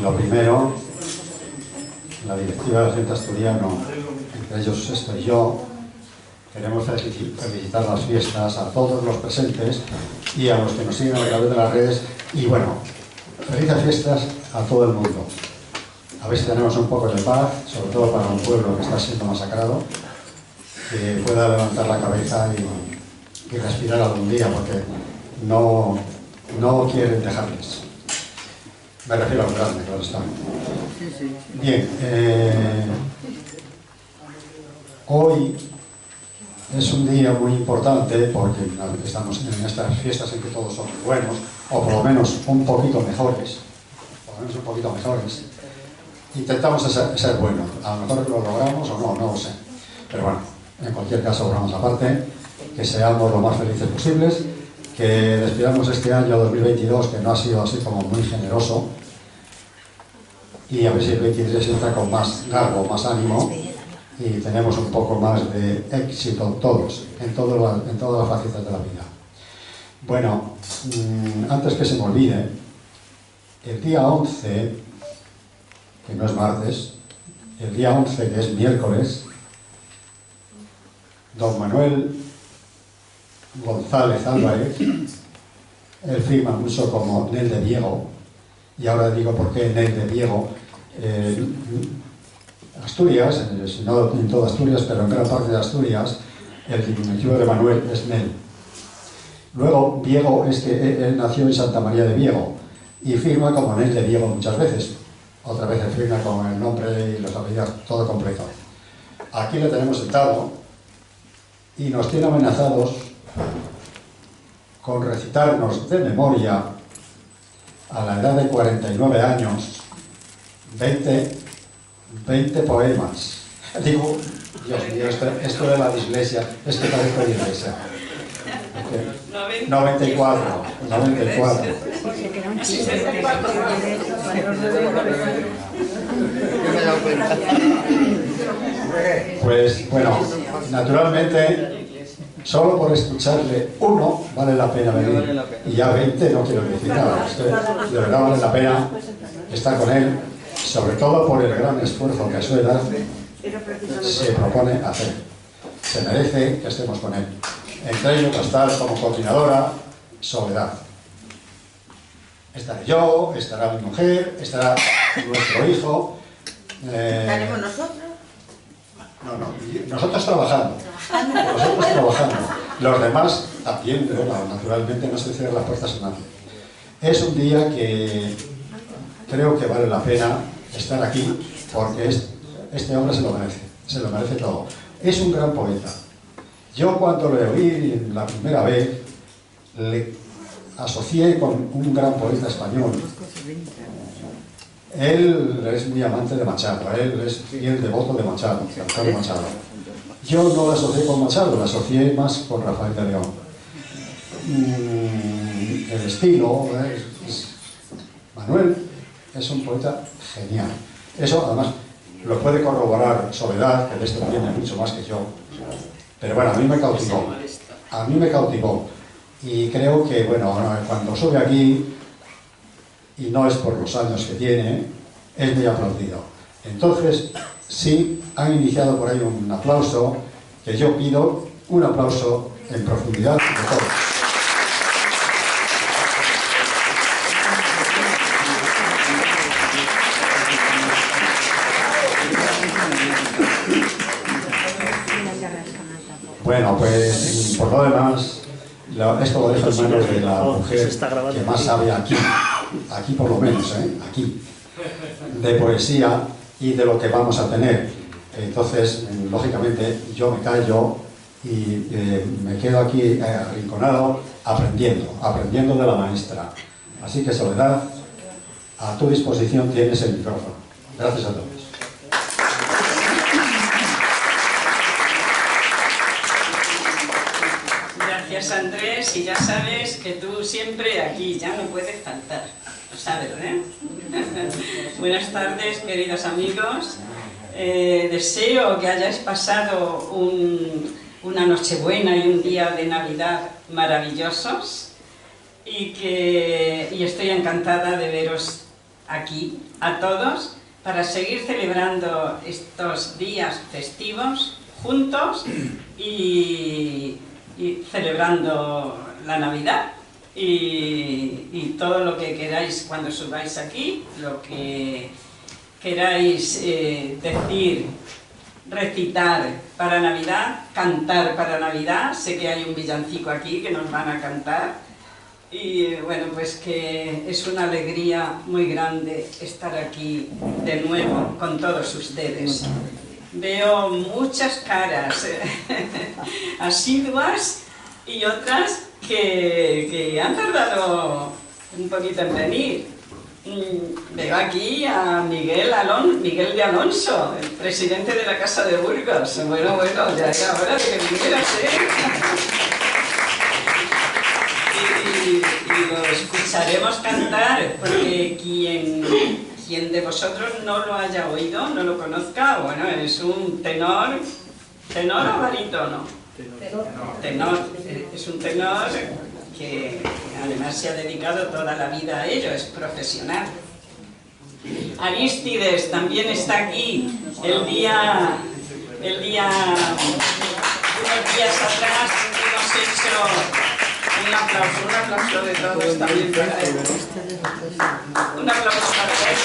Lo primero, la directiva del Centro Asturiano, entre ellos estoy yo, queremos felicitar las fiestas a todos los presentes y a los que nos siguen a través de las redes. Y bueno, felices fiestas a todo el mundo. A ver si tenemos un poco de paz, sobre todo para un pueblo que está siendo masacrado, que pueda levantar la cabeza y respirar algún día, porque no quieren dejarles. Me refiero al grande, claro está. Bien, hoy es un día muy importante porque estamos en estas fiestas en que todos somos buenos, o por lo menos un poquito mejores. Intentamos ser buenos. A lo mejor lo logramos o no lo sé. Pero bueno, en cualquier caso, vamos aparte, que seamos lo más felices posibles, que despidamos este año 2022, que no ha sido así como muy generoso, y a ver si el 23 entra con más garbo, más ánimo, y tenemos un poco más de éxito todos, en todas las facetas de la vida. Bueno, antes que se me olvide, el día 11, que no es martes, el día 11, que es miércoles, don Manuel González Álvarez, él firma mucho como Nel de Diego, y ahora digo por qué Nel de Diego. Asturias, no en toda Asturias, pero en gran parte de Asturias, el diminutivo de Manuel es Nel. Luego, Diego es que él nació en Santa María de Viego y firma como Nel de Diego muchas veces. Otra vez él firma con el nombre y los apellidos, todo completo. Aquí le tenemos sentado y nos tiene amenazados con recitarnos de memoria, a la edad de 49 años, 20 poemas. Digo, Dios mío, esto de la dislexia, es que parezco de iglesia. 94. Pues bueno, naturalmente, solo por escucharle uno vale la pena venir, y ya 20 no quiero decir nada. De verdad vale la pena estar con él, sobre todo por el gran esfuerzo que a su edad se propone hacer. Se merece que estemos con él. Entre ellos va a estar como coordinadora Soledad. Estaré yo, estará mi mujer, estará nuestro hijo. ¿Estaremos nosotros? No, nosotros trabajando. Los demás también, pero naturalmente no se cierran las puertas a nadie. Es un día que creo que vale la pena estar aquí, porque este hombre se lo merece todo. Es un gran poeta. Yo cuando le oí la primera vez, le asocié con un gran poeta español. Él es muy amante de Machado, él es fiel devoto de Machado, de Antonio Machado. Yo no lo asocié con Machado, lo asocié más con Rafael de León. El estilo, Manuel es un poeta genial. Eso además lo puede corroborar Soledad, que de esto entiende mucho más que yo. Pero bueno, a mí me cautivó. Y creo que, bueno, cuando sube aquí, y no es por los años que tiene, es muy aplaudido. Entonces, sí, han iniciado por ahí un aplauso, que yo pido un aplauso en profundidad de todos. Bueno, pues por lo demás, esto lo dejo en manos de la mujer que más sabe aquí por lo menos, aquí, de poesía y de lo que vamos a tener. Entonces, lógicamente, yo me callo y me quedo aquí arrinconado aprendiendo de la maestra. Así que, Soledad, a tu disposición tienes el micrófono. Gracias a todos. Gracias, Andrés, y ya sabes que tú siempre aquí, ya no puedes faltar, lo sabes, ¿eh? Buenas tardes, queridos amigos. Deseo que hayáis pasado una Nochebuena y un día de Navidad maravillosos y estoy encantada de veros aquí a todos para seguir celebrando estos días festivos juntos y celebrando la Navidad y todo lo que queráis cuando subáis aquí, lo que queráis decir, recitar para Navidad, cantar para Navidad. Sé que hay un villancico aquí que nos van a cantar y bueno, pues que es una alegría muy grande estar aquí de nuevo con todos ustedes. Veo muchas caras asiduas y otras que han tardado un poquito en venir. Veo aquí a Miguel de Alonso, el presidente de la Casa de Burgos. Bueno, ya era hora de que vinieras, y lo escucharemos cantar, porque quien de vosotros no lo haya oído, no lo conozca, bueno, es un tenor o barítono. Tenor, es un tenor que además se ha dedicado toda la vida a ello, es profesional. Arístides también está aquí. Unos días atrás hemos hecho un aplauso de todos también para él. Un aplauso para él.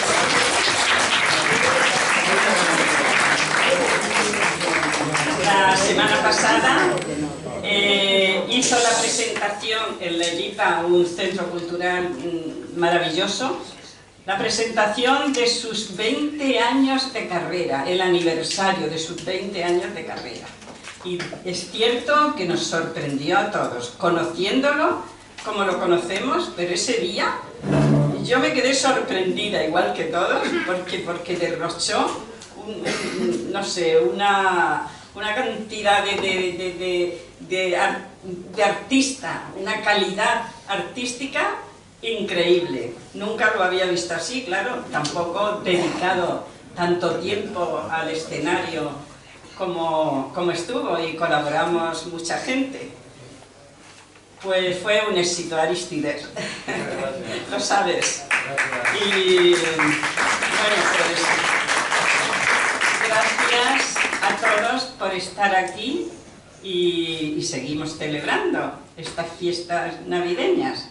La semana pasada hizo la presentación en la ELIPA, un centro cultural maravilloso, la presentación de sus 20 años de carrera, el aniversario de sus 20 años de carrera. Y es cierto que nos sorprendió a todos, conociéndolo como lo conocemos, pero ese día yo me quedé sorprendida, igual que todos, porque derrochó no sé, una cantidad de artista, una calidad artística increíble. Nunca lo había visto así, claro, tampoco dedicado tanto tiempo al escenario como estuvo, y colaboramos mucha gente. Pues fue un éxito, Arístides. Lo sabes. Y bueno, pues gracias a todos por estar aquí y seguimos celebrando estas fiestas navideñas.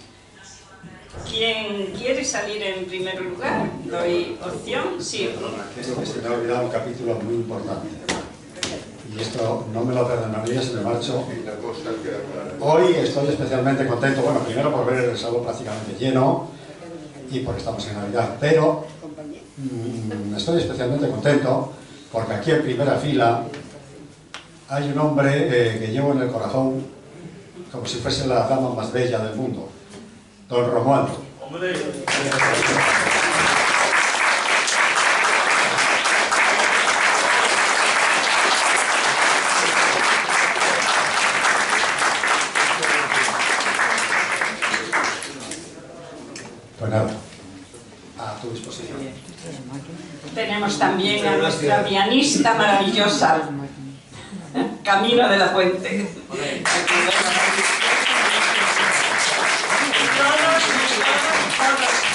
¿Quién quiere salir en primer lugar? ¿Doy opción? Sí. Es que se me ha olvidado un capítulo muy importante. Y esto no me lo perdonaría si me marcho. Hoy estoy especialmente contento, bueno, primero por ver el salón prácticamente lleno y porque estamos en Navidad, pero estoy especialmente contento porque aquí en primera fila hay un hombre que llevo en el corazón como si fuese la dama más bella del mundo, don Romualdo. Pues nada, a tu disposición. Tenemos también a nuestra pianista maravillosa, Camino de la Puente. Todos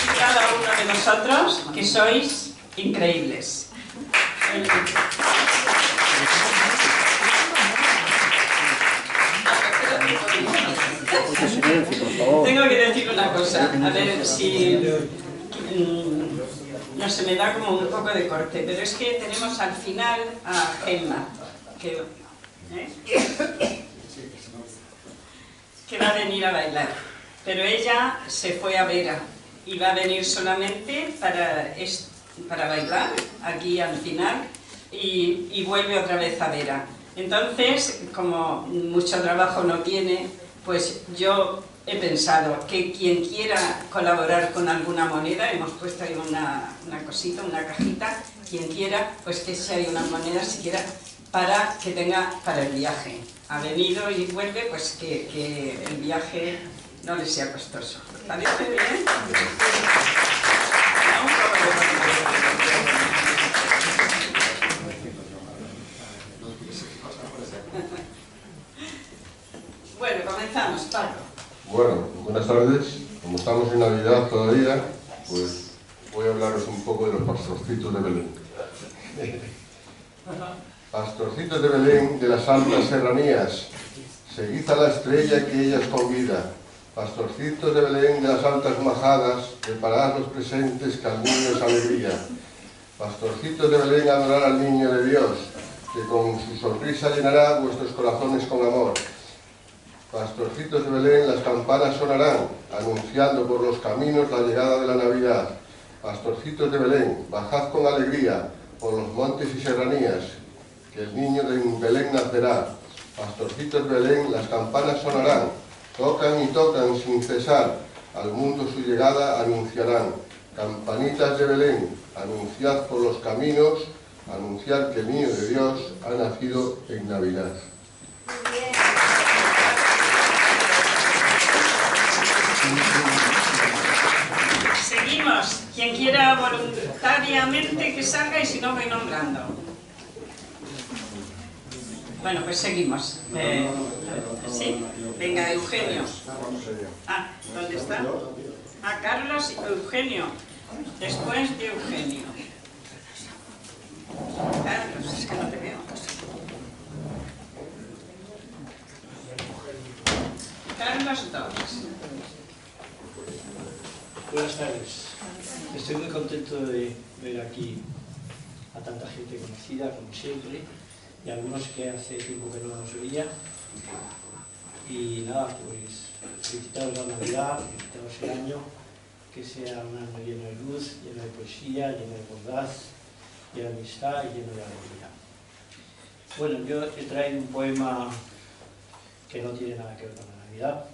y cada uno de nosotros, que sois increíbles. Tengo que decir una cosa, a ver si no se me da como un poco de corte, pero es que tenemos al final a Gemma, que va a venir a bailar, pero ella se fue a Vera y va a venir solamente para bailar aquí al final y vuelve otra vez a Vera. Entonces, como mucho trabajo no tiene, pues yo he pensado que quien quiera colaborar con alguna moneda, hemos puesto ahí una cosita, una cajita, quien quiera, pues que eche ahí unas monedas siquiera para que tenga para el viaje. Ha venido y vuelve, pues que el viaje no le sea costoso. ¿Parece bien? Comenzamos, Paco. Bueno, buenas tardes. Como estamos en Navidad todavía, pues voy a hablaros un poco de los pastorcitos de Belén. Pastorcitos de Belén de las altas serranías, seguid a la estrella que ella os convida. Pastorcitos de Belén de las altas majadas, preparad los presentes que al niño es alegría. Pastorcitos de Belén, adorar al niño de Dios, que con su sonrisa llenará vuestros corazones con amor. Pastorcitos de Belén, las campanas sonarán, anunciando por los caminos la llegada de la Navidad. Pastorcitos de Belén, bajad con alegría por los montes y serranías, que el niño de Belén nacerá. Pastorcitos de Belén, las campanas sonarán, tocan y tocan sin cesar, al mundo su llegada anunciarán. Campanitas de Belén, anunciad por los caminos, anunciar que el niño de Dios ha nacido en Navidad. Seguimos. Quien quiera voluntariamente que salga y si no voy nombrando. Bueno, pues seguimos. ¿Sí? Venga, Eugenio. Ah, ¿dónde está? Ah, Carlos y Eugenio. Después de Eugenio. Carlos, es que no te veo. Carlos 2. Buenas tardes. Estoy muy contento de ver aquí a tanta gente conocida, como siempre, y algunos que hace tiempo que no nos veía. Y nada, pues felicitaros la Navidad, felicitaros el año, que sea un año lleno de luz, lleno de poesía, lleno de bondad, lleno de amistad y lleno de alegría. Bueno, yo he traído un poema que no tiene nada que ver con la Navidad.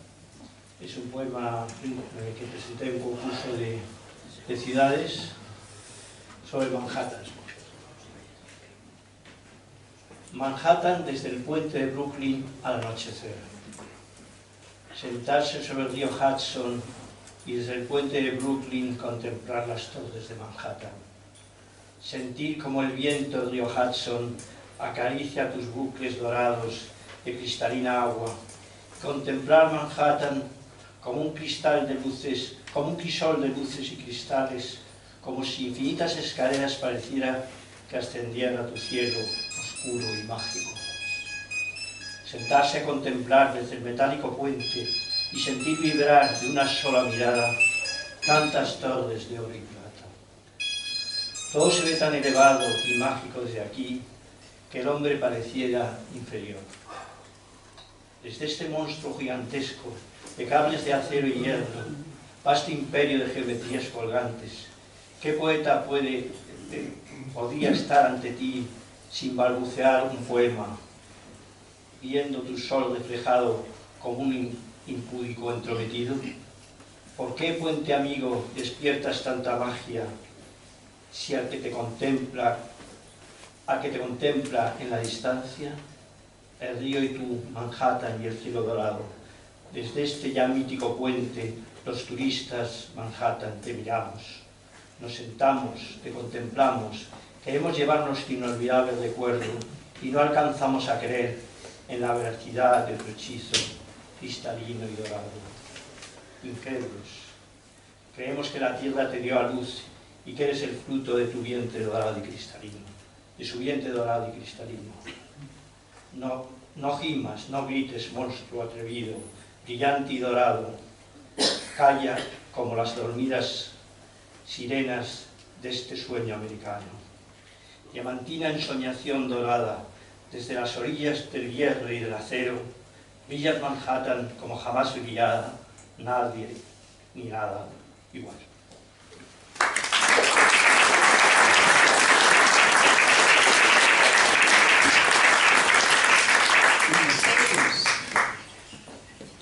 Es un poema que presenté en un concurso de ciudades sobre Manhattan. Manhattan desde el puente de Brooklyn al anochecer. Sentarse sobre el río Hudson y desde el puente de Brooklyn contemplar las torres de Manhattan. Sentir como el viento del río Hudson acaricia tus bucles dorados de cristalina agua. Contemplar Manhattan como un cristal de luces, como un crisol de luces y cristales, como si infinitas escaleras pareciera que ascendían a tu cielo oscuro y mágico. Sentarse a contemplar desde el metálico puente y sentir vibrar de una sola mirada tantas torres de oro y plata. Todo se ve tan elevado y mágico desde aquí que el hombre pareciera inferior. Desde este monstruo gigantesco de cables de acero y hierro, vasto imperio de geometrías colgantes, ¿qué poeta podría estar ante ti sin balbucear un poema, viendo tu sol reflejado como un impúdico entrometido? ¿Por qué, puente amigo, despiertas tanta magia si al que te contempla en la distancia, el río y tú, Manhattan y el cielo dorado? Desde este ya mítico puente, los turistas Manhattan te miramos, nos sentamos, te contemplamos, queremos llevarnos tu inolvidable recuerdo y no alcanzamos a creer en la veracidad de tu hechizo cristalino y dorado. Incrédulos, creemos que la tierra te dio a luz y que eres el fruto de tu vientre dorado y cristalino, de su vientre dorado y cristalino. No gimas, no grites, monstruo atrevido, brillante y dorado, calla como las dormidas sirenas de este sueño americano. Diamantina ensoñación dorada, desde las orillas del hierro y del acero, brilla Manhattan como jamás brillada, nadie ni nada igual.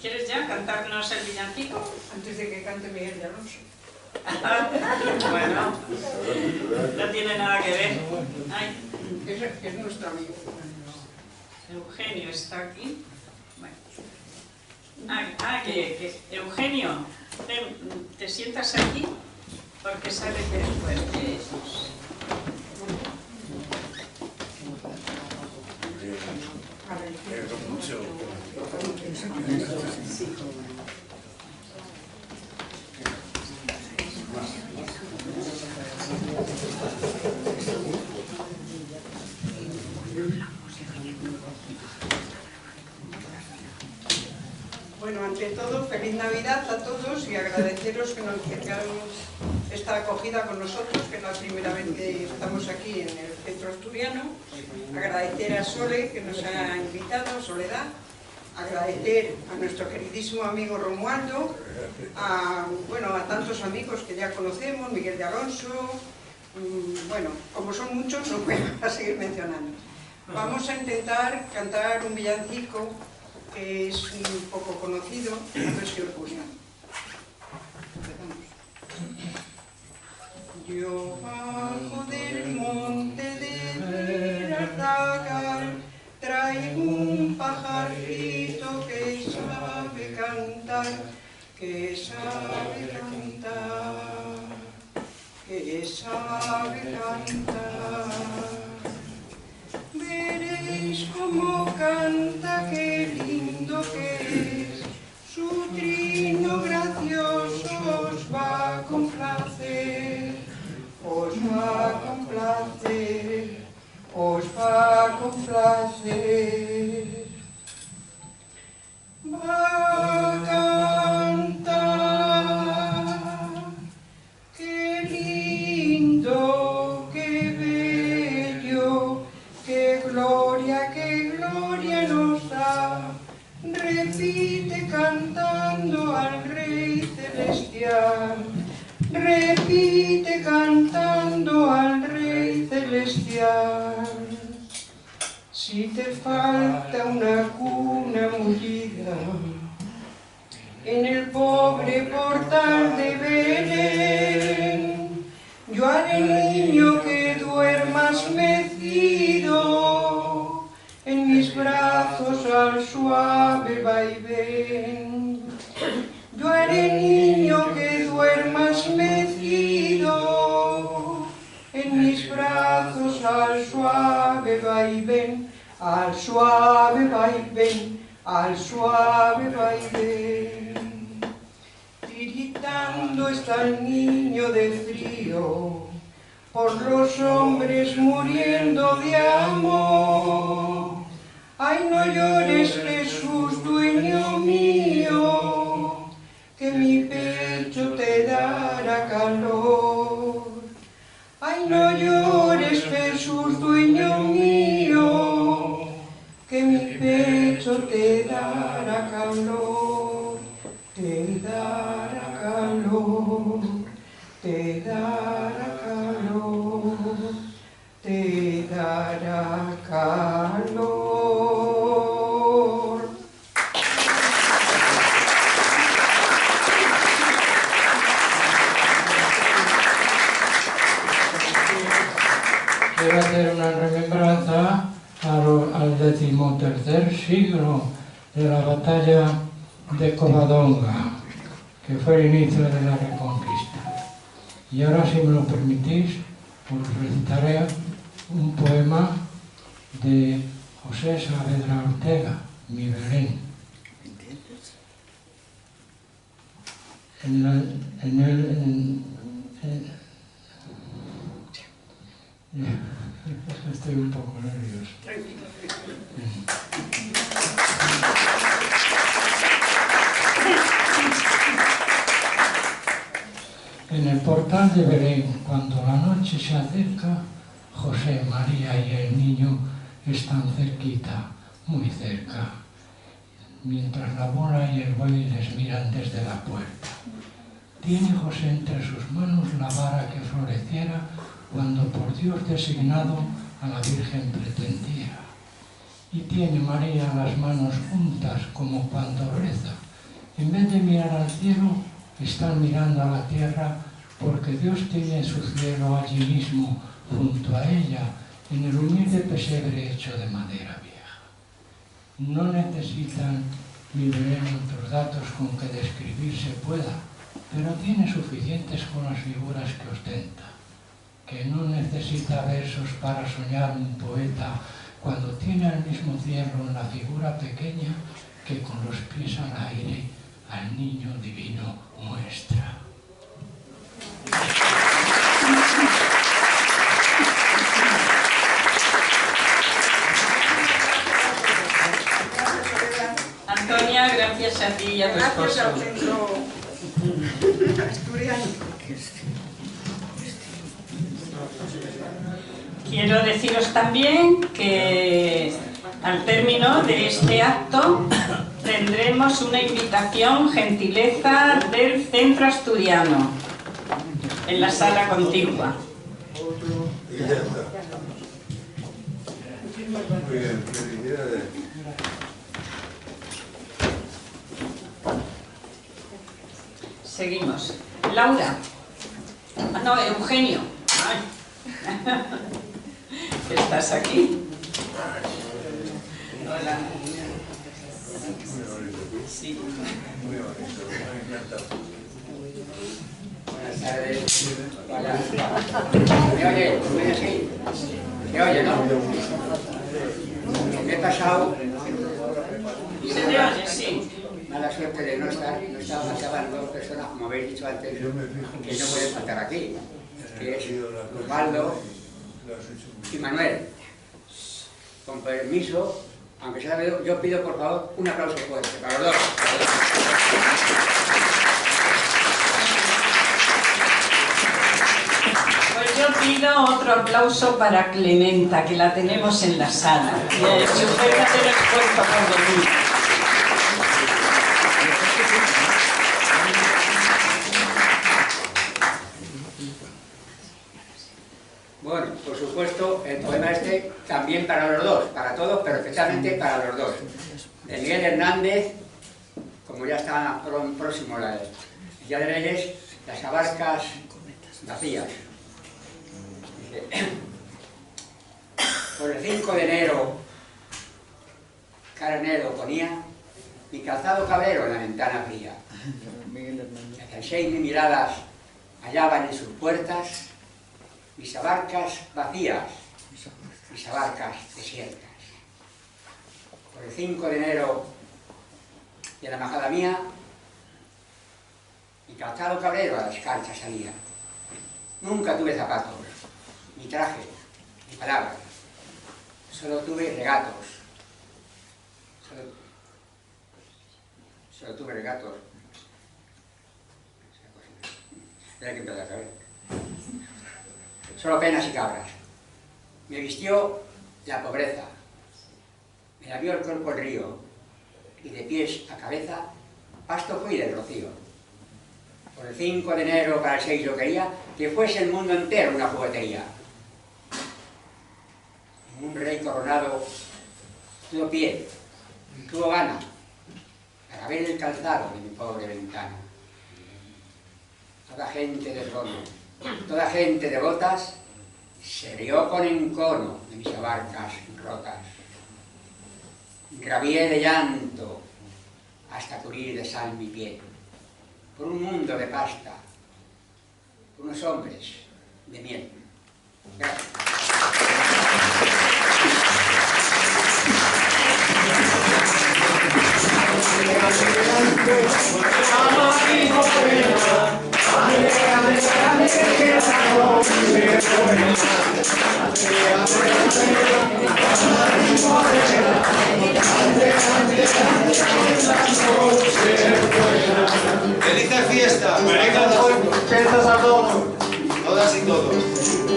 ¿Quieres ya cantarnos el villancico? Antes de que cante Miguel de Alonso. Bueno, no tiene nada que ver. Ay, Es nuestro amigo. Eugenio está aquí. Bueno. Que Eugenio, te sientas aquí porque sabe que es fuerte. Bueno, ante todo, feliz Navidad a todos y agradeceros que nos tengan esta acogida con nosotros, que es la primera vez que estamos aquí en el centro asturiano. Agradecer a Sole, que nos ha invitado, Soledad. Agradecer a nuestro queridísimo amigo Romualdo, a tantos amigos que ya conocemos, Miguel de Alonso, bueno, como son muchos, no voy a seguir mencionando. Vamos a intentar cantar un villancico que es un poco conocido, a ver si os gusta. Empezamos. Yo bajo del monte de Verdagal traigo un pajarito que sabe cantar, que sabe cantar, que sabe cantar. Veréis cómo canta, qué lindo que es, su trino gracioso os va a complacer, os va a complacer, os va a complacer. Va a cantar, qué lindo, qué bello, qué gloria nos da. Repite cantando al Rey Celestial, repite cantando al Rey Celestial. Si te falta una cuna mullida en el pobre portal de Belén, yo haré niño que duermas mecido en mis brazos al suave vaivén. Yo haré niño que duermas mecido en mis brazos al suave vaivén, al suave vaivén, al suave vaivén. Tiritando está el niño de frío, por los hombres muriendo de amor. Ay, no llores, Jesús, dueño mío, que mi pecho te dará calor. Ay, no llores, Jesús, dueño mío, que mi pecho te dará calor, te dará calor, te dará calor, te dará calor. Quiero hacer una remembranza al 13º siglo de la batalla de Covadonga, que fue el inicio de la Reconquista. Y ahora, si me lo permitís, os recitaré un poema de José Saavedra Ortega, Mi Belén. Estoy un poco nervioso. En el portal de Belén, cuando la noche se acerca, José, María y el niño están cerquita, muy cerca, mientras la bola y el buey les miran desde la puerta. Tiene José entre sus manos la vara que floreciera cuando por Dios designado a la Virgen pretendía. Y tiene María las manos juntas como cuando reza. En vez de mirar al cielo, están mirando a la tierra, porque Dios tiene su cielo allí mismo, junto a ella, en el humilde pesebre hecho de madera vieja. No necesitan mi Belén otros datos con que describirse pueda, pero tiene suficientes con las figuras que ostenta, que no necesita versos para soñar un poeta cuando tiene al mismo cierro una figura pequeña que con los pies al aire al niño divino muestra. Antonia, gracias a ti y a tu esposo. Gracias al Centro Asturiano. Quiero deciros también que al término de este acto tendremos una invitación gentileza del Centro Asturiano en la sala contigua. Y ya está. Muy bien, felicidades. Seguimos. Laura. Ah, no, Eugenio. Ay. ¿Estás aquí? Hola. Sí. Muy bonito, me encanta. Buenas tardes. Hola. ¿Me oye? ¿Me oye? ¿Me oye, no? Me he pasado. ¿Se te oye? Sí. Mala suerte de no estar, faltaban dos personas, como habéis dicho antes, que no pueden faltar aquí, que es Osvaldo y Manuel. Con permiso, aunque sea yo pido por favor un aplauso fuerte para los dos. Pues yo pido otro aplauso para Clementa, que la tenemos en la sala. Y ha hecho un verdadero esfuerzo por venir. Bueno, por supuesto, el poema este también para los dos, para todos, pero especialmente para los dos. De Miguel Hernández, como ya está próximo el Día de Reyes, las abarcas vacías. Dice, por el 5 de enero, Carnero ponía mi calzado cabrero en la ventana fría. Hacia el 6 miradas hallaban en sus puertas mis abarcas vacías, mis abarcas desiertas. Por el 5 de enero de la majada mía, mi calzado cabrero a la escarcha salía. Nunca tuve zapatos, ni traje, ni palabras. Solo tuve regatos. Solo tuve regatos. Espera que empezar a ver. Solo penas y cabras. Me vistió la pobreza, me lavió el cuerpo el río, y de pies a cabeza, pasto fui del rocío. Por el 5 de enero para el 6 yo quería que fuese el mundo entero una juguetería. Un rey coronado tuvo pie, tuvo gana, para ver el calzado de mi pobre ventana. Toda gente de rono, toda gente de botas, se rió con encono de mis abarcas rotas. Rabié de llanto hasta cubrir de sal mi pie, por un mundo de pasta, por unos hombres de miel. Gracias. ¡Felices fiestas! ¡Felices fiestas a todos! Todas y todos.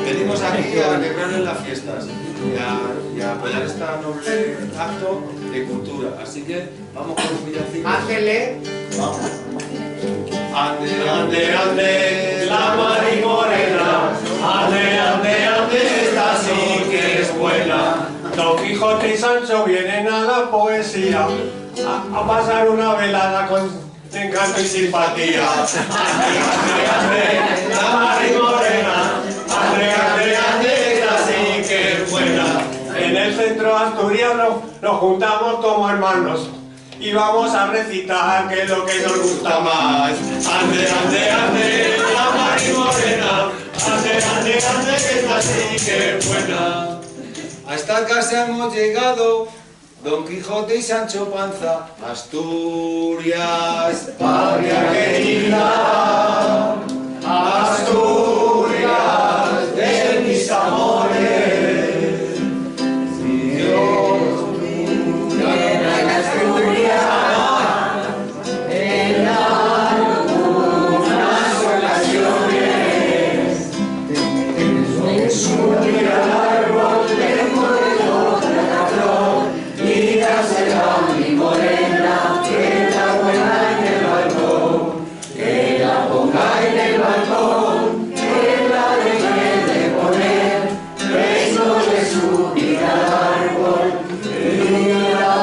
Venimos aquí a celebrar las fiestas y a apoyar este noble acto de cultura. Así que vamos con un villancico. Ángele. Vamos. Ande, ande, ande, la Mari Morena. Ande, ande, ande, esta sí que es buena. Don Quijote y Sancho vienen a la poesía a pasar una velada con encanto y simpatía. Ande, ande, ande, la Mari Morena. Ande, ande, ande, esta sí que es buena. En el Centro Asturiano nos juntamos como hermanos y vamos a recitar que es lo que nos gusta más. Ande, ande, ande, la Mari Morena. Ande, ande, ande, que esta sí que es buena. Hasta casa hemos llegado, Don Quijote y Sancho Panza, Asturias, patria querida, Asturias de mis amores. Dios, tierra en Asturias, en algunas ocasiones, subir al árbol del moreno de la flor y dársela a mi morena, que la ponga en el balcón, que la ponga en el balcón, que la deje de poner, preso de subir al árbol y la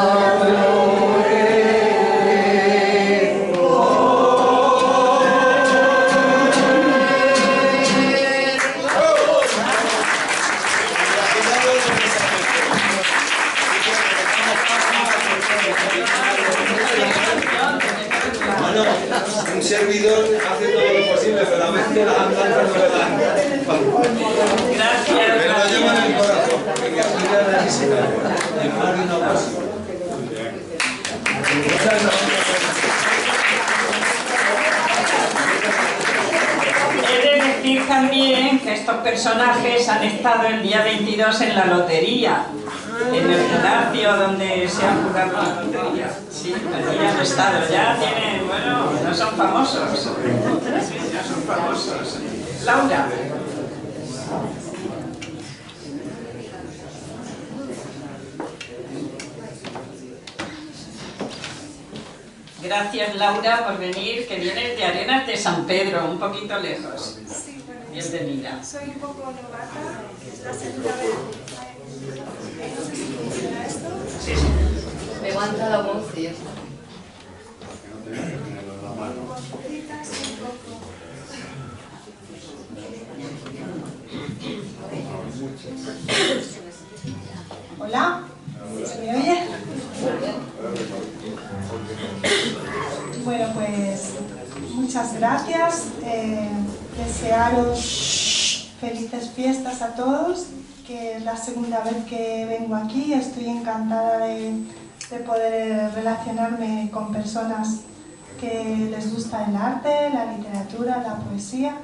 Bueno, un servidor hace todo lo posible, pero a veces las andanzas no le dan. Gracias. Pero lo llevo en el corazón, porque aquí la necesito en más de una ocasión. Muchas gracias. He de decir también que estos personajes han estado el día 22 en la lotería, en el palacio donde se ha jugado la lotería. Sí, allí han estado, ya tienen, bueno, no son famosos. Sí, no son famosos. Laura. Gracias, Laura, por venir, que vienes de Arenas de San Pedro, un poquito lejos. Sí, bueno, Bienvenida. soy un poco novata, es la segunda vez. No sé si funciona esto. Sí, sí. Levanta la voz y eso. Vocecitas un poco. Hola, ¿se me oye? Bueno, pues muchas gracias. Desearos felices fiestas a todos, que es la segunda vez que vengo aquí. Estoy encantada de poder relacionarme con personas que les gusta el arte, la literatura, la poesía.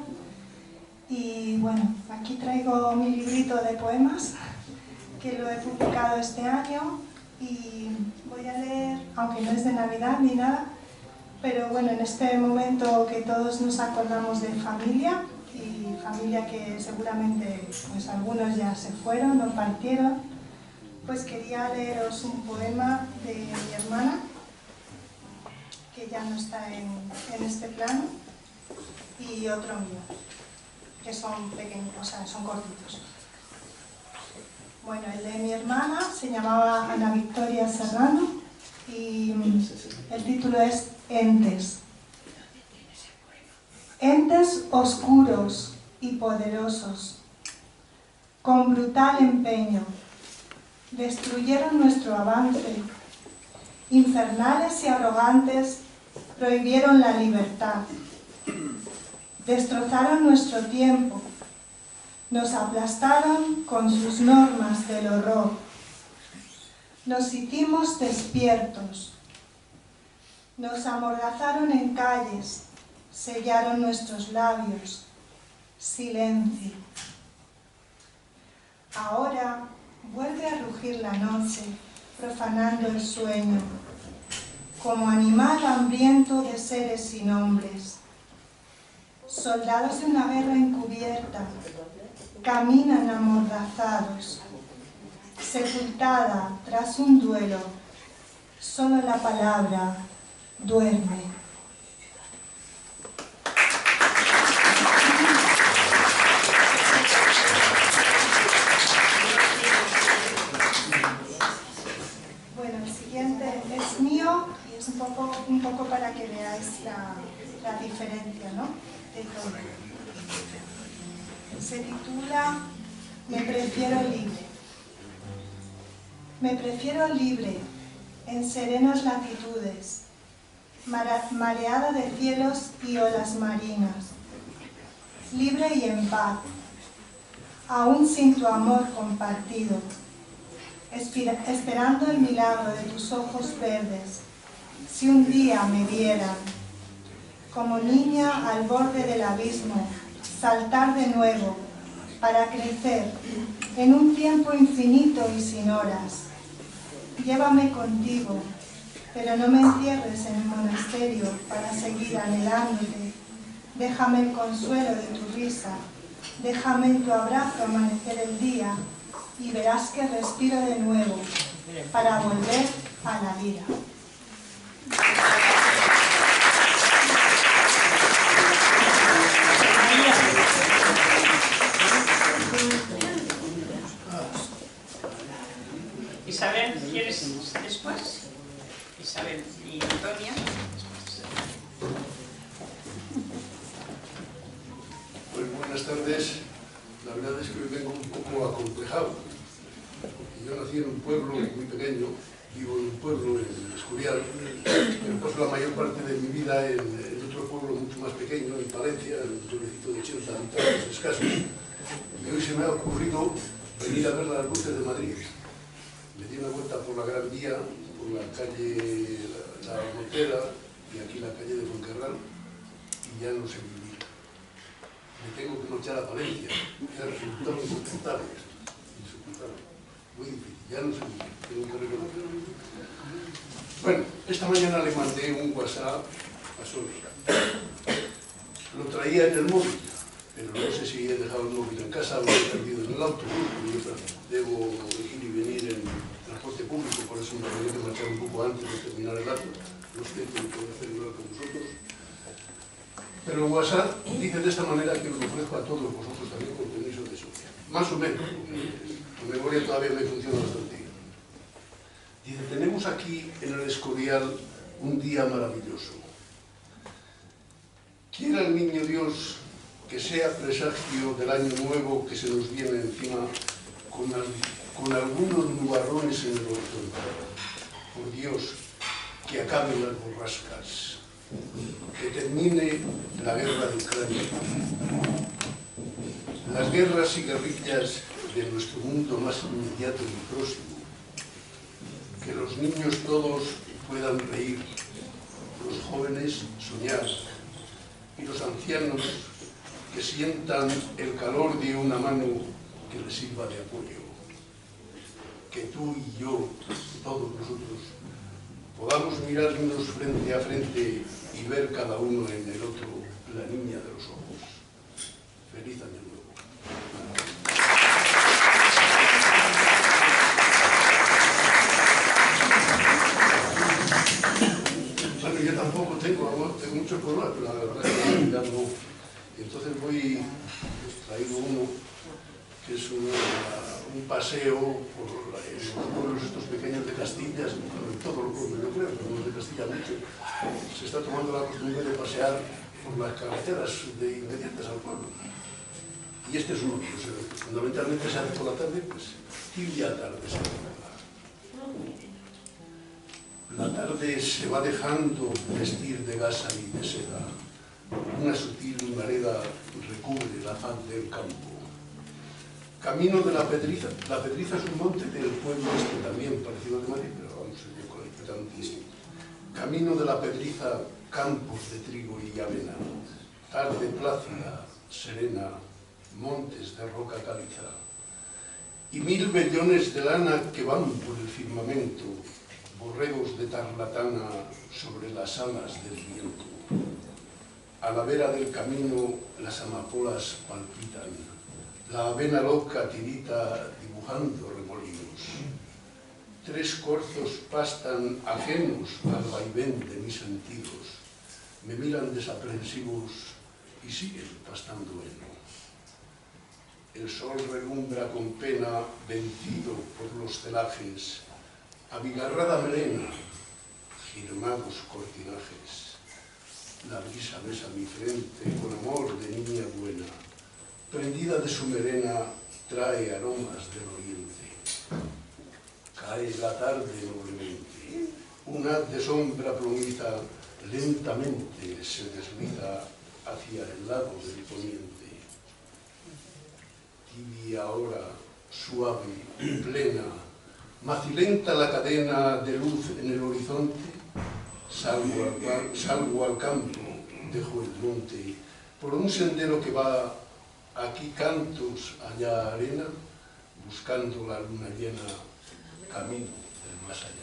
Y bueno, aquí traigo mi librito de poemas, que lo he publicado este año, y voy a leer, aunque no es de Navidad ni nada, pero bueno, en este momento que todos nos acordamos de familia, y familia que seguramente pues algunos ya se fueron o partieron, pues quería leeros un poema de mi hermana, que ya no está en este plano, y otro mío, que son pequeños, o sea, son cortitos. Bueno, el de mi hermana se llamaba Ana Victoria Serrano y el título es Entes. Entes oscuros y poderosos, con brutal empeño, destruyeron nuestro avance. Infernales y arrogantes, prohibieron la libertad. Destrozaron nuestro tiempo. Nos aplastaron con sus normas del horror. Nos hicimos despiertos. Nos amordazaron en calles, sellaron nuestros labios. Silencio. Ahora vuelve a rugir la noche, profanando el sueño, como animal hambriento de seres sin nombres. Soldados de una guerra encubierta, caminan amordazados, sepultada tras un duelo, solo la palabra duerme. Bueno, el siguiente es mío y es un poco para que veáis la diferencia, ¿no?, de todo. Se titula Me prefiero libre. Me prefiero libre, en serenas latitudes, mareada de cielos y olas marinas, libre y en paz, aún sin tu amor compartido, esperando el milagro de tus ojos verdes. Si un día me vieran, como niña al borde del abismo, saltar de nuevo, para crecer en un tiempo infinito y sin horas. Llévame contigo, pero no me encierres en el monasterio para seguir anhelándote. Déjame el consuelo de tu risa, déjame en tu abrazo amanecer el día y verás que respiro de nuevo para volver a la vida. Isabel, ¿quieres después? Isabel y Antonia. Pues buenas tardes. La verdad es que hoy vengo un poco acomplejado. Yo nací en un pueblo muy pequeño, vivo en un pueblo, en el Escorial, pero paso la mayor parte de mi vida en otro pueblo mucho más pequeño, en Palencia, en un pueblecito de 80 habitantes escasos. Y hoy se me ha ocurrido venir a ver las luces de Madrid. Me di una vuelta por la Gran Vía, por la calle La Montera y aquí la calle de Fuencarral y ya no sé vivir. Me tengo que marchar a Palencia, que ha resultado insoportable, muy difícil, ya no sé vivir, tengo que reconocerlo. Bueno, esta mañana le mandé un WhatsApp a Sonia. Lo traía en el móvil, pero no sé si he dejado el móvil en casa o lo he perdido en el auto. Debo ir y venir en transporte público, por eso me tenía que marchar un poco antes de terminar el acto. No sé qué puedo hacer igual con vosotros. Pero el WhatsApp dice de esta manera que lo ofrezco a todos vosotros también con permiso de Sonia. Más o menos, mi memoria todavía me funciona bastante bien. Dice, tenemos aquí en el Escorial un día maravilloso. Quiera el niño Dios que sea presagio del año nuevo que se nos viene encima con algunos nubarrones en el horizonte. Por Dios, que acaben las borrascas, que termine la guerra de Ucrania. Las guerras y guerrillas de nuestro mundo más inmediato y próximo. Que los niños todos puedan reír, los jóvenes soñar y los ancianos que sientan el calor de una mano que les sirva de apoyo. Que tú y yo, todos nosotros, podamos mirarnos frente a frente y ver cada uno en el otro la niña de los ojos. Feliz año nuevo. Bueno, yo tampoco tengo muchos problemas, pero la verdad es que mirando. Entonces he traído uno que es un paseo por los pueblos estos pequeños de Castilla, en todos los pueblos yo creo, pero los de Castilla mucho. Se está tomando la costumbre de pasear por las carreteras inmediatas al pueblo. Y este es uno, pues, fundamentalmente se hace por la tarde, pues tibia tarde se hace. La tarde se va dejando vestir de gasa y de seda. Una sutil humareda recubre la faz del campo. Camino de la Pedriza. La Pedriza es un monte del pueblo este también, parecido de Madrid, pero vamos a ir completamente distinto. Camino de la Pedriza, campos de trigo y avena. Tarde plácida, serena, montes de roca caliza. Y 1000 vellones de lana que van por el firmamento, borregos de tarlatana sobre las alas del viento. A la vera del camino las amapolas palpitan, la avena loca tirita dibujando remolinos. 3 corzos pastan ajenos al vaivén de mis sentidos, me miran desaprensivos y siguen pastando heno. El sol relumbra con pena, vencido por los celajes, abigarrada melena, girmados cortinajes. La brisa besa mi frente con amor de niña buena, prendida de su melena trae aromas del oriente. Cae la tarde noblemente, un haz de sombra plomiza lentamente se desliza hacia el lado del poniente. Tibia hora, suave, plena, macilenta la cadena de luz en el horizonte, salgo al campo, dejo el monte, por un sendero que va aquí cantos, allá arena, buscando la luna llena, camino del más allá.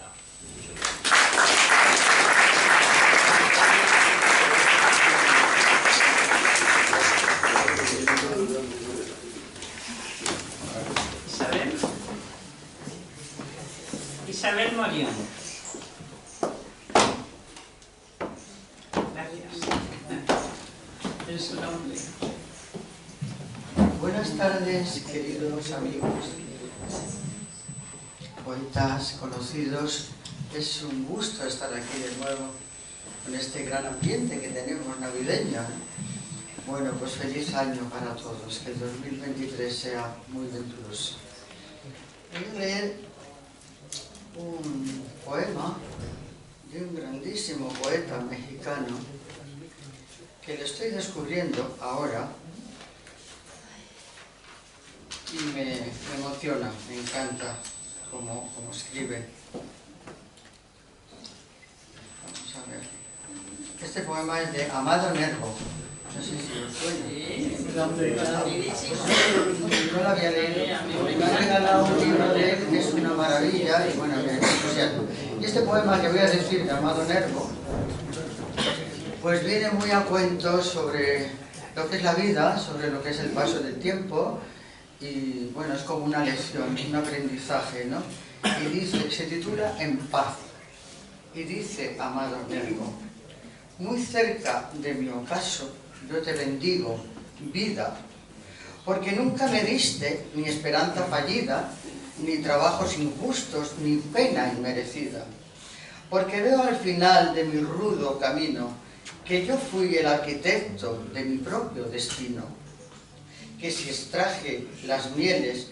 Isabel Morión. Gracias. En su nombre. Buenas tardes, queridos amigos, poetas conocidos. Es un gusto estar aquí de nuevo con este gran ambiente que tenemos navideño. Bueno, pues feliz año para todos, que el 2023 sea muy venturoso. Voy a leer un poema de un grandísimo poeta mexicano que lo estoy descubriendo ahora y me emociona, me encanta cómo escribe. Vamos a ver. Este poema es de Amado Nervo. No sé si os suena. No lo había leído. Me han regalado un libro de él que es una maravilla y bueno, me entusiasma. Y este poema que voy a decir de Amado Nervo, pues viene muy a cuento sobre lo que es la vida, sobre lo que es el paso del tiempo y bueno, es como una lección, un aprendizaje, ¿no? Y dice, se titula En paz y dice Amado Nervo: muy cerca de mi ocaso yo te bendigo, vida, porque nunca me diste ni esperanza fallida, ni trabajos injustos, ni pena inmerecida. Porque veo al final de mi rudo camino que yo fui el arquitecto de mi propio destino, que si extraje las mieles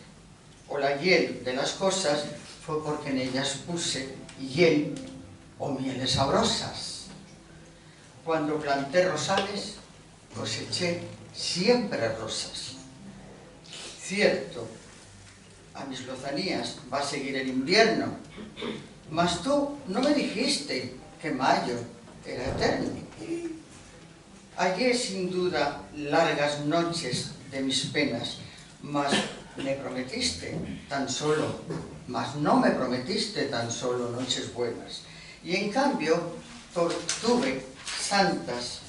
o la hiel de las cosas fue porque en ellas puse hiel o mieles sabrosas. Cuando planté rosales, coseché siempre rosas. Cierto, a mis lozanías va a seguir el invierno, mas tú no me dijiste que mayo era eterno. Hallé sin duda largas noches de mis penas, mas me prometiste tan solo, mas no me prometiste tan solo noches buenas. Y en cambio tuve santas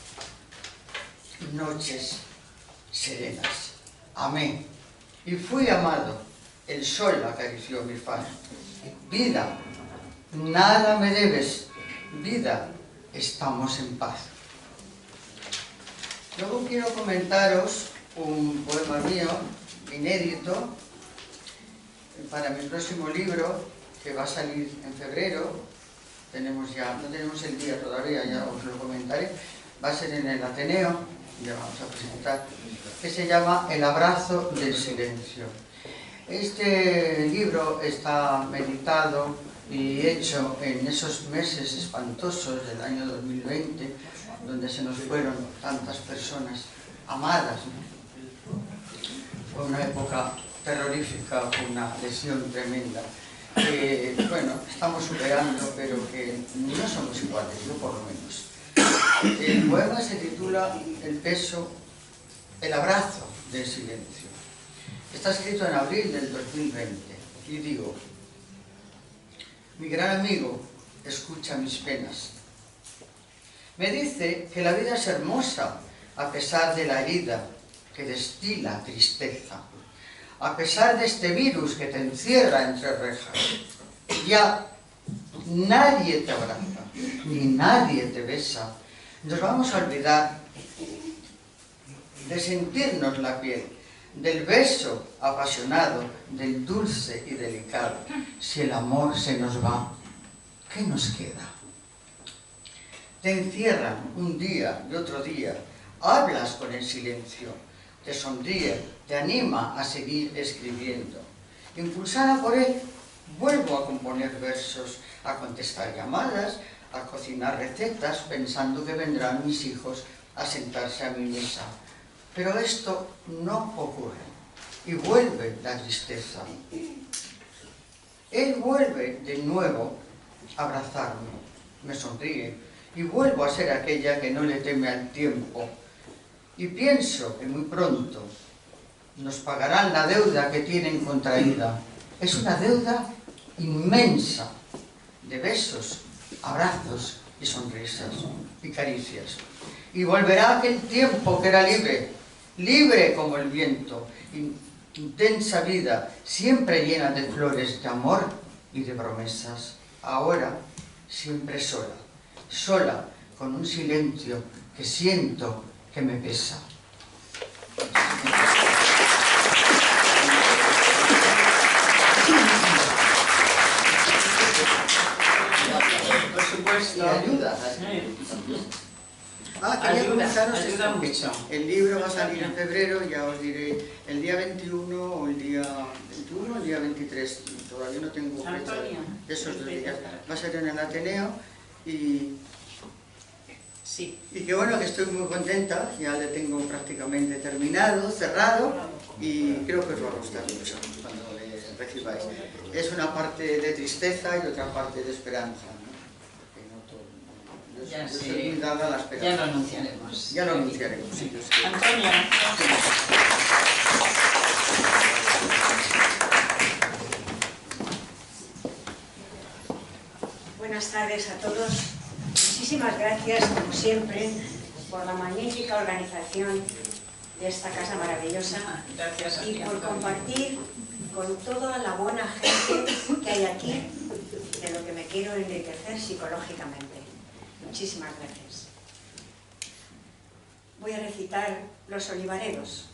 noches serenas. Amé y fui amado, el sol acarició mi faz. Vida, nada me debes, vida, estamos en paz. Luego quiero comentaros un poema mío, inédito, para mi próximo libro, que va a salir en febrero. No tenemos el día todavía, ya os lo comentaré. Va a ser en el Ateneo, ya vamos a presentar, que se llama El abrazo del silencio. Este libro está meditado y hecho en esos meses espantosos del año 2020, donde se nos fueron tantas personas amadas, ¿no? Fue una época terrorífica, fue una lesión tremenda. Bueno, estamos superando, pero que no somos iguales, yo por lo menos. El poema se titula El abrazo del silencio. Está escrito en abril del 2020 y digo: mi gran amigo escucha mis penas. Me dice que la vida es hermosa a pesar de la herida que destila tristeza, a pesar de este virus que te encierra entre rejas. Ya nadie te abraza, ni nadie te besa. Nos vamos a olvidar de sentirnos la piel, del beso apasionado, del dulce y delicado. Si el amor se nos va, ¿qué nos queda? Te encierran un día y otro día, hablas con el silencio, te sonríe, te anima a seguir escribiendo. Impulsada por él, vuelvo a componer versos, a contestar llamadas, a cocinar recetas, pensando que vendrán mis hijos a sentarse a mi mesa. Pero esto no ocurre, y vuelve la tristeza. Él vuelve de nuevo a abrazarme, me sonríe y vuelvo a ser aquella que no le teme al tiempo. Y pienso que muy pronto nos pagarán la deuda que tienen contraída. Es una deuda inmensa de besos, abrazos y sonrisas y caricias. Y volverá aquel tiempo que era libre, libre como el viento, intensa vida, siempre llena de flores, de amor y de promesas. Ahora, siempre sola, sola, con un silencio que siento que me pesa. Por supuesto. Y ayuda. Quería comentaros ayuda esto, mucho. El libro va a salir en febrero, ya os diré el día 21 o el día 21 o el día 23. Todavía no tengo fecha de esos 2 días. Va a ser en el Ateneo y que bueno, que estoy muy contenta, ya le tengo prácticamente terminado, cerrado, y creo que os va a gustar mucho cuando le recibáis. Es una parte de tristeza y otra parte de esperanza, ¿no? Ya, yo soy muy dada a la esperanza. Ya lo anunciaremos. Ya lo anunciaremos, sí. Antonio. Buenas tardes a todos. Muchísimas gracias, como siempre, por la magnífica organización de esta casa maravillosa y por compartir con toda la buena gente que hay aquí, de lo que me quiero enriquecer psicológicamente. Muchísimas gracias. Voy a recitar Los olivareros.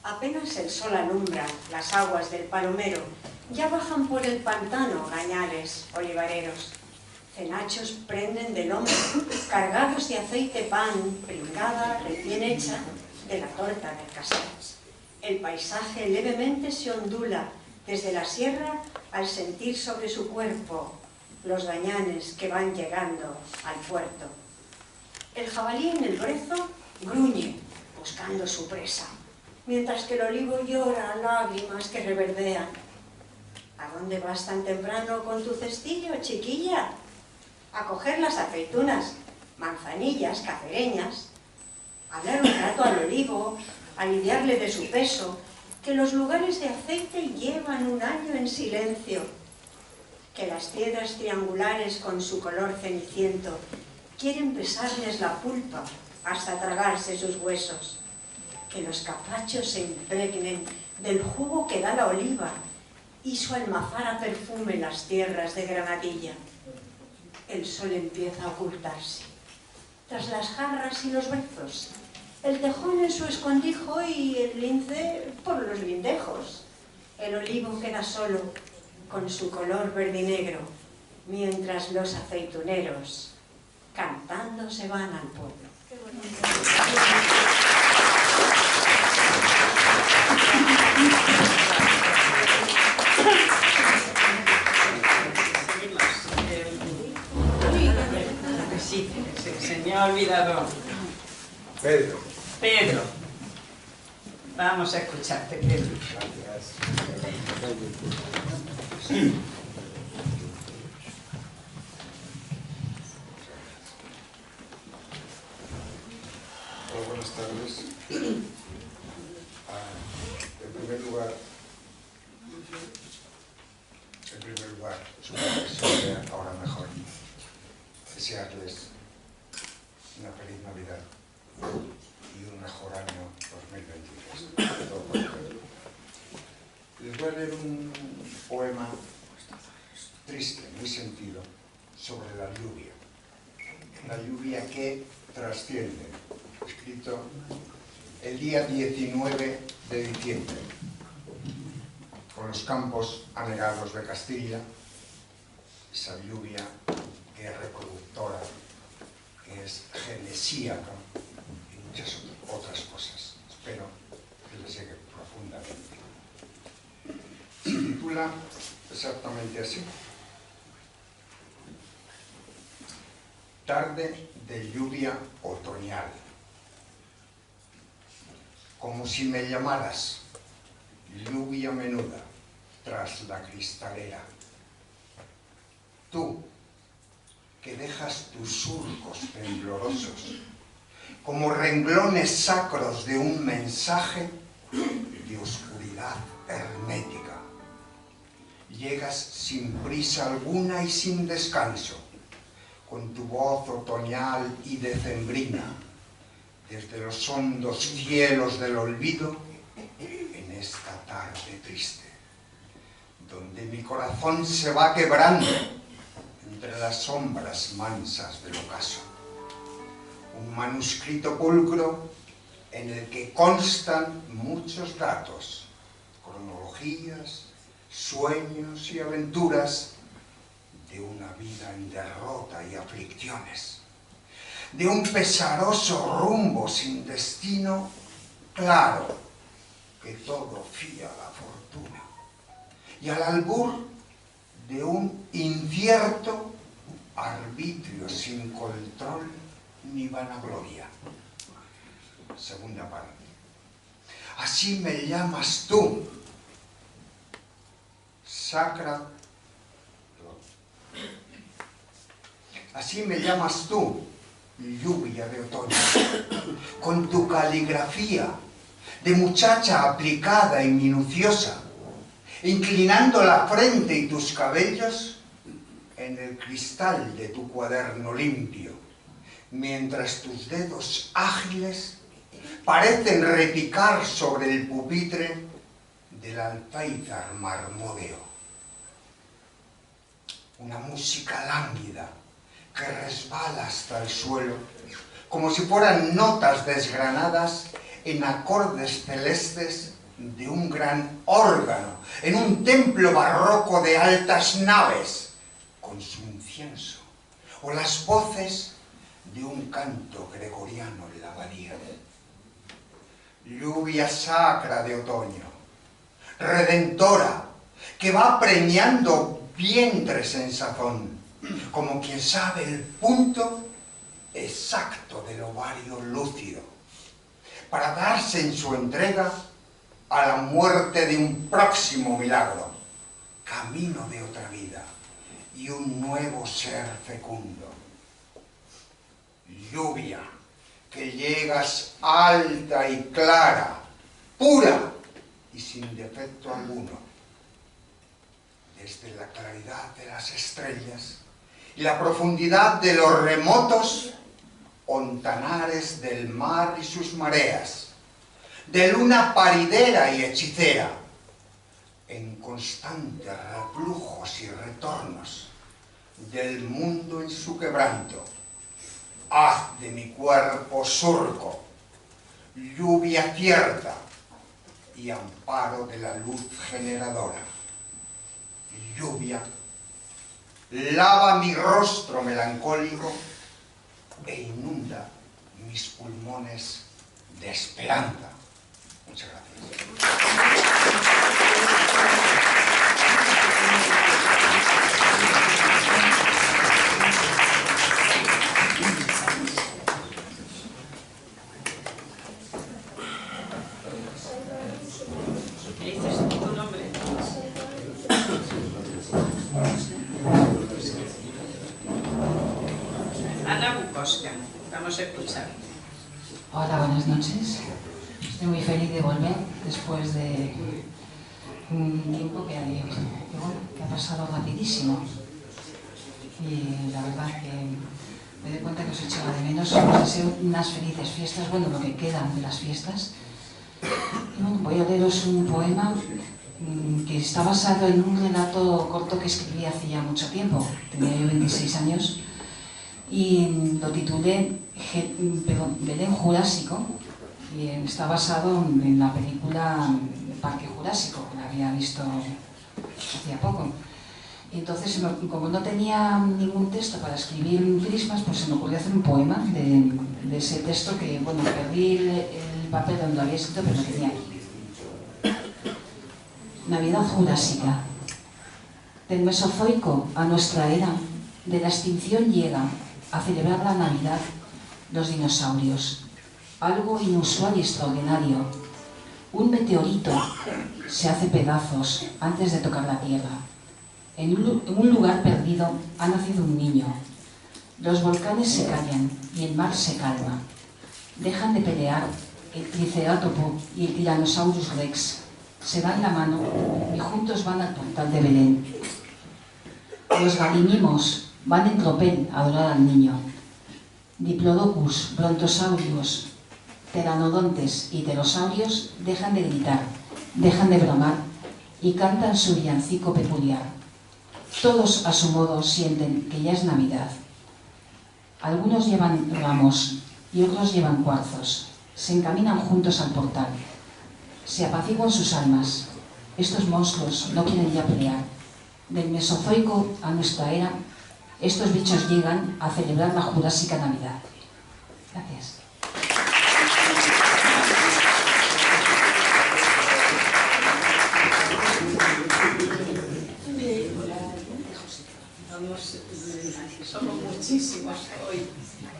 Apenas el sol alumbra las aguas del Palomero, ya bajan por el pantano gañares olivareros. Cenachos prenden del hombro, cargados de aceite pan, pringada recién hecha de la torta del Casares. El paisaje levemente se ondula desde la sierra al sentir sobre su cuerpo los gañanes que van llegando al puerto. El jabalí en el brezo gruñe, buscando su presa, mientras que el olivo llora lágrimas que reverdean. ¿A dónde vas tan temprano con tu cestillo, chiquilla? A coger las aceitunas, manzanillas, cacereñas, hablar un rato al olivo, aliviarle de su peso, que los lugares de aceite llevan un año en silencio, que las piedras triangulares con su color ceniciento quieren besarles la pulpa hasta tragarse sus huesos, que los capachos se impregnen del jugo que da la oliva y su almazara perfume las tierras de Granadilla. El sol empieza a ocultarse tras las jarras y los brezos, el tejón en su escondrijo y el lince por los lindejos. El olivo queda solo con su color verdinegro, mientras los aceituneros cantando se van al pueblo. Sí, se me ha olvidado. Pedro. Pedro. Vamos a escucharte, Pedro. Hola, buenas tardes. En primer lugar, supongo que se vea ahora mejor, desearles una feliz Navidad y un mejor año 2023. Les voy a leer un poema triste, muy sentido, sobre la lluvia. La lluvia que trasciende, escrito el día 19 de diciembre, con los campos anegados de Castilla, esa lluvia que es reproductora, que es genesíaca y muchas otras cosas. Espero que les llegue profundamente. Se titula exactamente así: Tarde de lluvia otoñal. Como si me llamaras, lluvia menuda, tras la cristalera. Tú, que dejas tus surcos temblorosos, como renglones sacros de un mensaje de oscuridad hermética. Llegas sin prisa alguna y sin descanso, con tu voz otoñal y decembrina, desde los hondos cielos del olvido, en esta tarde triste, donde mi corazón se va quebrando entre las sombras mansas del ocaso. Un manuscrito pulcro en el que constan muchos datos, cronologías, sueños y aventuras de una vida en derrota y aflicciones, de un pesaroso rumbo sin destino claro que todo fía a la fortuna, y al albur de un incierto arbitrio sin control ni vanagloria. Segunda parte. Así me llamas tú, sacra. Así me llamas tú, lluvia de otoño, con tu caligrafía de muchacha aplicada y minuciosa, inclinando la frente y tus cabellos en el cristal de tu cuaderno limpio, mientras tus dedos ágiles parecen repicar sobre el pupitre del alféizar marmódeo. Una música lánguida que resbala hasta el suelo, como si fueran notas desgranadas en acordes celestes de un gran órgano, en un templo barroco de altas naves, con su incienso, o las voces de un canto gregoriano en la abadía. Lluvia sacra de otoño, redentora, que va preñando vientres en sazón, como quien sabe el punto exacto del ovario lúcido, para darse en su entrega a la muerte de un próximo milagro, camino de otra vida y un nuevo ser fecundo. Lluvia, que llegas alta y clara, pura y sin defecto alguno, desde la claridad de las estrellas y la profundidad de los remotos ontanares del mar y sus mareas, de luna paridera y hechicera, en constantes reflujos y retornos del mundo en su quebranto. Haz de mi cuerpo surco, lluvia cierta y amparo de la luz generadora. Lluvia, lava mi rostro melancólico e inunda mis pulmones de esperanza. Muchas gracias. ¿Qué dices tu nombre? Ana Bukowska. Vamos a escuchar. Hola, buenas noches. Estoy muy feliz de volver después de un tiempo que ha pasado rapidísimo. Y la verdad que me doy cuenta que os echaba de menos. Os deseo unas felices fiestas, bueno, lo que quedan de las fiestas. Y bueno, voy a leeros un poema que está basado en un relato corto que escribí hace ya mucho tiempo. Tenía yo 26 años. Y lo titulé Belén Jurásico, y está basado en la película Parque Jurásico, que la había visto hacía poco. Y entonces, como no tenía ningún texto para escribir en Christmas, pues se me ocurrió hacer un poema de ese texto que, bueno, perdí el papel donde lo había escrito, pero lo tenía aquí. Navidad Jurásica. Del Mesozoico a nuestra era, de la extinción llega a celebrar la Navidad los dinosaurios, algo inusual y extraordinario. Un meteorito se hace pedazos antes de tocar la tierra. En un lugar perdido ha nacido un niño. Los volcanes se callan y el mar se calma. Dejan de pelear el Triceratopo y el Tyrannosaurus Rex. Se dan la mano y juntos van al portal de Belén. Los galimimos van en tropel a adorar al niño. Diplodocus, Brontosaurios, Pteranodontes y pterosaurios dejan de gritar, dejan de bramar y cantan su villancico peculiar. Todos a su modo sienten que ya es Navidad. Algunos llevan ramos y otros llevan cuarzos. Se encaminan juntos al portal. Se apaciguan sus almas. Estos monstruos no quieren ya pelear. Del Mesozoico a nuestra era, estos bichos llegan a celebrar la jurásica Navidad. Gracias. Somos muchísimos hoy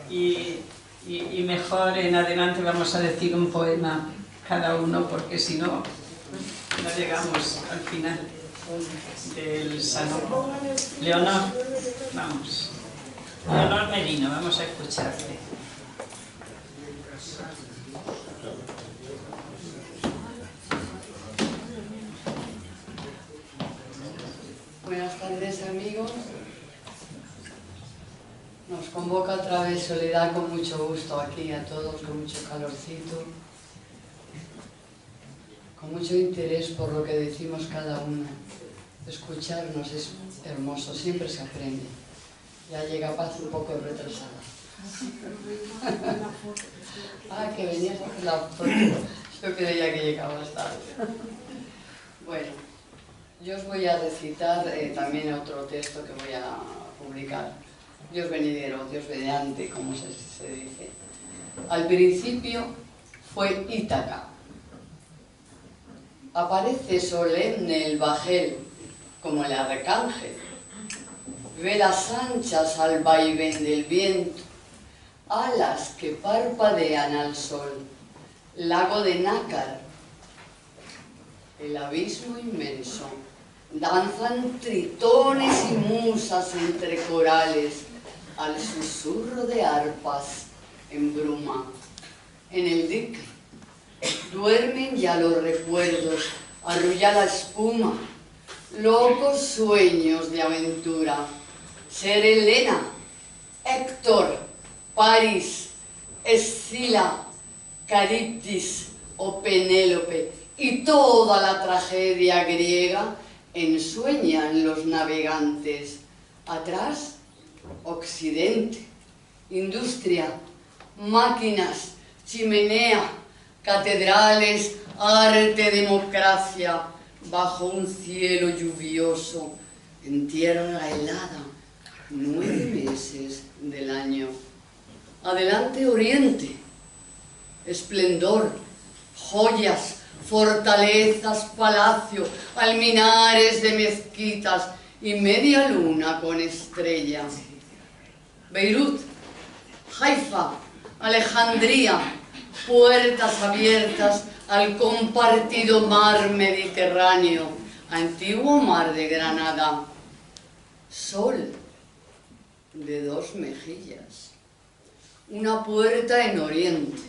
y mejor en adelante vamos a decir un poema cada uno, porque si no, no llegamos al final del salón. Leonor, vamos. Leonor Merino, vamos a escucharte. Buenas tardes, amigos. Nos convoca otra vez Soledad con mucho gusto aquí a todos, con mucho calorcito, con mucho interés por lo que decimos cada uno. Escucharnos es hermoso, siempre se aprende. Ya llega Paz un poco retrasada. Que venías a hacer la foto. Yo creía que llegabas tarde. Bueno, yo os voy a recitar también otro texto que voy a publicar. Dios venidero, Dios mediante, como se dice. Al principio fue Ítaca. Aparece solemne el bajel, como el arcángel. Velas anchas al vaivén del viento, alas que parpadean al sol, lago de nácar, el abismo inmenso. Danzan tritones y musas entre corales, al susurro de arpas en bruma. En el dique duermen ya los recuerdos, arrulla la espuma, locos sueños de aventura. Ser Helena, Héctor, París, Escila, Caribdis o Penélope y toda la tragedia griega ensueñan los navegantes. Atrás, Occidente, industria, máquinas, chimenea, catedrales, arte, democracia, bajo un cielo lluvioso, en tierra helada, 9 meses del año. Adelante, Oriente, esplendor, joyas, fortalezas, palacio, alminares de mezquitas y media luna con estrella. Beirut, Haifa, Alejandría, puertas abiertas al compartido mar Mediterráneo, antiguo mar de Granada. Sol de 2 mejillas, una puerta en Oriente,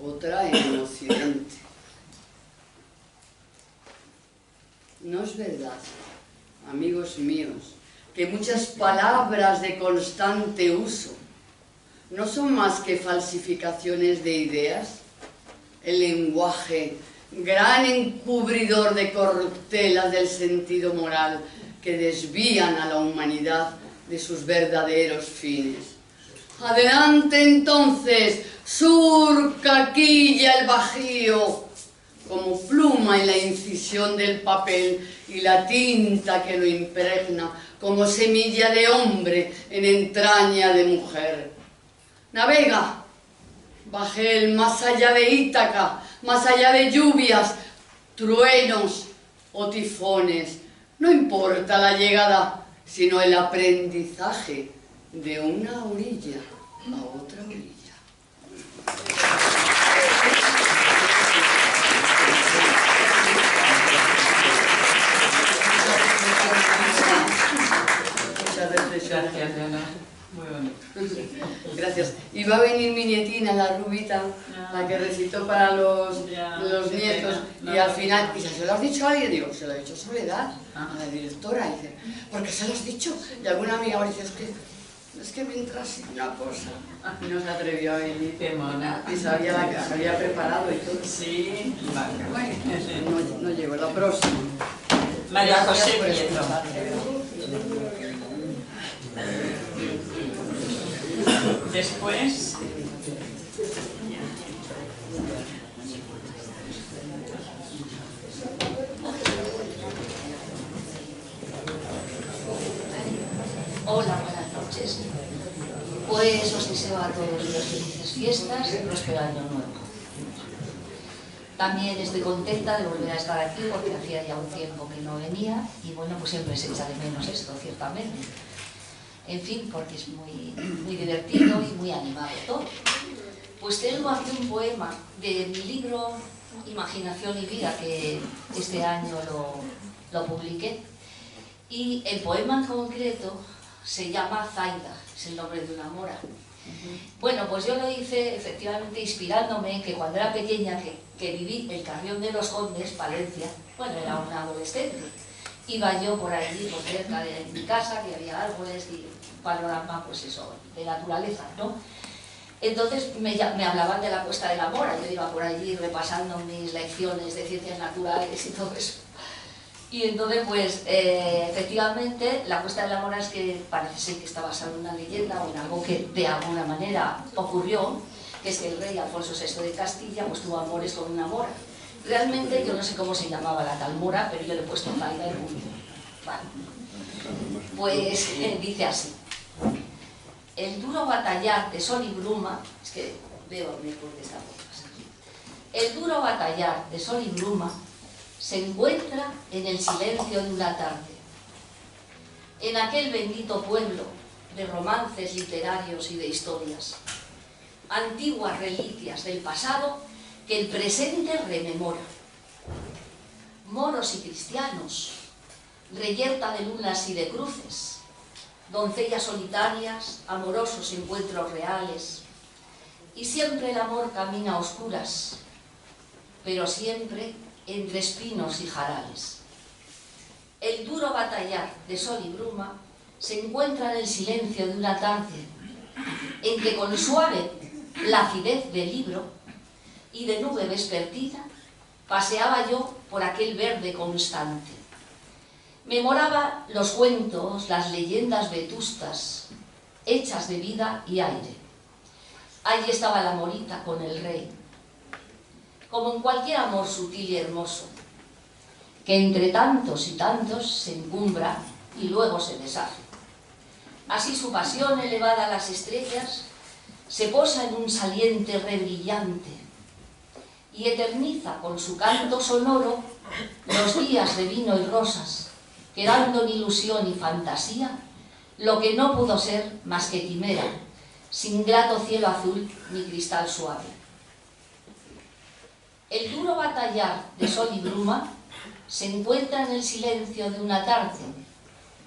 otra en Occidente. ¿No es verdad, amigos míos, que muchas palabras de constante uso no son más que falsificaciones de ideas? El lenguaje, gran encubridor de corruptelas del sentido moral que desvían a la humanidad de sus verdaderos fines. Adelante entonces, surca aquí ya el bajío, como pluma en la incisión del papel y la tinta que lo impregna, como semilla de hombre en entraña de mujer. Navega, bajel, más allá de Ítaca, más allá de lluvias, truenos o tifones. No importa la llegada, sino el aprendizaje de una orilla a otra orilla. Gracias, Diana. Muy bonito. Gracias. Y va a venir mi nietina, la Rubita, la que recitó para los nietos, y al final, dice, ¿se lo has dicho a alguien? Digo, se lo he dicho a Soledad, a la directora, y dice, ¿por qué se lo has dicho? Y alguna amiga me dice, es que mientras una cosa, y no se atrevió a venir. Qué mona. Y sabía la que se había preparado y todo. Sí, bueno, no llegó, la próxima. María José Gracias por Prieto. Después... Hola, buenas noches. Pues os deseo a todos unas felices fiestas y próspero año nuevo. También estoy contenta de volver a estar aquí porque hacía ya un tiempo que no venía y bueno, pues siempre se echa de menos esto, ciertamente. En fin, porque es muy divertido y muy animado todo. Pues tengo aquí un poema de mi libro Imaginación y Vida, que este año lo publiqué. Y el poema en concreto se llama Zaida, es el nombre de una mora. Bueno, pues yo lo hice efectivamente inspirándome en que cuando era pequeña, que viví el Carrión de los Condes, Palencia, bueno, era una adolescente. Iba yo por allí, por cerca de mi casa, que había árboles y un panorama, pues eso, de naturaleza, ¿no? Entonces me hablaban de la Cuesta de la Mora, yo iba por allí repasando mis lecciones de ciencias naturales y todo eso. Y entonces, pues, efectivamente, la Cuesta de la Mora es que parece ser que está basada en una leyenda o en algo que de alguna manera ocurrió, que es que el rey Alfonso VI de Castilla pues tuvo amores con una mora. Realmente yo no sé cómo se llamaba la tal mora, pero yo le he puesto Zaida en punto. Vale. Pues dice así: el duro batallar de sol y bruma, es que veo mejor de esta forma, el duro batallar de sol y bruma se encuentra en el silencio de una tarde, en aquel bendito pueblo de romances literarios y de historias, antiguas reliquias del pasado que el presente rememora. Moros y cristianos, reyerta de lunas y de cruces, doncellas solitarias, amorosos encuentros reales, y siempre el amor camina a oscuras, pero siempre entre espinos y jarales. El duro batallar de sol y bruma se encuentra en el silencio de una tarde en que con suave placidez de libro y de nube vespertina paseaba yo por aquel verde constante. Memoraba los cuentos, las leyendas vetustas, hechas de vida y aire. Allí estaba la morita con el rey, como en cualquier amor sutil y hermoso, que entre tantos y tantos se encumbra y luego se deshace. Así su pasión elevada a las estrellas se posa en un saliente rebrillante y eterniza con su canto sonoro los días de vino y rosas, quedando en ilusión y fantasía lo que no pudo ser más que quimera, sin grato cielo azul ni cristal suave. El duro batallar de sol y bruma se encuentra en el silencio de una tarde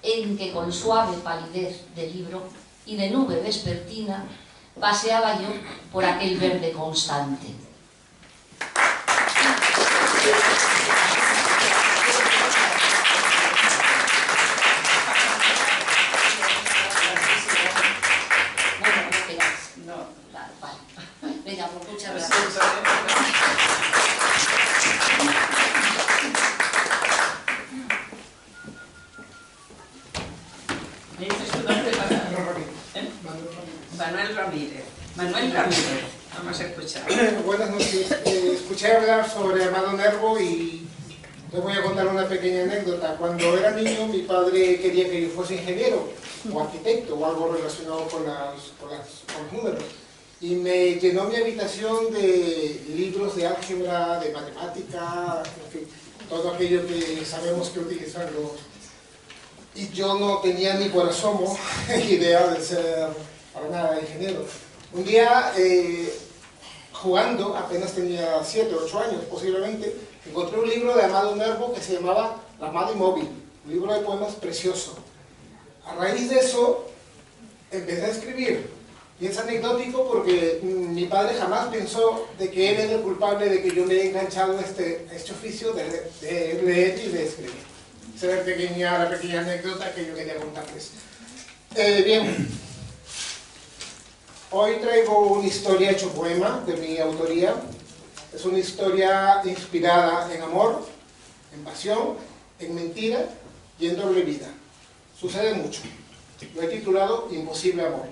en que con suave palidez de libro y de nube vespertina paseaba yo por aquel verde constante. Bueno, no queráis. No, vale. Venga, pues muchas gracias. Manuel Ramírez, vamos a escuchar. Buenas noches. Escuché hablar sobre Amado Nervo y les voy a contar una pequeña anécdota. Cuando era niño, mi padre quería que yo fuese ingeniero o arquitecto o algo relacionado con los números. Y me llenó mi habitación de libros de álgebra, de matemática, en fin, todo aquello que sabemos que utilizan los... Y yo no tenía ni por asomo idea de ser para nada ingeniero. Un día, jugando, apenas tenía 7 o 8 años posiblemente, encontré un libro de Amado Nervo que se llamaba La Amada Inmóvil, un libro de poemas precioso. A raíz de eso, empecé a escribir. Y es anecdótico porque mi padre jamás pensó de que él era el culpable de que yo me haya enganchado a este oficio de leer y de escribir. Esa es la pequeña anécdota que yo quería contarles. Bien, hoy traigo una historia hecho poema de mi autoría. Es una historia inspirada en amor, en pasión, en mentira y en doble vida. Sucede mucho. Lo he titulado Imposible Amor.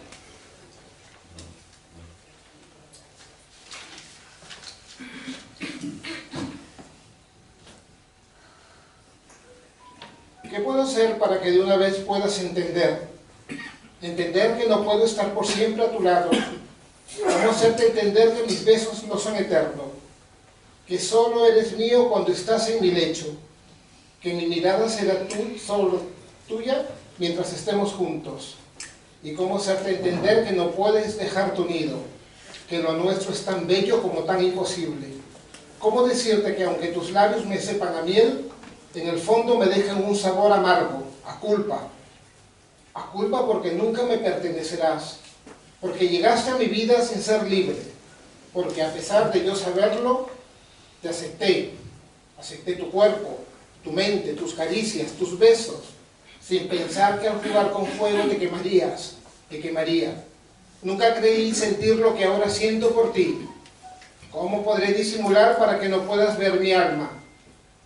¿Qué puedo hacer para que de una vez puedas entender? Entender que no puedo estar por siempre a tu lado. ¿Cómo hacerte entender que mis besos no son eternos? Que solo eres mío cuando estás en mi lecho. Que mi mirada será solo tuya mientras estemos juntos. Y cómo hacerte entender que no puedes dejar tu nido. Que lo nuestro es tan bello como tan imposible. ¿Cómo decirte que aunque tus labios me sepan a miel, en el fondo me dejan un sabor amargo, a culpa? A culpa porque nunca me pertenecerás, porque llegaste a mi vida sin ser libre, porque a pesar de yo saberlo, te acepté. Acepté tu cuerpo, tu mente, tus caricias, tus besos, sin pensar que al jugar con fuego te quemarías, te quemaría. Nunca creí sentir lo que ahora siento por ti. ¿Cómo podré disimular para que no puedas ver mi alma?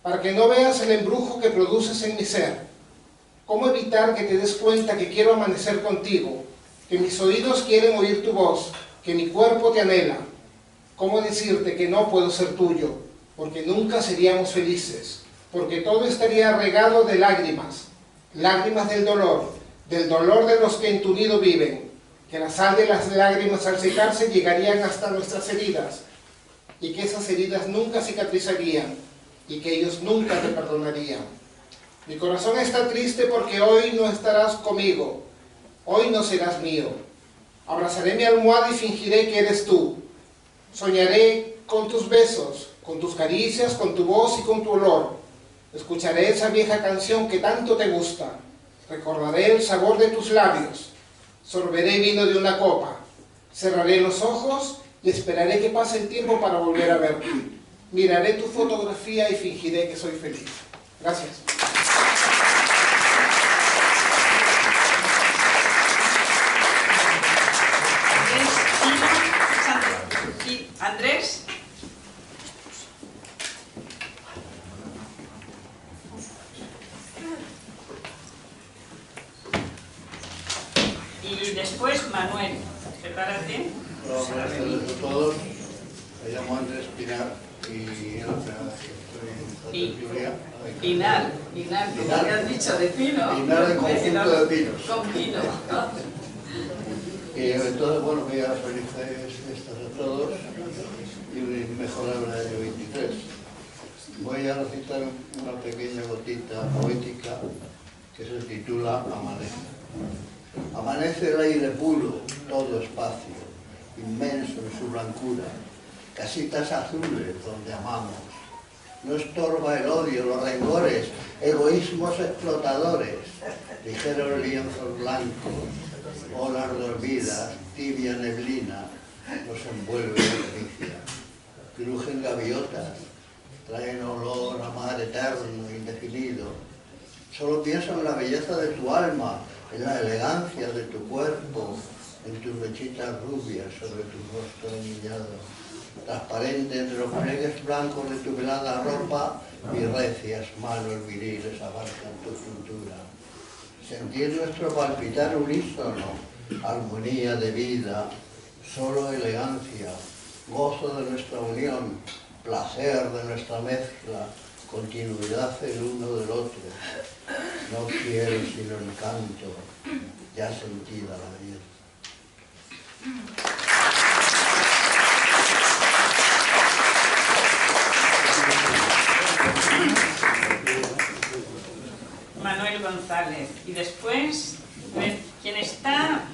Para que no veas el embrujo que produces en mi ser. ¿Cómo evitar que te des cuenta que quiero amanecer contigo? Que mis oídos quieren oír tu voz, que mi cuerpo te anhela. ¿Cómo decirte que no puedo ser tuyo? Porque nunca seríamos felices. Porque todo estaría regado de lágrimas. Lágrimas del dolor de los que en tu nido viven. Que la sal de las lágrimas al secarse llegarían hasta nuestras heridas. Y que esas heridas nunca cicatrizarían. Y que ellos nunca te perdonarían. Mi corazón está triste porque hoy no estarás conmigo. Hoy no serás mío. Abrazaré mi almohada y fingiré que eres tú. Soñaré con tus besos, con tus caricias, con tu voz y con tu olor. Escucharé esa vieja canción que tanto te gusta. Recordaré el sabor de tus labios. Sorberé vino de una copa. Cerraré los ojos y esperaré que pase el tiempo para volver a verte. Miraré tu fotografía y fingiré que soy feliz. Gracias. Andrés. Y después Manuel. Prepárate. Buenas tardes a todos. Me llamo Andrés Pinar y en la verdad que estoy en Julia. Pinar, como habías dicho, de pino. Pinar de conjunto de pinos. Con pino. Y entonces, bueno, muy felices fiestas a todos y un mejorable año 23. Voy a recitar una pequeña gotita poética que se titula Amanece. Amanece el aire puro, todo espacio, inmenso en su blancura, casitas azules donde amamos. No estorba el odio, los rencores, egoísmos explotadores, ligeros lienzos blancos, olas dormidas, tibia neblina, nos envuelve de delicia. Crujen gaviotas, traen olor a mar eterno, indefinido. Solo piensa en la belleza de tu alma, en la elegancia de tu cuerpo, en tus mechitas rubias sobre tu rostro aniñado. Transparente entre los pliegues blancos de tu velada ropa, mis recias manos viriles abarcan tu cintura. Sentir nuestro palpitar unísono, armonía de vida, solo elegancia, gozo de nuestra unión, placer de nuestra mezcla, continuidad el uno del otro. No quiero sino encanto, ya sentida la vida. Manuel González. Y después, ¿quién está?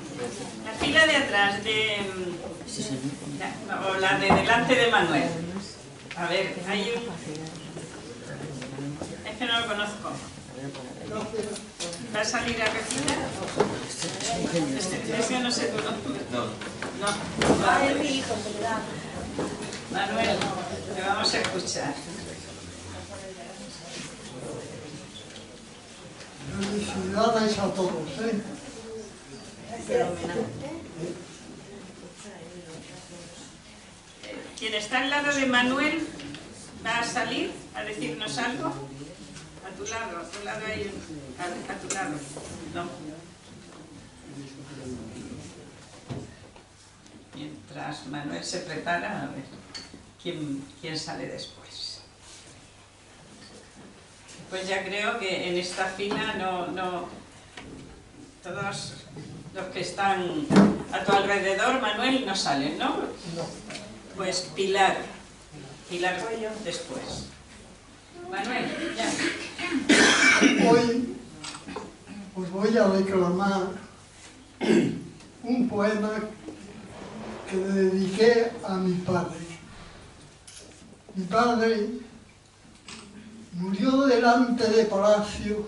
La fila de atrás, o la de delante de Manuel. A ver, hay un... Es que no lo conozco. ¿Va a salir a recitar? Es que no sé tu nombre. No. Ah, es mi hijo, ¿verdad? Manuel, te vamos a escuchar. Felicidades a todos, ¿eh? Quien está al lado de Manuel va a salir a decirnos algo. A tu lado hay a tu lado. No. Mientras Manuel se prepara, a ver quién sale después. Pues ya creo que en esta fila no todos los que están a tu alrededor, Manuel, no salen, ¿no? No. Pues Pilar después. Manuel, ya. Hoy os voy a declamar un poema que le dediqué a mi padre. Mi padre murió delante de palacio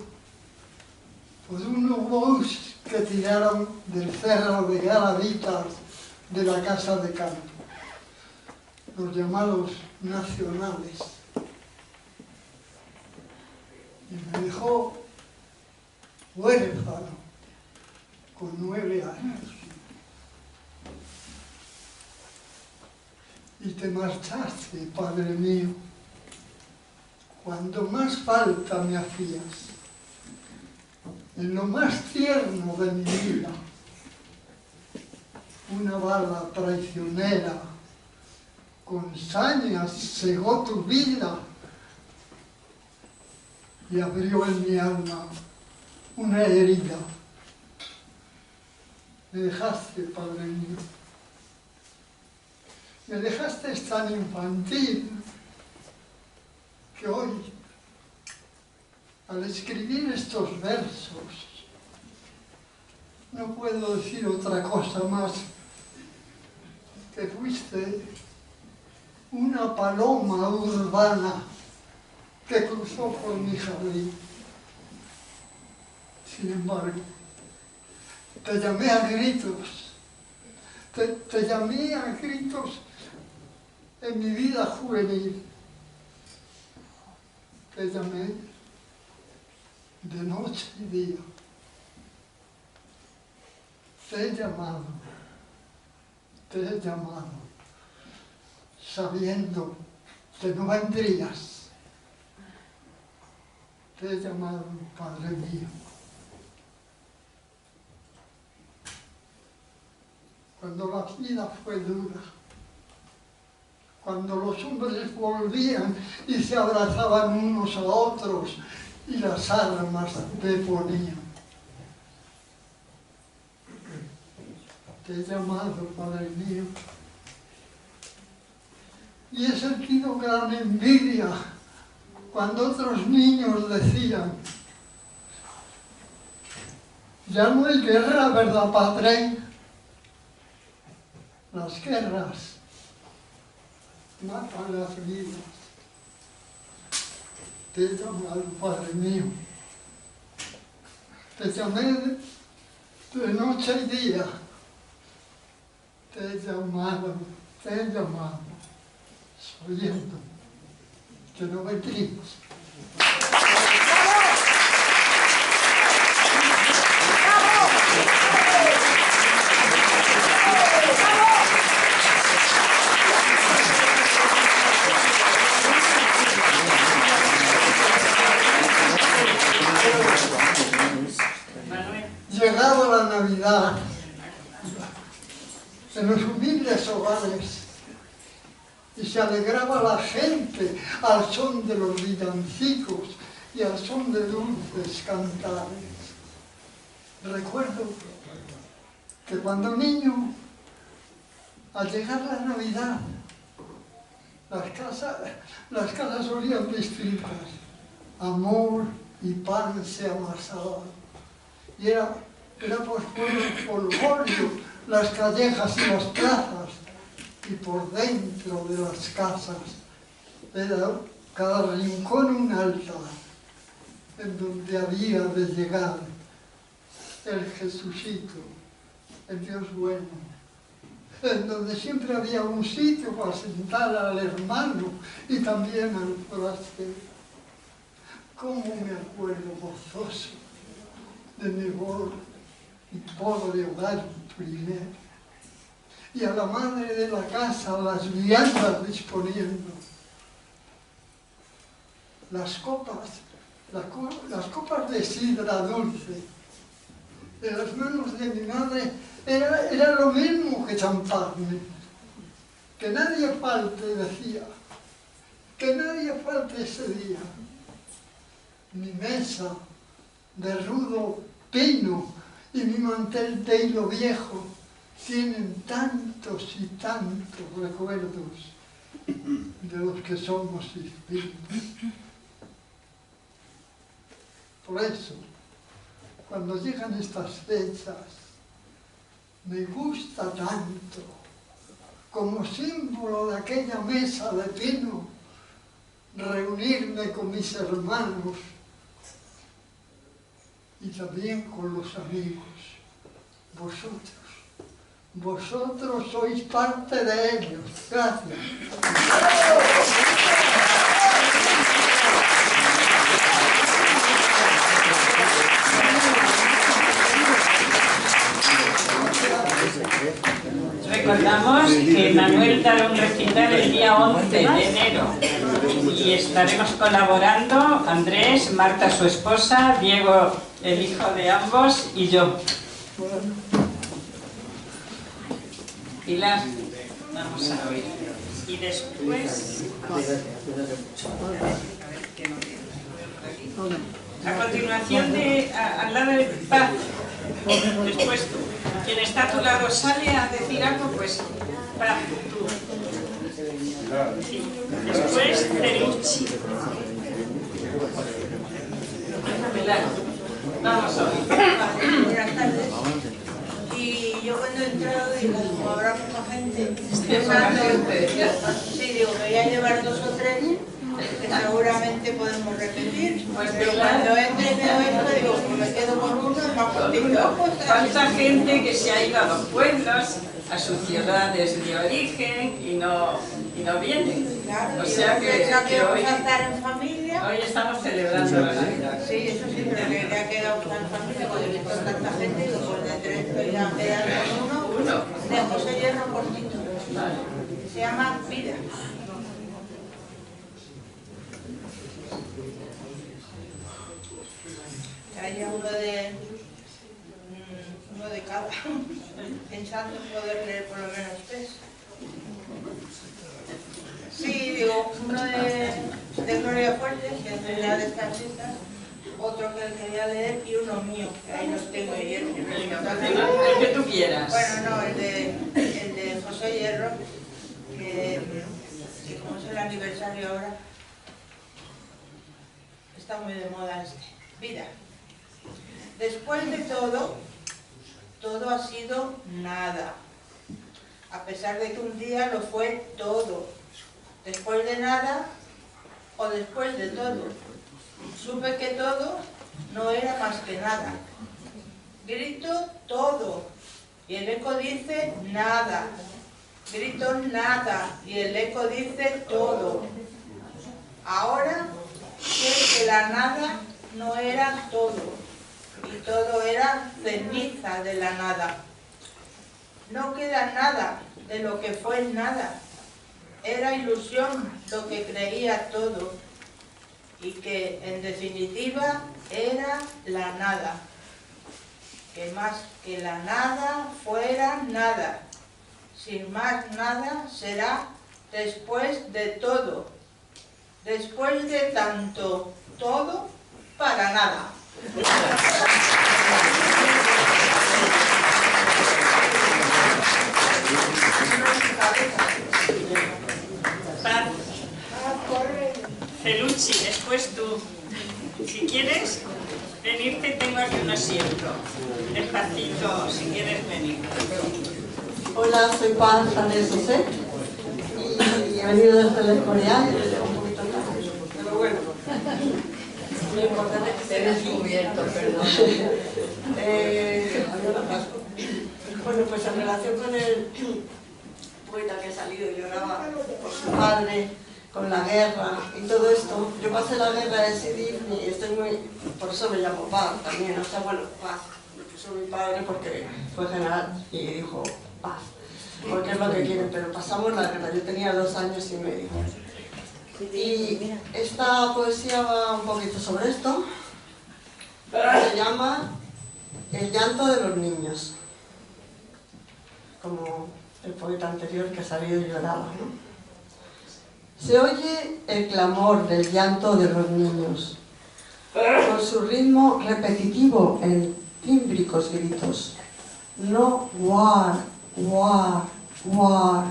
por unos bois que tiraron del cerro de Galavitas de la casa de campo, los llamados nacionales. Y me dejó huérfano con 9 años. Y te marchaste, Padre mío, cuando más falta me hacías, en lo más tierno de mi vida. Una bala traicionera con sañas cegó tu vida y abrió en mi alma una herida. Me dejaste, Padre mío. Me dejaste tan infantil que hoy, al escribir estos versos, no puedo decir otra cosa más que fuiste una paloma urbana que cruzó por mi jardín. Sin embargo, te llamé a gritos, te llamé a gritos en mi vida juvenil. Te llamé de noche y día. Te he llamado, sabiendo que no vendrías. Te he llamado, Padre mío. Cuando la vida fue dura, cuando los hombres volvían y se abrazaban unos a otros y las armas deponían. Te he llamado, Padre mío, y he sentido gran envidia cuando otros niños decían: ya no hay guerra, ¿verdad, Padre? Las guerras matan las vidas. Te he llamado, Padre mío. Te llamé de noche y día. Te he llamado, sabiendo que no vendrías. Llegaba la Navidad, en los humildes hogares, y se alegraba la gente al son de los villancicos y al son de dulces cantares. Recuerdo que cuando niño, al llegar la Navidad, las casas olían distintas. Amor y pan se amasaban. Y era pues por el polvorio, las callejas y las plazas, y por dentro de las casas era cada rincón un altar en donde había de llegar el Jesucito, el Dios bueno, en donde siempre había un sitio para sentar al hermano y también al forastero. Cómo me acuerdo gozoso de mi pobre hogar primero, y a la madre de la casa las viandas disponiendo, las copas de sidra dulce en las manos de mi madre era lo mismo que champagne. Que nadie falte, decía, que nadie falte ese día. Mi mesa de rudo pino y mi mantel de hilo viejo tienen tantos y tantos recuerdos de los que somos distintos. Por eso, cuando llegan estas fechas, me gusta tanto, como símbolo de aquella mesa de pino, reunirme con mis hermanos y también con los amigos. Vosotros sois parte de ellos. Gracias. Recordamos que Manuel dará un recital el día 11 de enero y estaremos colaborando Andrés, Marta su esposa, Diego el hijo de ambos y yo. Pilar, vamos a oír. Y después, a continuación, al lado del Paz, después quien está a tu lado sale a decir algo, pues Paz, tú. Después Felucci. Pilar, vamos a oír. Buenas tardes. Y yo cuando he entrado digo, como habrá mucha gente, sí, digo, me voy a llevar 2 o 3 que seguramente podemos repetir, pero cuando entre veo esto digo, pues me quedo con uno, más cortito. Falta gente que se ha ido a los pueblos, a sus ciudades de origen y no vienen. Claro, o sea que hoy vamos a estar en familia. Hoy estamos celebrando la Navidad. Sí, eso sí, pero le ha quedado en familia cuando he visto tanta gente, digo, pues de 3 estoy a quedar con uno de José Hierro cortito. Se llama Vida. Hay uno de cada, pensando en poder leer por lo menos 3. Sí, digo, uno de Gloria Fuertes, que es de la de estas citas, otro que quería leer y uno mío, que ahí los tengo ayer. El que tú quieras. Bueno, no, el de José Hierro, que como es el aniversario ahora, está muy de moda Vida. Después de todo, todo ha sido nada, a pesar de que un día lo fue todo. Después de nada, o después de todo, supe que todo no era más que nada. Grito todo, y el eco dice nada. Grito nada, y el eco dice todo. Ahora sé que la nada no era todo. Y todo era ceniza de la nada. No queda nada de lo que fue nada. Era ilusión lo que creía todo. Y que, en definitiva, era la nada. Que más que la nada fuera nada. Sin más nada será después de todo. Después de tanto todo para nada. Felucci, después tú. Si quieres venirte, tengo aquí un asiento. Despacito, si quieres venir. Hola, soy Paz Sánchez José y he venido desde el Escorial, un poquito tarde, pero bueno, lo importante es que Te he descubierto, perdón. Bueno, pues en relación con el poeta que ha salido y lloraba por su padre, con la guerra y todo esto, yo pasé la guerra de Sidir y estoy muy... por eso me llamo Paz también, o sea, bueno, Paz. Me puso mi padre porque fue general y dijo paz, porque es lo que quieren, pero pasamos la guerra, yo tenía 2 años y medio. Y esta poesía va un poquito sobre esto, se llama El llanto de los niños, como el poeta anterior que ha salido y lloraba, ¿no? Se oye el clamor del llanto de los niños, con su ritmo repetitivo en tímbricos gritos. No war, war, war.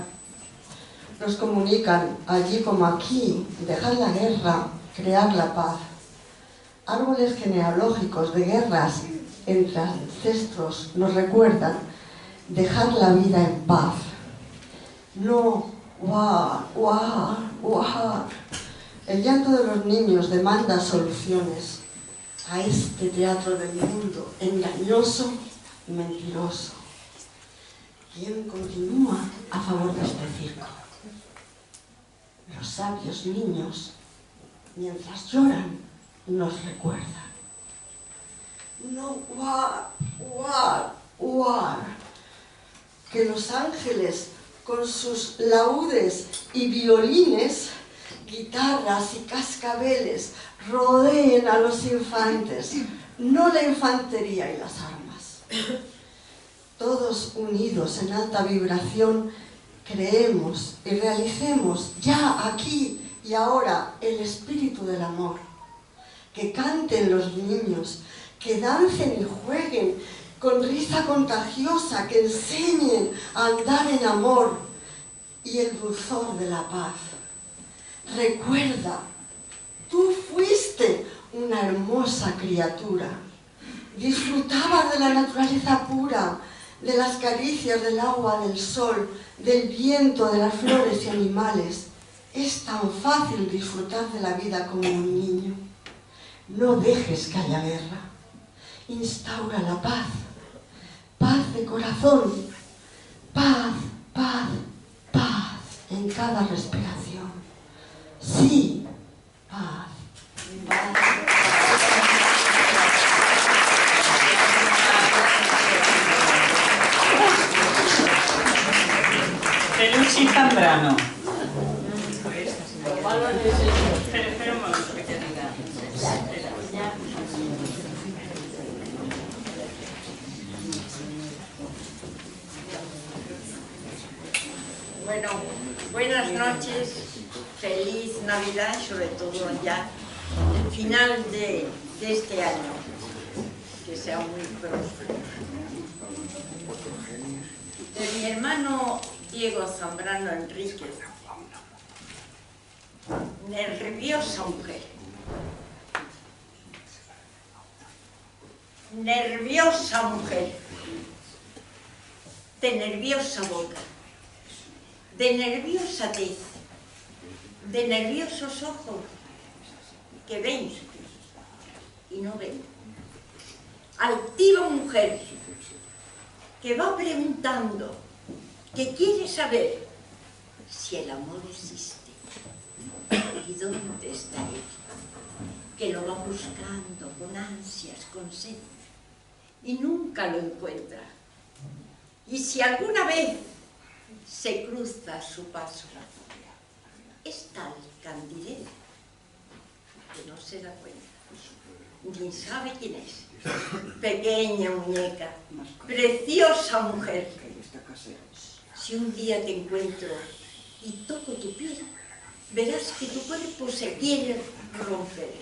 Nos comunican, allí como aquí, dejar la guerra, crear la paz. Árboles genealógicos de guerras entre ancestros nos recuerdan dejar la vida en paz. No, war, war, war. El llanto de los niños demanda soluciones a este teatro del mundo engañoso y mentiroso. ¿Quién continúa a favor de este circo? Los sabios niños, mientras lloran, nos recuerdan. No, war, war, war. Que los ángeles, con sus laúdes y violines, guitarras y cascabeles, rodeen a los infantes, no la infantería y las armas. Todos unidos en alta vibración, creemos y realicemos ya aquí y ahora el espíritu del amor. Que canten los niños, que dancen y jueguen con risa contagiosa, que enseñen a andar en amor y el dulzor de la paz. Recuerda, tú fuiste una hermosa criatura. Disfrutabas de la naturaleza pura, de las caricias del agua, del sol, del viento, de las flores y animales. Es tan fácil disfrutar de la vida como un niño. No dejes que haya guerra. Instaura la paz. Paz de corazón. Paz, paz, paz en cada respiración. Sí, paz. Paz. De Lucy Zambrano. Espera un momento que te diga. Bueno, buenas noches, feliz Navidad, sobre todo ya el final de este año, que sea muy próspero. De mi hermano Diego Zambrano Enríquez, nerviosa mujer, nerviosa mujer, de nerviosa boca, de nerviosa tez, de nerviosos ojos que ven y no ven. Altiva mujer que va preguntando, que quiere saber si el amor existe y dónde está él, que lo va buscando con ansias, con sed y nunca lo encuentra. Y si alguna vez se cruza a su paso, es tal candidez que no se da cuenta, ni sabe quién es. Pequeña muñeca, preciosa mujer, si un día te encuentro y toco tu piel, verás que tu cuerpo se quiere romper.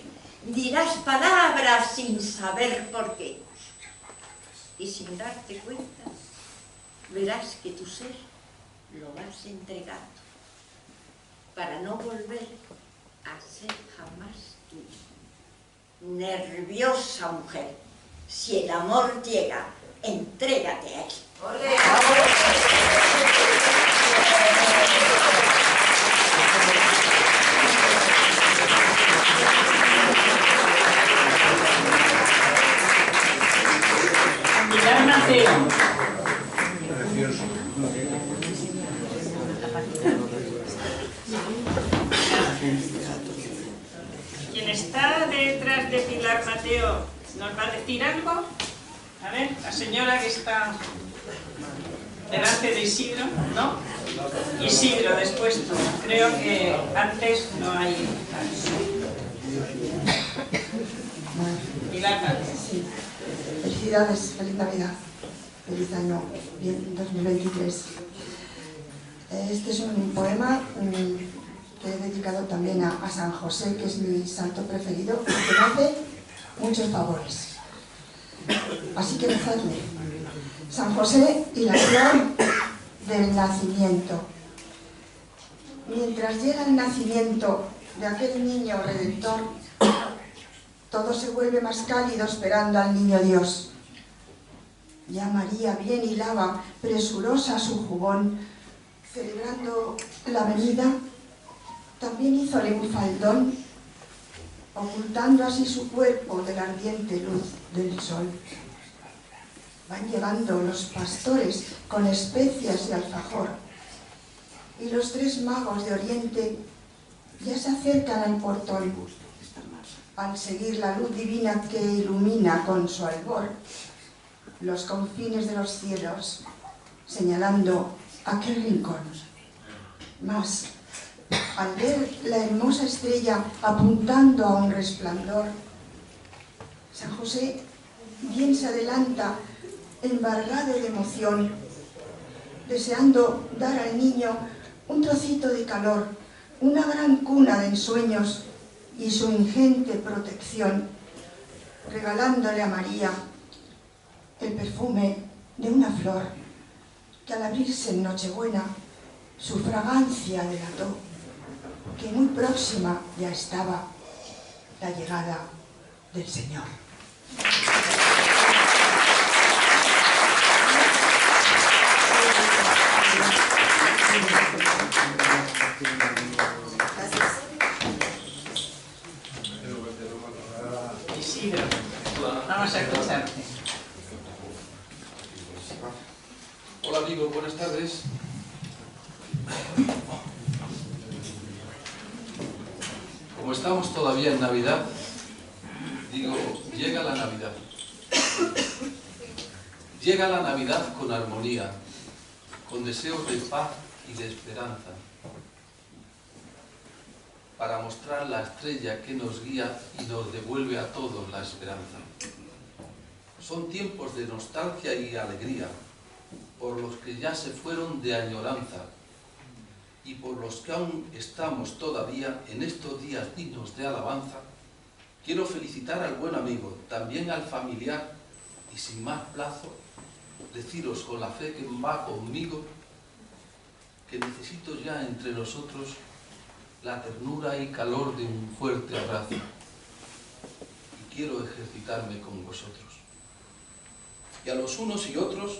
Dirás palabras sin saber por qué. Y sin darte cuenta, verás que tu ser lo vas entregando para no volver a ser jamás tuyo. Nerviosa mujer, si el amor llega, entrégate a él. de Pilar Mateo nos va a decir algo. A ver, la señora que está delante de Isidro, ¿no? Isidro, después tú. Creo que antes no hay... Pilar Mateo. Sí. Felicidades, feliz Navidad, feliz año, bien 2023. Este es un poema que he dedicado también a San José, que es mi santo preferido, que me hace muchos favores. Así que rezadle. San José y la flor del nacimiento. Mientras llega el nacimiento de aquel niño redentor, todo se vuelve más cálido esperando al niño Dios. Ya María bien hilaba, presurosa su jubón, celebrando la venida, también hízole un faldón, ocultando así su cuerpo de la ardiente luz del sol. Van llegando los pastores con especias y alfajor, y los 3 magos de Oriente ya se acercan al portón, al seguir la luz divina que ilumina con su albor los confines de los cielos, señalando aquel rincón. Mas, al ver la hermosa estrella apuntando a un resplandor, San José bien se adelanta, embargado de emoción, deseando dar al niño un trocito de calor, una gran cuna de ensueños y su ingente protección, regalándole a María el perfume de una flor que al abrirse en Nochebuena su fragancia delató que muy próxima ya estaba la llegada del Señor. Isidro, vamos a escucharte. Hola amigos, buenas tardes. Como estamos todavía en Navidad, digo, llega la Navidad. Llega la Navidad con armonía, con deseos de paz y de esperanza, para mostrar la estrella que nos guía y nos devuelve a todos la esperanza. Son tiempos de nostalgia y alegría, por los que ya se fueron de añoranza, y por los que aún estamos todavía en estos días dignos de alabanza. Quiero felicitar al buen amigo, también al familiar, y sin más plazo, deciros con la fe que va conmigo, que necesito ya entre nosotros la ternura y calor de un fuerte abrazo, y quiero ejercitarme con vosotros. Y a los unos y otros,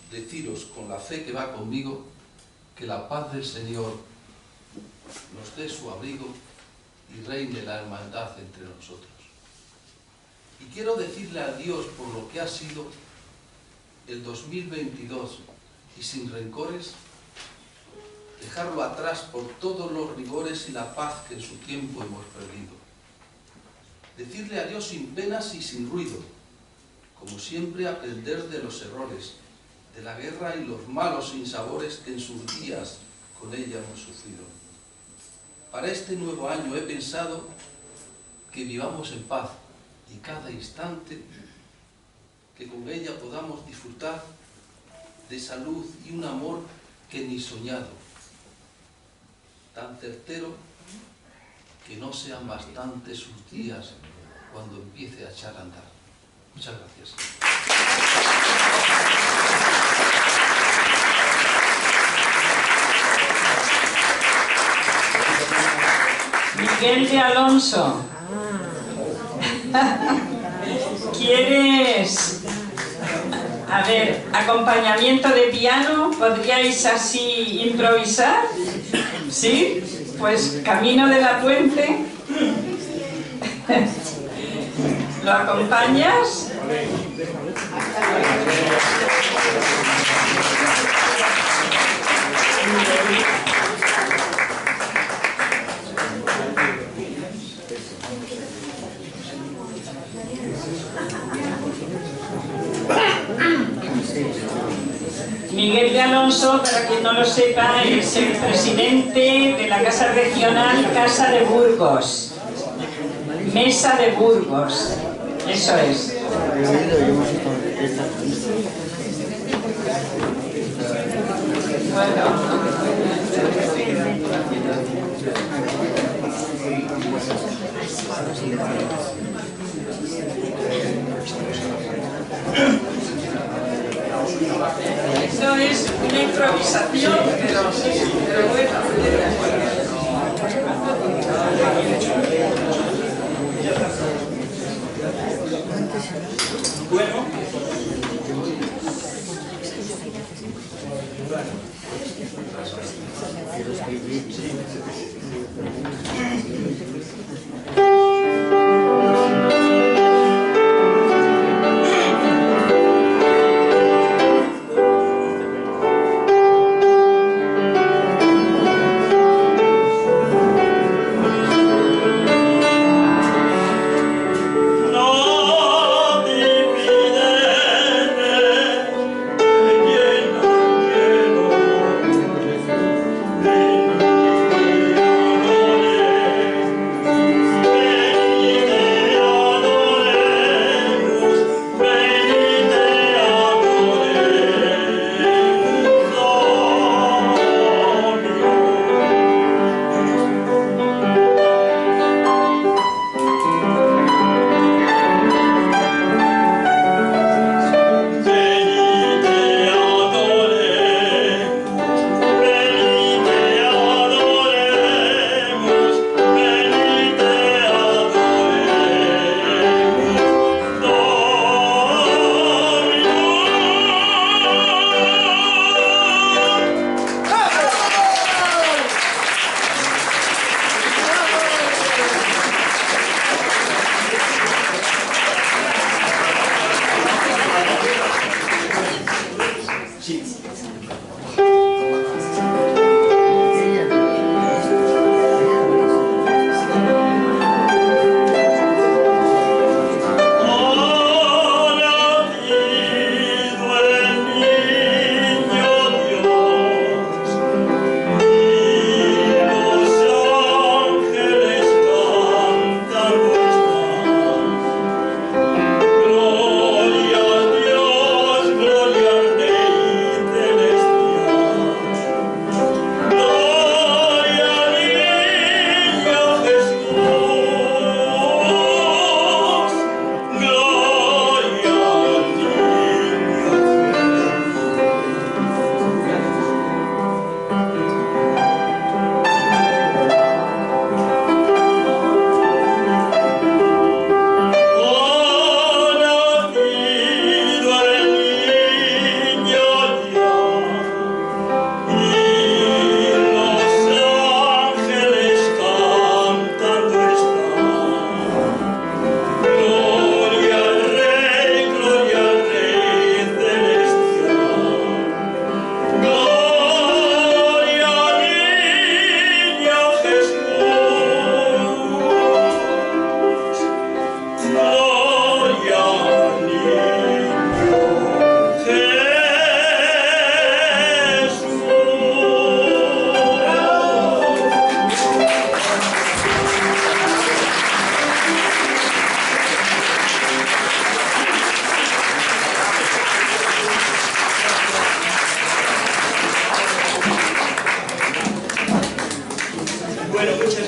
deciros con la fe que va conmigo, que la paz del Señor nos dé su abrigo y reine la hermandad entre nosotros. Y quiero decirle a Dios por lo que ha sido el 2022 y sin rencores, dejarlo atrás por todos los rigores y la paz que en su tiempo hemos perdido. Decirle a Dios sin penas y sin ruido, como siempre aprender de los errores, de la guerra y los malos sinsabores que en sus días con ella hemos sufrido. Para este nuevo año he pensado que vivamos en paz y cada instante que con ella podamos disfrutar de salud y un amor que ni soñado, tan certero que no sean bastantes sus días cuando empiece a echar a andar. Muchas gracias. Miguel de Alonso, ¿quieres, a ver, acompañamiento de piano? ¿Podríais así improvisar? ¿Sí? Pues Camino de la Puente. ¿Lo acompañas? Alonso, para quien no lo sepa, es el presidente de la Casa Regional Casa de Burgos. Mesa de Burgos. Eso es. Esto es una improvisación, pero bueno. Bueno.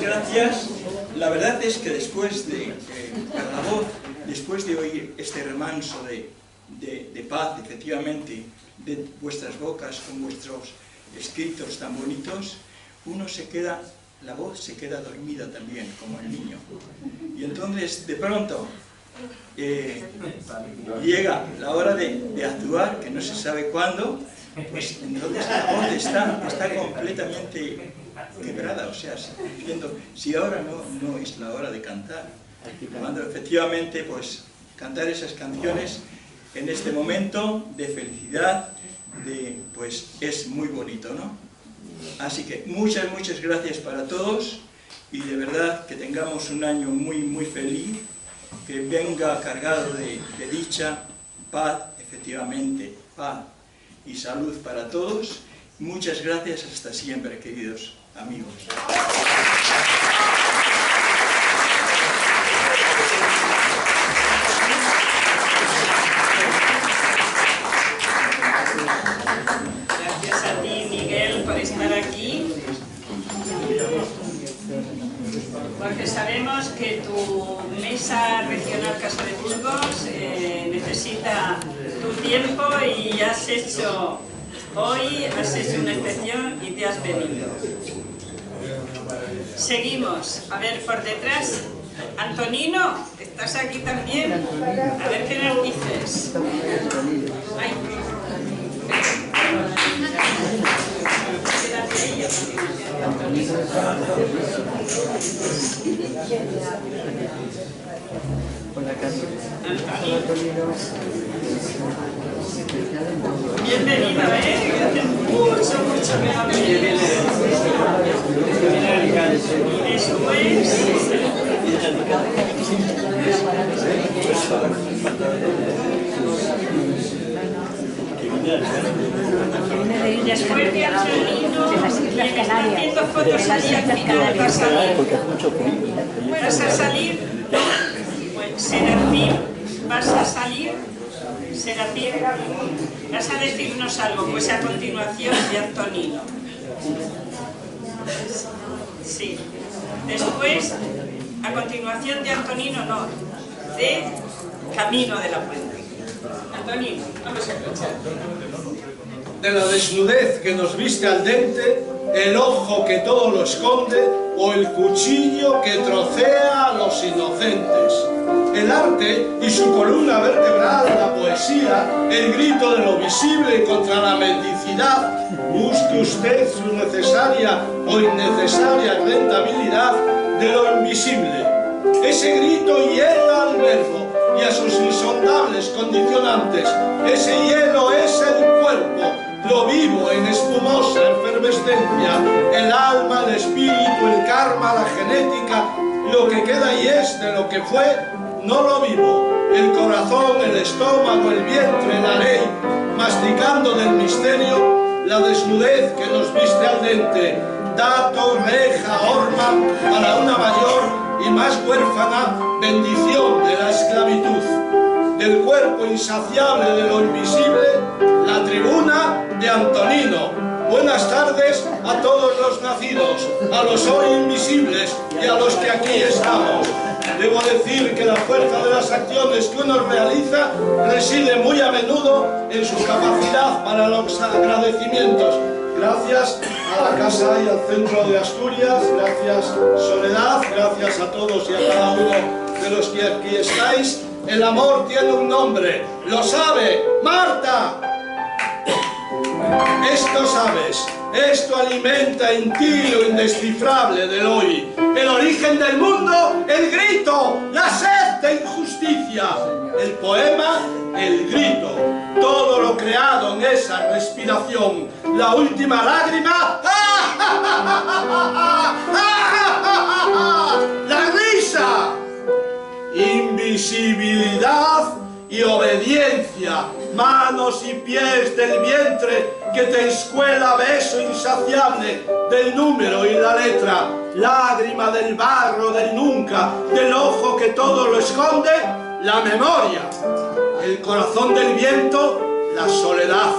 gracias. La verdad es que después de cada voz, después de oír este remanso de paz, efectivamente, de vuestras bocas con vuestros escritos tan bonitos, uno se queda, la voz se queda dormida también, como el niño. Y entonces, de pronto, llega la hora de actuar, que no se sabe cuándo, pues entonces la voz está completamente quebrada, o sea, diciendo, si ahora no es la hora de cantar, cuando efectivamente, pues, cantar esas canciones en este momento de felicidad, pues, es muy bonito, ¿no? Así que muchas gracias para todos y de verdad que tengamos un año muy feliz, que venga cargado de dicha, paz, efectivamente, paz y salud para todos, Muchas gracias, hasta siempre, queridos amigos. Gracias a ti, Miguel, por estar aquí. Porque sabemos que tu mesa regional Casa de Burgos necesita tu tiempo y hoy has hecho una excepción y te has venido. Seguimos. A ver, por detrás. Antonino, ¿estás aquí también? A ver qué nos dices. Ay. Quédate ahí a continuación, Antonino. Bienvenido, hace mucho que no vienes. Y después... Después de Antonino, está haciendo fotos allí al final, ¿vas a salir? Pues Serafín, ¿vas a salir? Serafín, ¿vas a decirnos algo? Pues a continuación de Antonino. Sí. Después, a continuación de Antonino, no, de Camino de la Puente. Antonino, vamos a escuchar. De la desnudez que nos viste al dente, el ojo que todo lo esconde, o el cuchillo que trocea a los inocentes. El arte y su columna vertebral, la poesía, el grito de lo visible contra la mendicidad, busque usted su necesaria o innecesaria rentabilidad de lo invisible. Ese grito hiela al verbo y a sus insondables condicionantes. Ese hielo es el cuerpo, lo vivo en espumosa efervescencia, el alma, el espíritu, el karma, la genética, lo que queda y es de lo que fue, no lo vivo, el corazón, el estómago, el vientre, la ley, masticando del misterio, la desnudez que nos viste al dente, dato, reja, horma, para una mayor y más huérfana bendición de la esclavitud. Del cuerpo insaciable de lo invisible, la tribuna de Antonino. Buenas tardes a todos los nacidos, a los hoy invisibles y a los que aquí estamos. Debo decir que la fuerza de las acciones que uno realiza reside muy a menudo en su capacidad para los agradecimientos. Gracias a la Casa y al Centro de Asturias, gracias Soledad, gracias a todos y a cada uno de los que aquí estáis. El amor tiene un nombre, lo sabe, Marta. Esto sabes, esto alimenta en ti lo indescifrable del hoy, el origen del mundo, el grito, la sed de injusticia, el poema, el grito, todo lo creado en esa respiración, la última lágrima, la risa, invisibilidad y obediencia, manos y pies del vientre que te escuela beso insaciable del número y la letra, lágrima del barro del nunca, del ojo que todo lo esconde, la memoria, el corazón del viento, la soledad,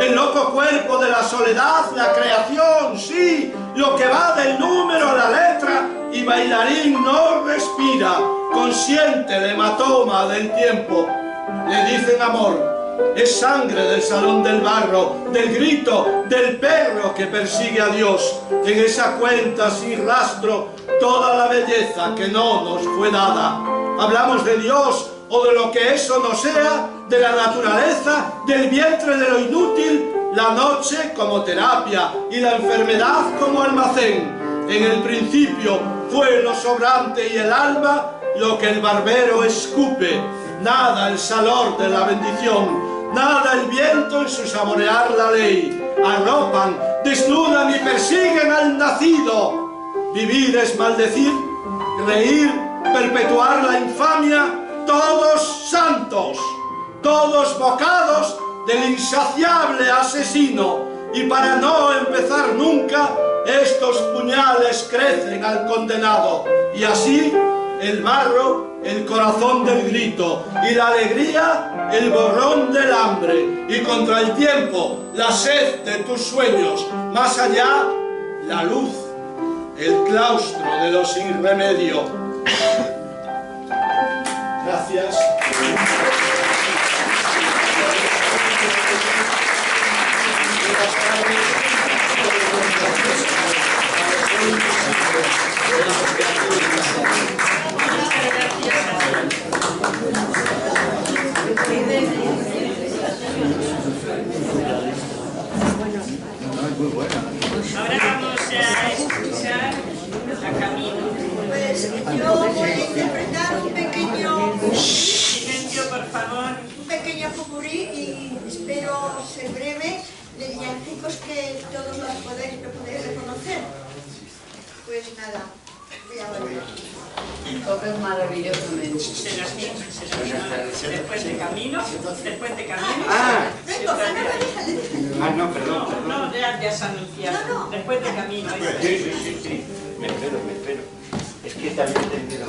el loco cuerpo de la soledad, la creación, sí, lo que va del número a la letra, y bailarín no respira, consciente el hematoma del tiempo. Le dicen amor, es sangre del salón del barro, del grito del perro que persigue a Dios. En esa cuenta sin rastro, toda la belleza que no nos fue dada. Hablamos de Dios o de lo que eso no sea, de la naturaleza, del vientre de lo inútil, la noche como terapia y la enfermedad como almacén. En el principio fue lo sobrante y el alma lo que el barbero escupe. Nada el salor de la bendición, nada el viento en su saborear la ley. Arropan, desnudan y persiguen al nacido. Vivir es maldecir, reír, perpetuar la infamia, todos santos, todos bocados del insaciable asesino. y para no empezar nunca, estos puñales crecen al condenado, y así el barro, el corazón del grito, y la alegría, el borrón del hambre, y contra el tiempo, la sed de tus sueños, más allá, la luz, el claustro de los sin remedio. Gracias. Ahora vamos a escuchar a Camino. Pues yo voy a interpretar un pequeño... Silencio, por favor. Un pequeño popurrí y espero ser breve de villancicos que todos los podéis reconocer. Pues nada, voy a volver. Tocan maravillosamente. Después de Camino. Después de Camino. No, perdón. No, ya has anunciado. Después de Camino. Sí. Me espero. Es que también tendré.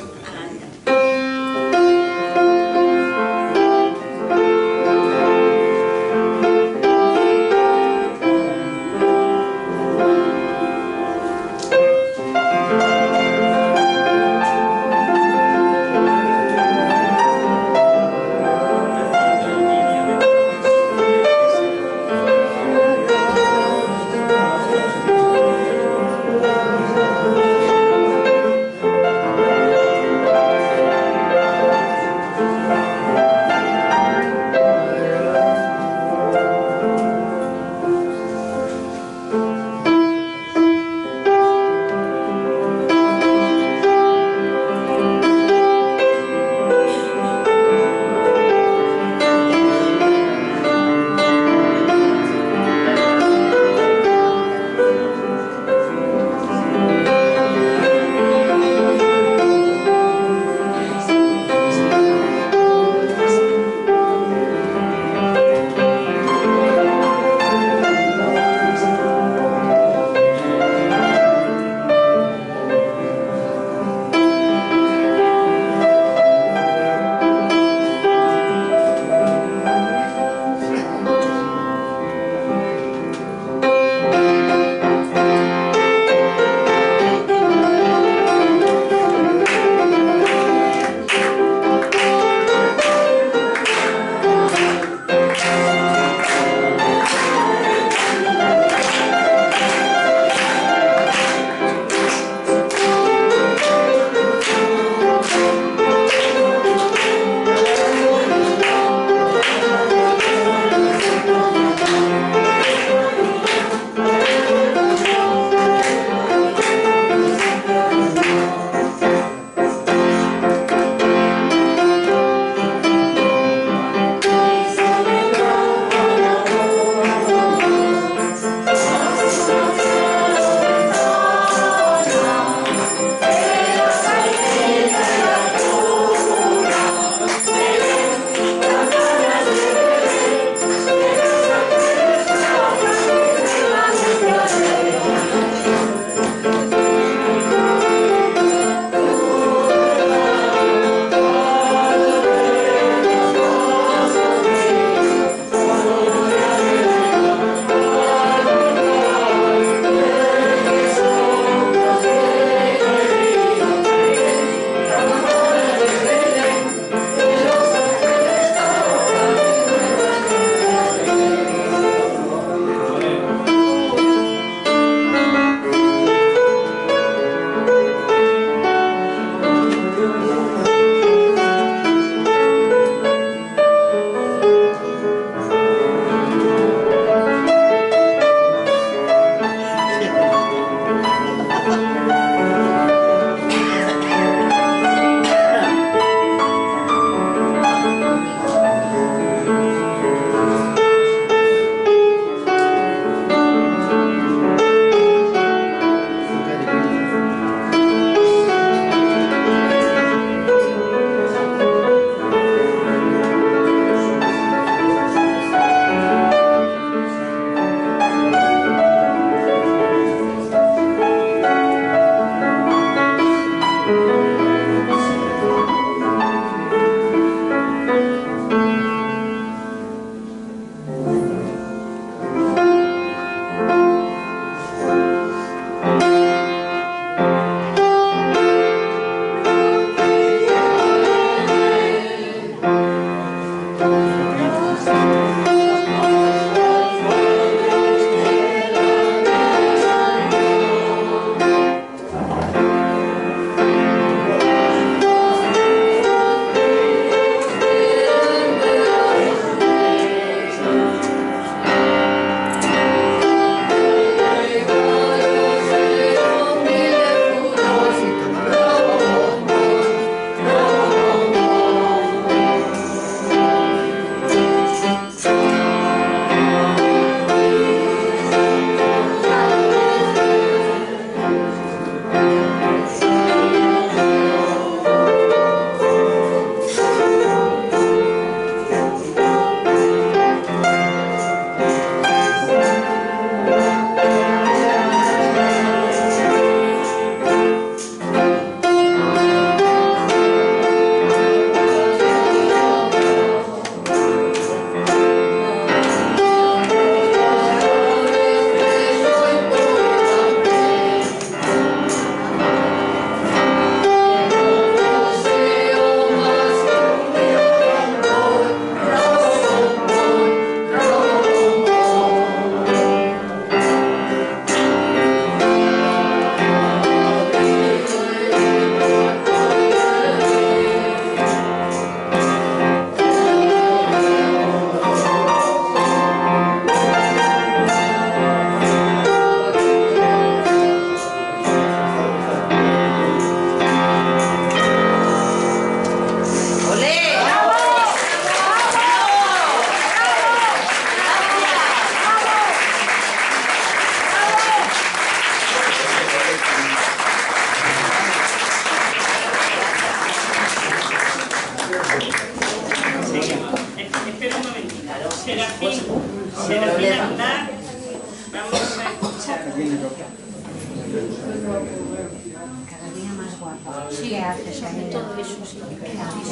Cada día más guapo. Sí, ¿qué haces, amigo? Todo eso, sí. ¿Qué haces?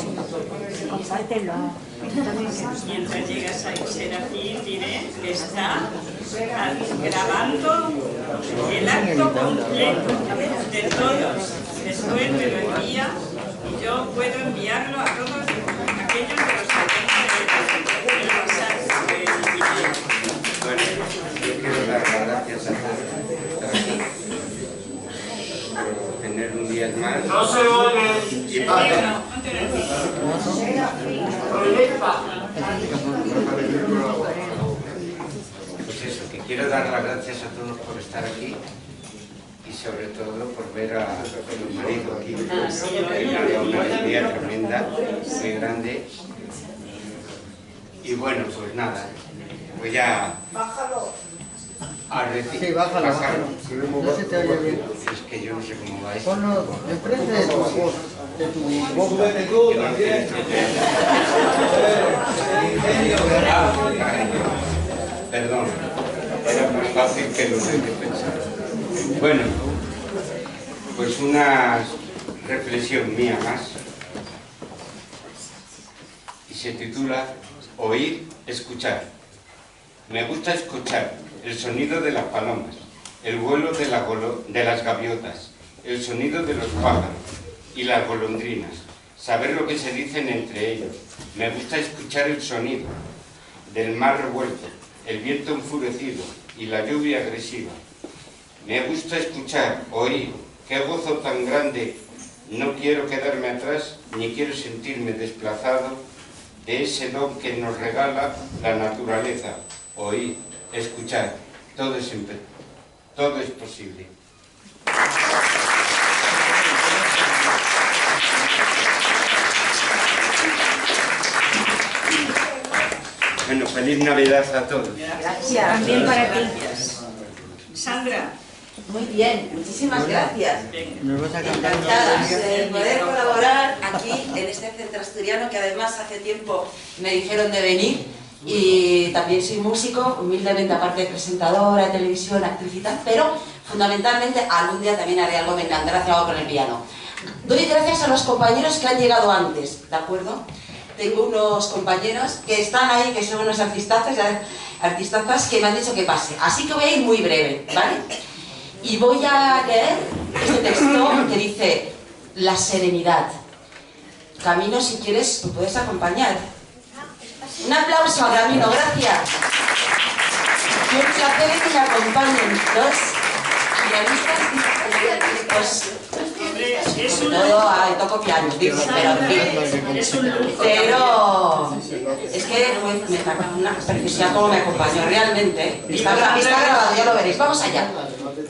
Compártelo. Mientras llegas a Serafín, diré que está grabando el acto completo de todos. Después me lo envía y yo puedo enviarlo a todos aquellos de los que tengo el WhatsApp del video. Bueno, yo quiero dar las gracias a todos por estar aquí, por tener un día más. No se oye. Y para... Pues eso, que quiero dar las gracias a todos por estar aquí y sobre todo por ver a mi marido aquí, que me ha dado una alegría tremenda, muy grande. Y bueno, pues nada, voy a recibir. Sí, bájalo. No se te oye bien. Es que yo no sé cómo va esto. Ponlo enfrente de tu voz. De tu voz. Perdón, era más fácil que lo de pensar. Bueno, pues una reflexión mía más. Y se titula Oír, escuchar. Me gusta escuchar el sonido de las palomas, el vuelo de las gaviotas, el sonido de los pájaros y las golondrinas, saber lo que se dicen entre ellos. Me gusta escuchar el sonido del mar revuelto, el viento enfurecido y la lluvia agresiva. Me gusta escuchar, oír, qué gozo tan grande. No quiero quedarme atrás, ni quiero sentirme desplazado de ese don que nos regala la naturaleza. Oír, escuchar, todo es posible. Bueno, feliz Navidad a todos. Gracias. También para ti. Sandra. Muy bien, muchísimas gracias. Nos vas a cantar Encantadas de poder colaborar aquí en este centro asturiano que además hace tiempo me dijeron de venir y también soy músico, humildemente aparte de presentadora de televisión, actriz y tal, pero fundamentalmente algún día también haré algo, me encantará hacer algo con el piano. Doy gracias a los compañeros que han llegado antes, ¿de acuerdo? Tengo unos compañeros que están ahí, que son unos artistazas que me han dicho que pase, así que voy a ir muy breve, ¿vale? Y voy a leer este texto que dice La serenidad. Camino, si quieres, me puedes acompañar. Un aplauso a Camino, gracias. Qué placer que me acompañen dos pianistas, pues, sobre todo toco piano, digo, pero es que pues, me saca una preciosidad como me acompañó realmente. Está grabado, ya lo veréis. Vamos allá.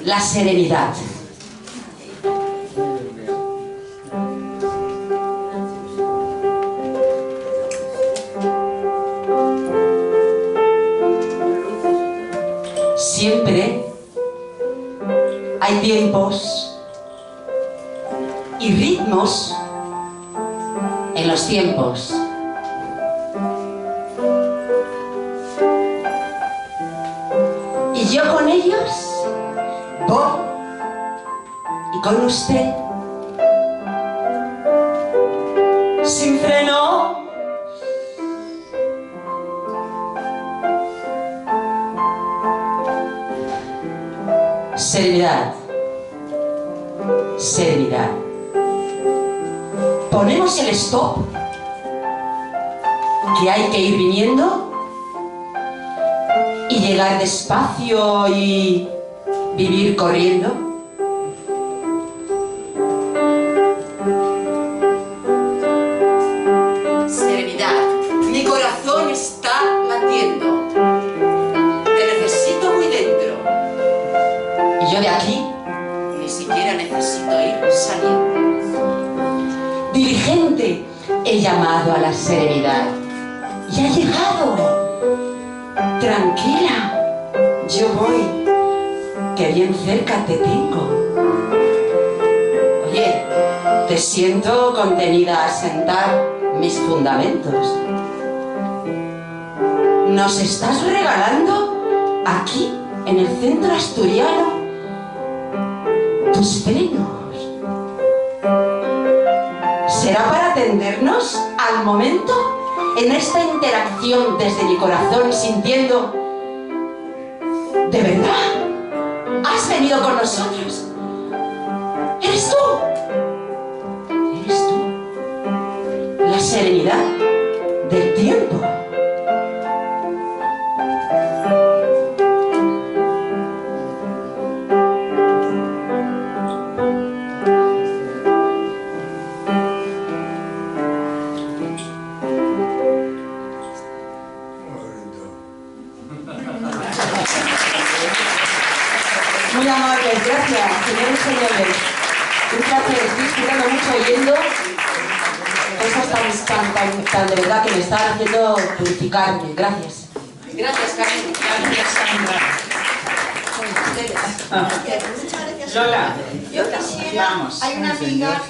La serenidad. Siempre hay tiempos y ritmos en los tiempos. Y yo con ellos voy, y con usted, sin freno. Serenidad, serenidad. Ponemos el stop, que hay que ir viniendo y llegar despacio y vivir corriendo. Serenidad, mi corazón está latiendo. Te necesito muy dentro. Y yo de aquí ni siquiera necesito ir saliendo. Dirigente, he llamado a la serenidad y ha llegado. Tranquila, yo voy, que bien cerca te tengo. Oye, te siento contenida a sentar mis fundamentos. ¿Nos estás regalando aquí, en el centro asturiano, tus frenos. ¿Será para atendernos al momento en esta interacción desde mi corazón sintiendo, ¿de verdad? ¿Has venido con nosotros? ¿Eres tú? ¿Eres tú? La serenidad del tiempo. Muy amables, gracias, señores y señores. Un placer, estoy disfrutando mucho oyendo cosas tan de verdad que me están haciendo purificarme. Gracias. Gracias, Carmen. Gracias, Sandra. Lola, yo quisiera, vamos. hay una amiga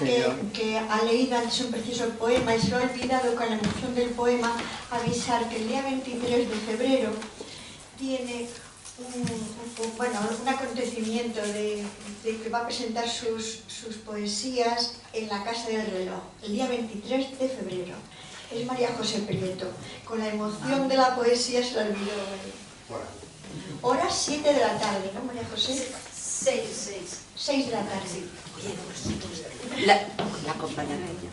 que ha leído antes un precioso poema y se lo ha olvidado con la emoción del poema avisar que el día 23 de febrero tiene un acontecimiento de que va a presentar sus poesías en la Casa del Reloj, el día 23 de febrero. Es María José Prieto. Con la emoción de la poesía se la olvidó. Horas 7 de la tarde, ¿no, María José? 6 de la tarde. La acompañará ella.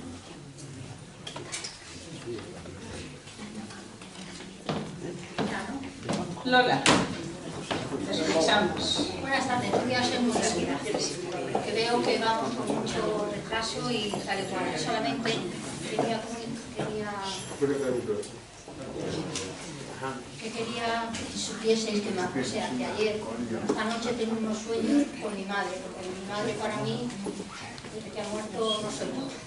Lola, te escuchamos. Buenas tardes, voy a ser muy rápida, porque veo que vamos con mucho retraso y tal y cual. Solamente quería que supieseis que me acusé anteayer. Anoche tengo unos sueños con mi madre, porque mi madre para mí, desde que ha muerto, no soy mucho.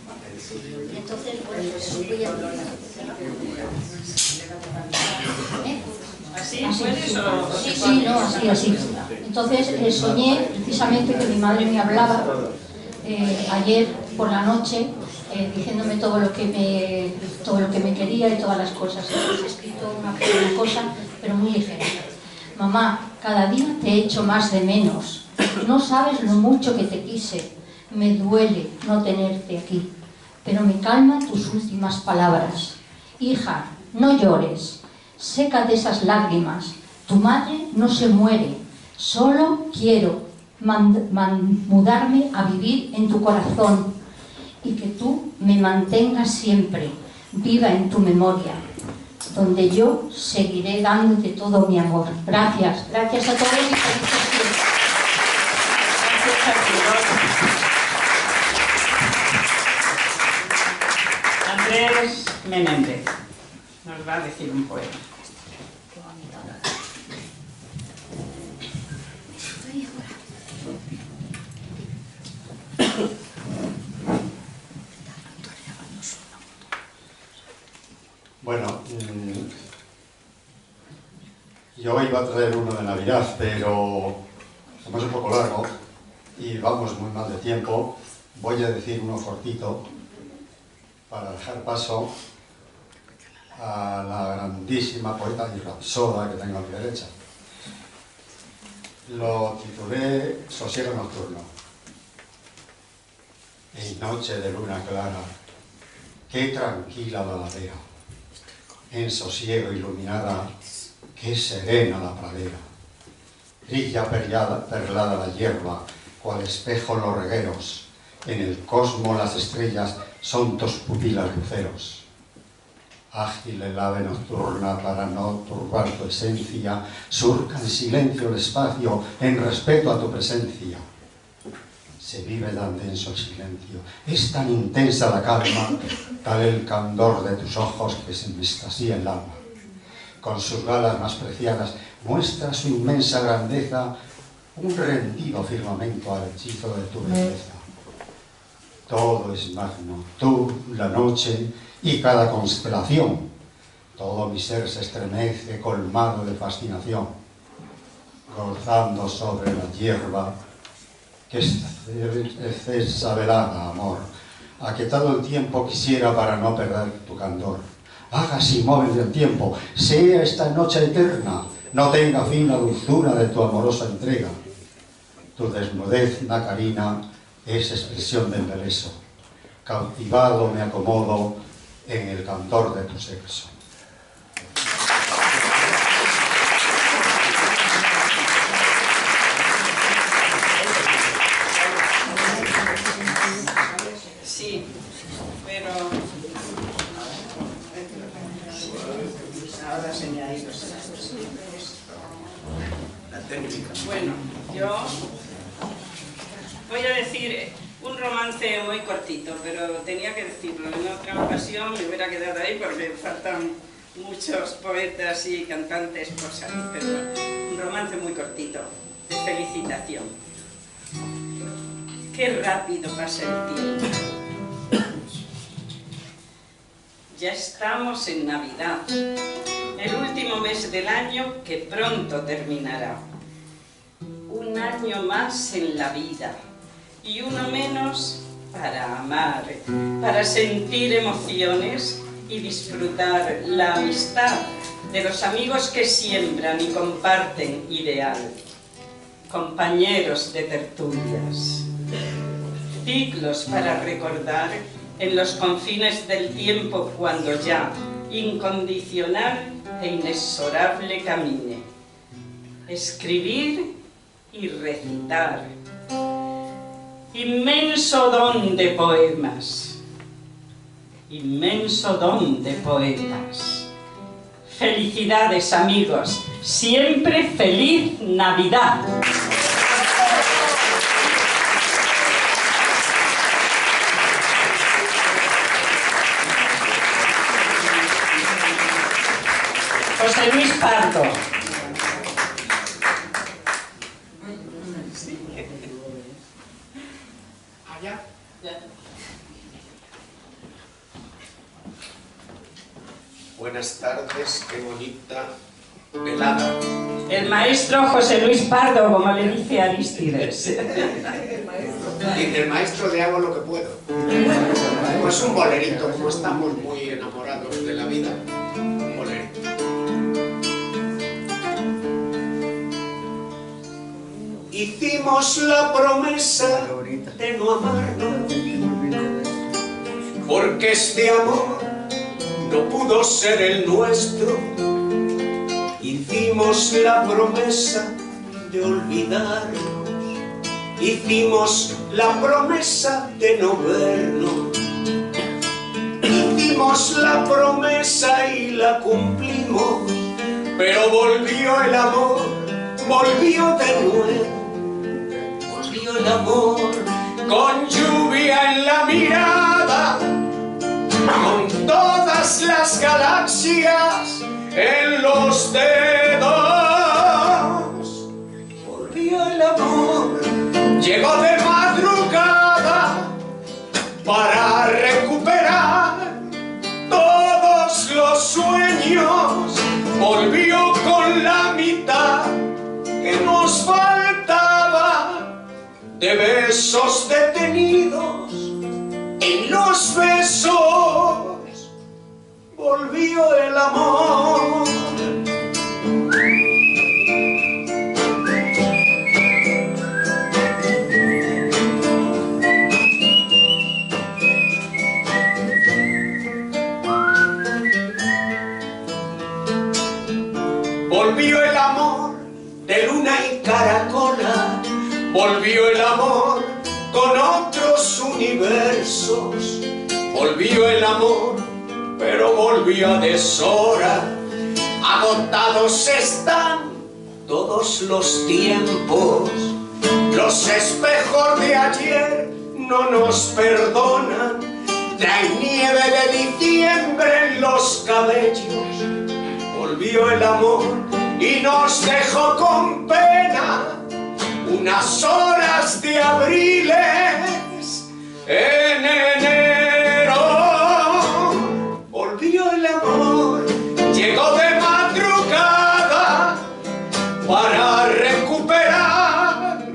Y entonces, pues, supe ya. ¿Así puedes o Sí, sí, no, así. Entonces soñé precisamente que mi madre me hablaba ayer por la noche diciéndome todo lo que me quería y todas las cosas. He escrito una pequeña cosa, pero muy ligera. Mamá, cada día te echo más de menos. No sabes lo mucho que te quise. Me duele no tenerte aquí, pero me calman tus últimas palabras. Hija, no llores. Sécate esas lágrimas, tu madre no se muere, solo quiero mudarme a vivir en tu corazón y que tú me mantengas siempre viva en tu memoria, donde yo seguiré dándote todo mi amor. Gracias a todos y felices fiestas. Andrés Menéndez nos va a decir un poema. Bueno, yo iba a traer uno de Navidad, pero como es un poco largo y vamos muy mal de tiempo, voy a decir uno cortito para dejar paso a la grandísima poeta y rapsoda que tengo a mi derecha. Lo titulé Sosiego nocturno. En noche de luna clara, qué tranquila la ladera, en sosiego iluminada, qué serena la pradera. Brilla perlada la hierba, cual espejo los regueros, en el cosmos las estrellas son tus pupilas luceros. Ágil el ave nocturna para no turbar tu esencia, surca en silencio el espacio en respeto a tu presencia. Se vive tan denso el silencio, es tan intensa la calma, tal el candor de tus ojos que se me extasía el alma. Con sus galas más preciadas muestra su inmensa grandeza, un rendido firmamento al hechizo de tu belleza. Todo es magno, tú, la noche y cada constelación. Todo mi ser se estremece colmado de fascinación, gozando sobre la hierba que es esa velada, amor, aquietado el tiempo quisiera para no perder tu candor. Hágase inmóvil del tiempo, sea esta noche eterna, no tenga fin la dulzura de tu amorosa entrega. Tu desnudez nacarina es expresión de embeleso. Cautivado me acomodo en el candor de tu sexo. Sí, pero ahora se me ha ido. La técnica. Bueno, yo voy a decir un romance muy cortito, pero tenía que decirlo. En otra ocasión me hubiera quedado ahí porque faltan muchos poetas y cantantes por salir, pero un romance muy cortito, de felicitación. Qué rápido pasa el tiempo. Ya estamos en Navidad, el último mes del año que pronto terminará. Un año más en la vida y uno menos para amar, para sentir emociones y disfrutar la amistad de los amigos que siembran y comparten ideal. Compañeros de tertulias, ciclos para recordar en los confines del tiempo cuando ya incondicional e inexorable camine. Escribir y recitar. Inmenso don de poemas. Inmenso don de poetas. Felicidades, amigos. Siempre feliz Navidad. José Luis Pardo. Allá. Buenas tardes, qué bonita velada. El maestro José Luis Pardo, como le dice Arístides. Dice el maestro de hago lo que puedo. Pues un bolerito, como estamos muy enamorados de la vida. Un bolerito. Hicimos la promesa de no amarnos, porque este amor no pudo ser el nuestro. Hicimos la promesa de olvidarnos, hicimos la promesa de no vernos, hicimos la promesa y la cumplimos, pero volvió el amor, volvió de nuevo. Volvió el amor con lluvia en la mirada, con todas las galaxias en los dedos. Volvió el amor, llegó de madrugada para recuperar todos los sueños. Volvió con la mitad que nos faltaba de besos detenidos en los besos. Volvió el amor. Volvió el amor de luna y caracola, volvió el amor con otros universos, volvió el amor, pero volvió a deshora. Agotados están todos los tiempos, los espejos de ayer no nos perdonan, traen nieve de diciembre en los cabellos. Volvió el amor y nos dejó con pena unas horas de abriles en enero. Volvió el amor, llegó de madrugada para recuperar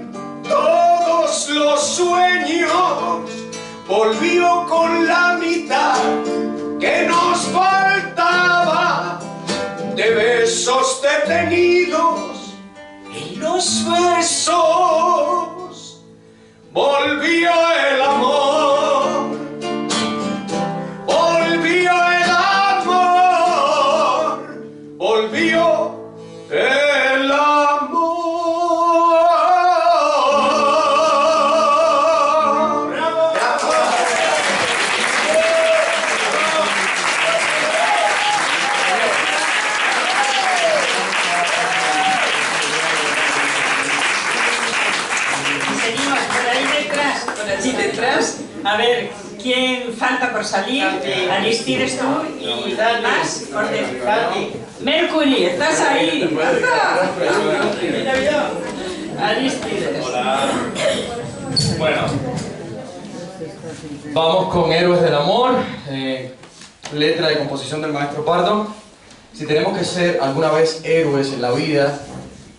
todos los sueños. Volvió con la mitad que nos faltaba de besos detenidos en los besos. volvió el amor, volvió el amor, volvió el amor. ¡Bravo! Seguimos por ahí detrás, a ver, ¿quién falta por salir? Aristides, tú y más por dentro. Mercury, ¿estás ahí? ¡Anda! Mira, mira. Aristides. Hola. Bueno, vamos con Héroes del Amor, letra y composición del maestro Pardo. Si tenemos que ser alguna vez héroes en la vida,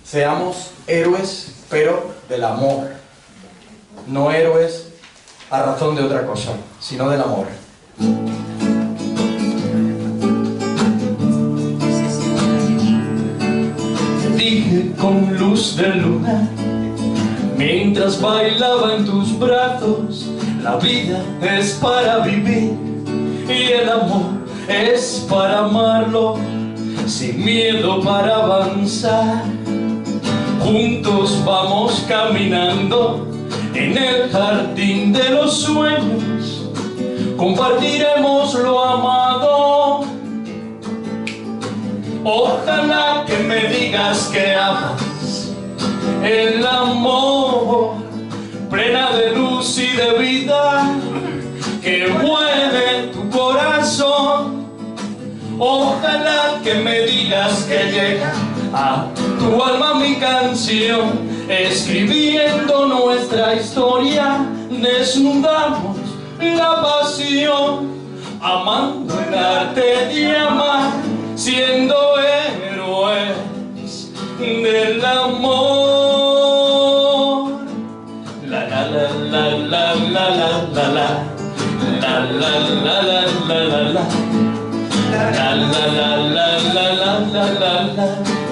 seamos héroes, pero del amor. No héroes a razón de otra cosa, sino del amor. Dije con luz de luna, mientras bailaba en tus brazos, la vida es para vivir y el amor es para amarlo, sin miedo para avanzar. Juntos vamos caminando en el jardín de los sueños, compartiremos lo amado. Ojalá que me digas que amas el amor, plena de luz y de vida, que mueve tu corazón. Ojalá que me digas que llega a tu alma mi canción, escribiendo nuestra historia, desnudamos la pasión, amando el arte de amar, siendo héroes del amor. La la la la la la la la la la la la la la la la. La la la la la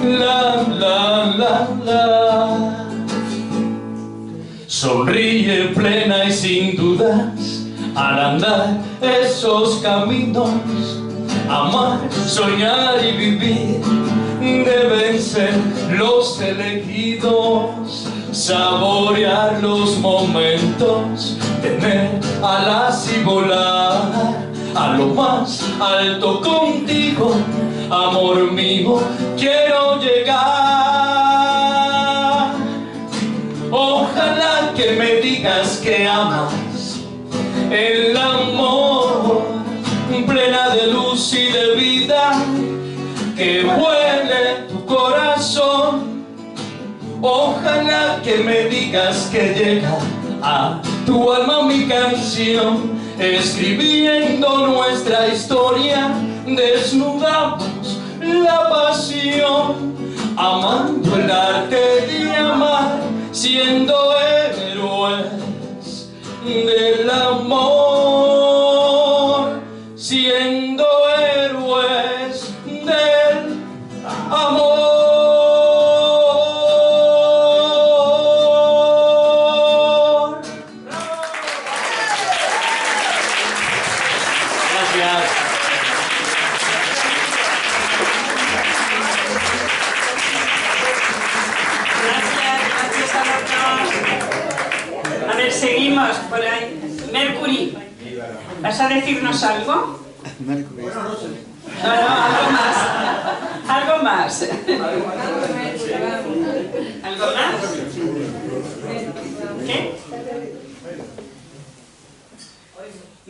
la la la la. Sonríe plena y sin dudas al andar esos caminos. Amar, soñar y vivir deben ser los elegidos. Saborear los momentos, tener alas y volar a lo más alto contigo, amor mío, quiero llegar. Ojalá que me digas que amas el amor, plena de luz y de vida, que vuele tu corazón. Ojalá que me digas que llega a tu alma mi canción, escribiendo nuestra historia, desnudamos la pasión, amando el arte de amar, siendo héroes del amor, siendo héroes del amor. Seguimos por ahí. Mercury, ¿vas a decirnos algo? No, algo más. Algo más. ¿Algo más? ¿Qué?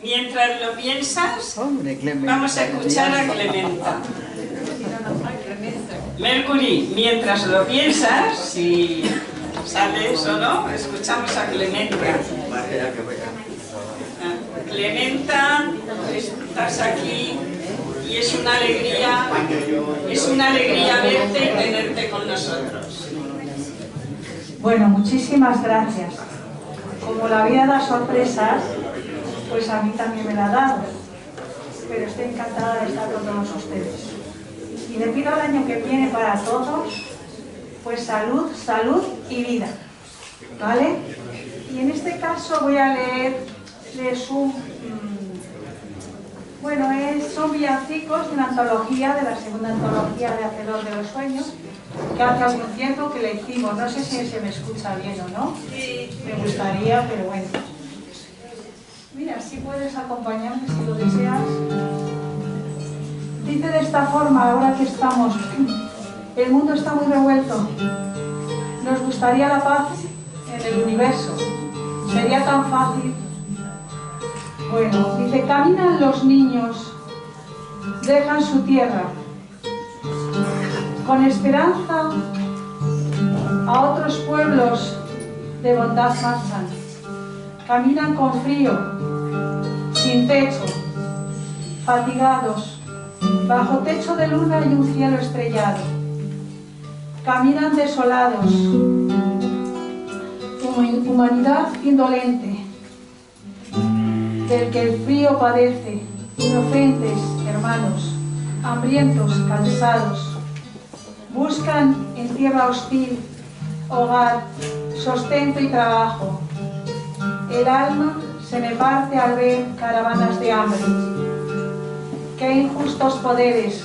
Mientras lo piensas, vamos a escuchar a Clementa. Mercury, mientras lo piensas, si sales o no, escuchamos a Clementa. Clementa, estás aquí y es una alegría verte y tenerte con nosotros. Bueno, muchísimas gracias. Como la vida da sorpresas, pues a mí también me la ha dado, pero estoy encantada de estar con todos ustedes. Y le pido el año que viene para todos, pues salud, salud y vida, ¿vale? Y en este caso voy a leerles son villancicos de una antología, de la segunda antología de Hacedor de los Sueños, que hace algún tiempo que le hicimos. No sé si se me escucha bien o no. Me gustaría, pero bueno. Mira, si puedes acompañarme si lo deseas. Dice de esta forma, ahora que estamos, el mundo está muy revuelto. Nos gustaría la paz en el universo. Sería tan fácil. Bueno, dice, caminan los niños, dejan su tierra. Con esperanza a otros pueblos de bondad marchan. Caminan con frío, sin techo, fatigados, bajo techo de luna y un cielo estrellado. Caminan desolados, humanidad indolente, del que el frío padece, inocentes hermanos, hambrientos, cansados. Buscan en tierra hostil hogar, sostento y trabajo. El alma se me parte al ver caravanas de hambre. Qué injustos poderes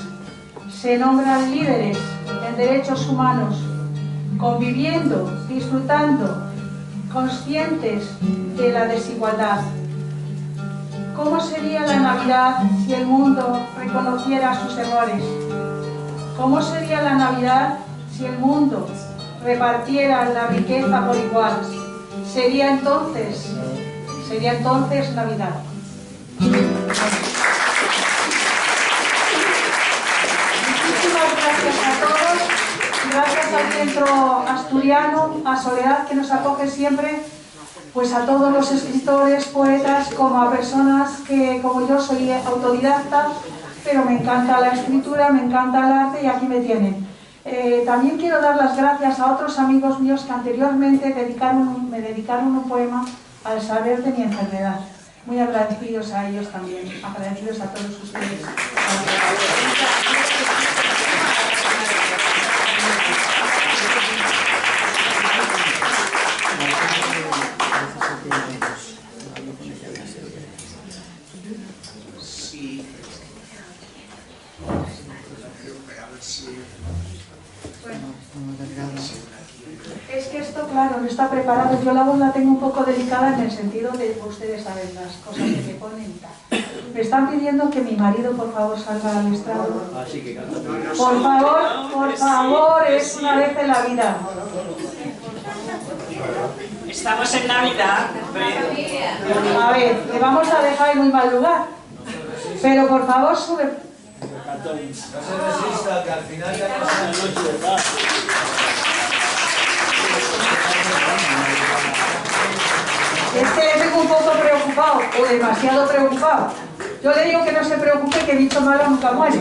se nombran líderes en derechos humanos, conviviendo, disfrutando, conscientes de la desigualdad. ¿Cómo sería la Navidad si el mundo reconociera sus errores? ¿Cómo sería la Navidad si el mundo repartiera la riqueza por igual? Sería entonces Navidad. Muchísimas gracias a todos, gracias al Centro Asturiano, a Soledad que nos acoge siempre, pues a todos los escritores, poetas, como a personas que, como yo, soy autodidacta, pero me encanta la escritura, me encanta el arte y aquí me tienen. También quiero dar las gracias a otros amigos míos que anteriormente me dedicaron un poema al saber de mi enfermedad. Muy agradecidos a ellos también, agradecidos a todos ustedes. Es que esto, claro, no está preparado. Yo la voz la tengo un poco delicada en el sentido de que ustedes saben las cosas que me ponen y tal. Me están pidiendo que mi marido, por favor, salga al estrado. Por favor, es una vez en la vida. Estamos en Navidad. A ver, le vamos a dejar en muy mal lugar. Pero por favor, sube. No se resista, que al final ya pasa la noche de paz. Es que le tengo un poco preocupado, o demasiado preocupado. Yo le digo que no se preocupe, que bicho malo nunca muere.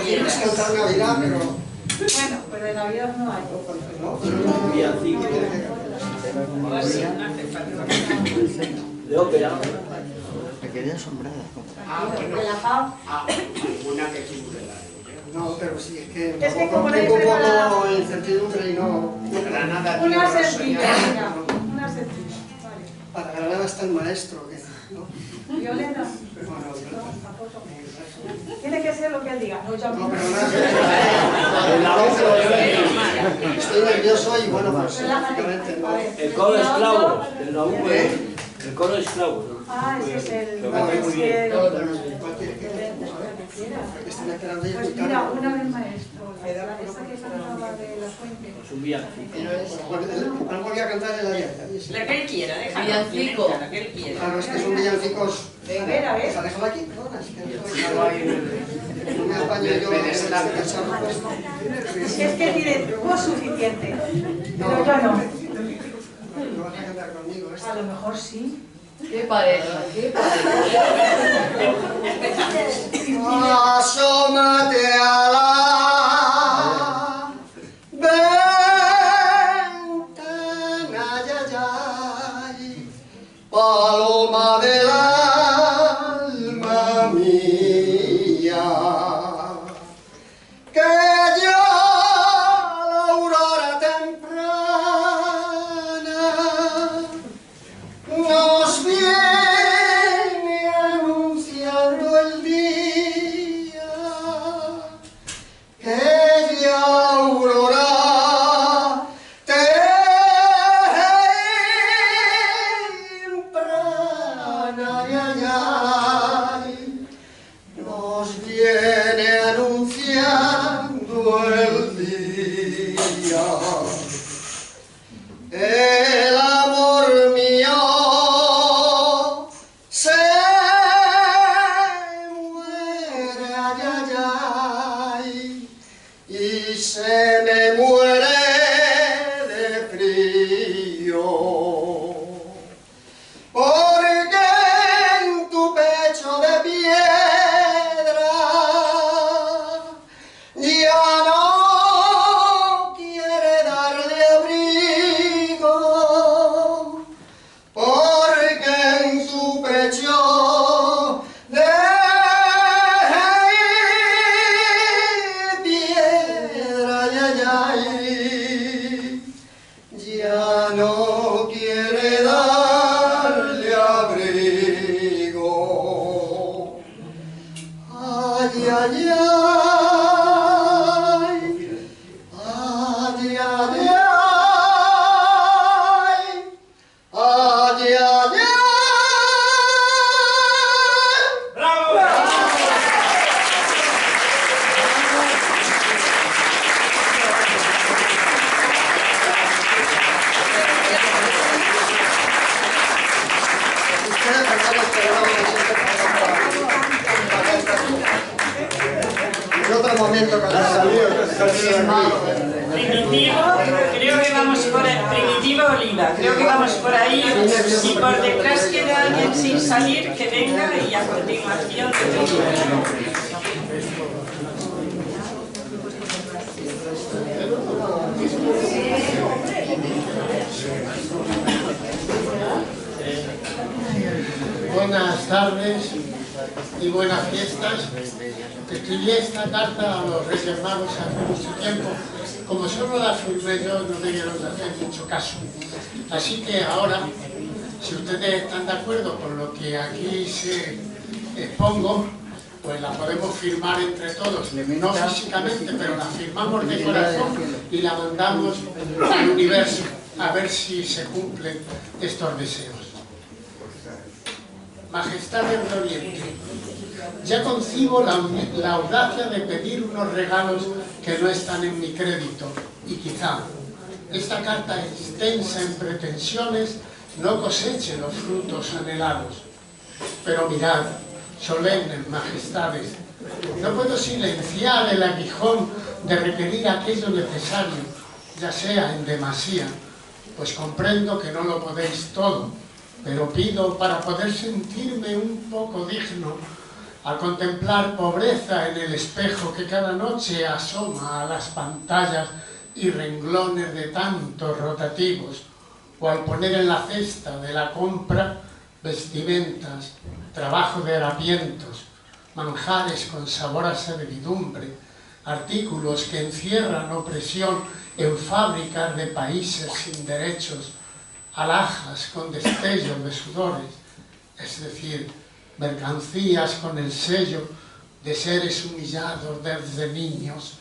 Quieres cantar Navidad, pero... Bueno, pero de Navidad no hay. De ópera. Me quedé asombrada. Relajado. Una que figure la... No, pero sí, es que Es que tengo como un no hay preparado- poco de incertidumbre y no... Granada Una sencilla, mira, una sencilla. Para Granada está el maestro, que ¿no? Violeta. Bueno, Tiene que ser lo que él diga. No, yo no, pero nada. Estoy nervioso y bueno, pues lógicamente no. El coro esclavo, del Nabucco, el coro esclavo. Ah, ese es el... Lo canté muy bien. Estoy esperando ir Pues muy mira, tarde. una vez maestro, esa que cantaba de la fuente. Es un villancico. Algo voy a cantar en la dieta. Lo que él quiera, déjalo. Villancico. Lo que él quiera. Claro, es que son villancicos... A ver, a ver. Déjalo aquí, perdona, es que no me apaño yo en este cacharro. Es que tiene voz suficiente, pero yo no. No vas a cantar conmigo, ¿eh? A lo mejor sí. Qué pareja, qué pareja. Asómate a la ventana, ay, paloma del alma mía. ya la aurora temprana nos viene anunciando el día, que ya aurora temprana, nos viene anunciando el día. El amor mío se muere, y se me muere de frío, porque en tu pecho de piedra ya no quiere darle abrigo, porque en su pecho de piedra ya no quiere darle abrigo. Ay, ay, ay. Ay, ay, ay. Ay, ay, ay. En otro momento cuando Primitivo, creo que vamos por ahí. Primitivo Oliva, creo que vamos por ahí. Y por detrás queda alguien sin salir, que venga y a continuación de Buenas tardes y buenas fiestas. Escribí esta carta a los Reyes Magos hace mucho tiempo. Como solo la firmé yo, no me dieron de hacer mucho caso. Así que ahora, si ustedes están de acuerdo con lo que aquí se expongo, pues la podemos firmar entre todos, no físicamente, pero la firmamos de corazón y la mandamos al universo a ver si se cumplen estos deseos. Majestades de Oriente, ya concibo la audacia de pedir unos regalos que no están en mi crédito, y quizá esta carta extensa en pretensiones no coseche los frutos anhelados. Pero mirad, solemnes majestades, no puedo silenciar el aguijón de requerir aquello necesario, ya sea en demasía, pues comprendo que no lo podéis todo, pero pido para poder sentirme un poco digno al contemplar pobreza en el espejo que cada noche asoma a las pantallas y renglones de tantos rotativos, o al poner en la cesta de la compra vestimentas, trabajo de harapientos, manjares con sabor a servidumbre, artículos que encierran opresión en fábricas de países sin derechos, alhajas con destellos de sudores, es decir, mercancías con el sello de seres humillados desde niños.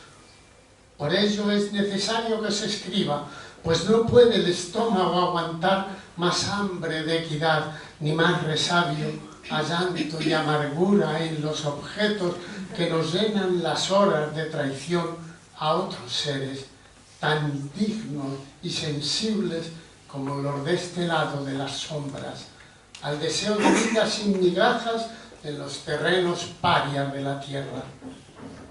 Por ello es necesario que se escriba, pues no puede el estómago aguantar más hambre de equidad, ni más resabio a llanto y amargura en los objetos que nos llenan las horas de traición a otros seres tan dignos y sensibles como los de este lado de las sombras, al deseo de vida sin migajas en los terrenos parias de la tierra.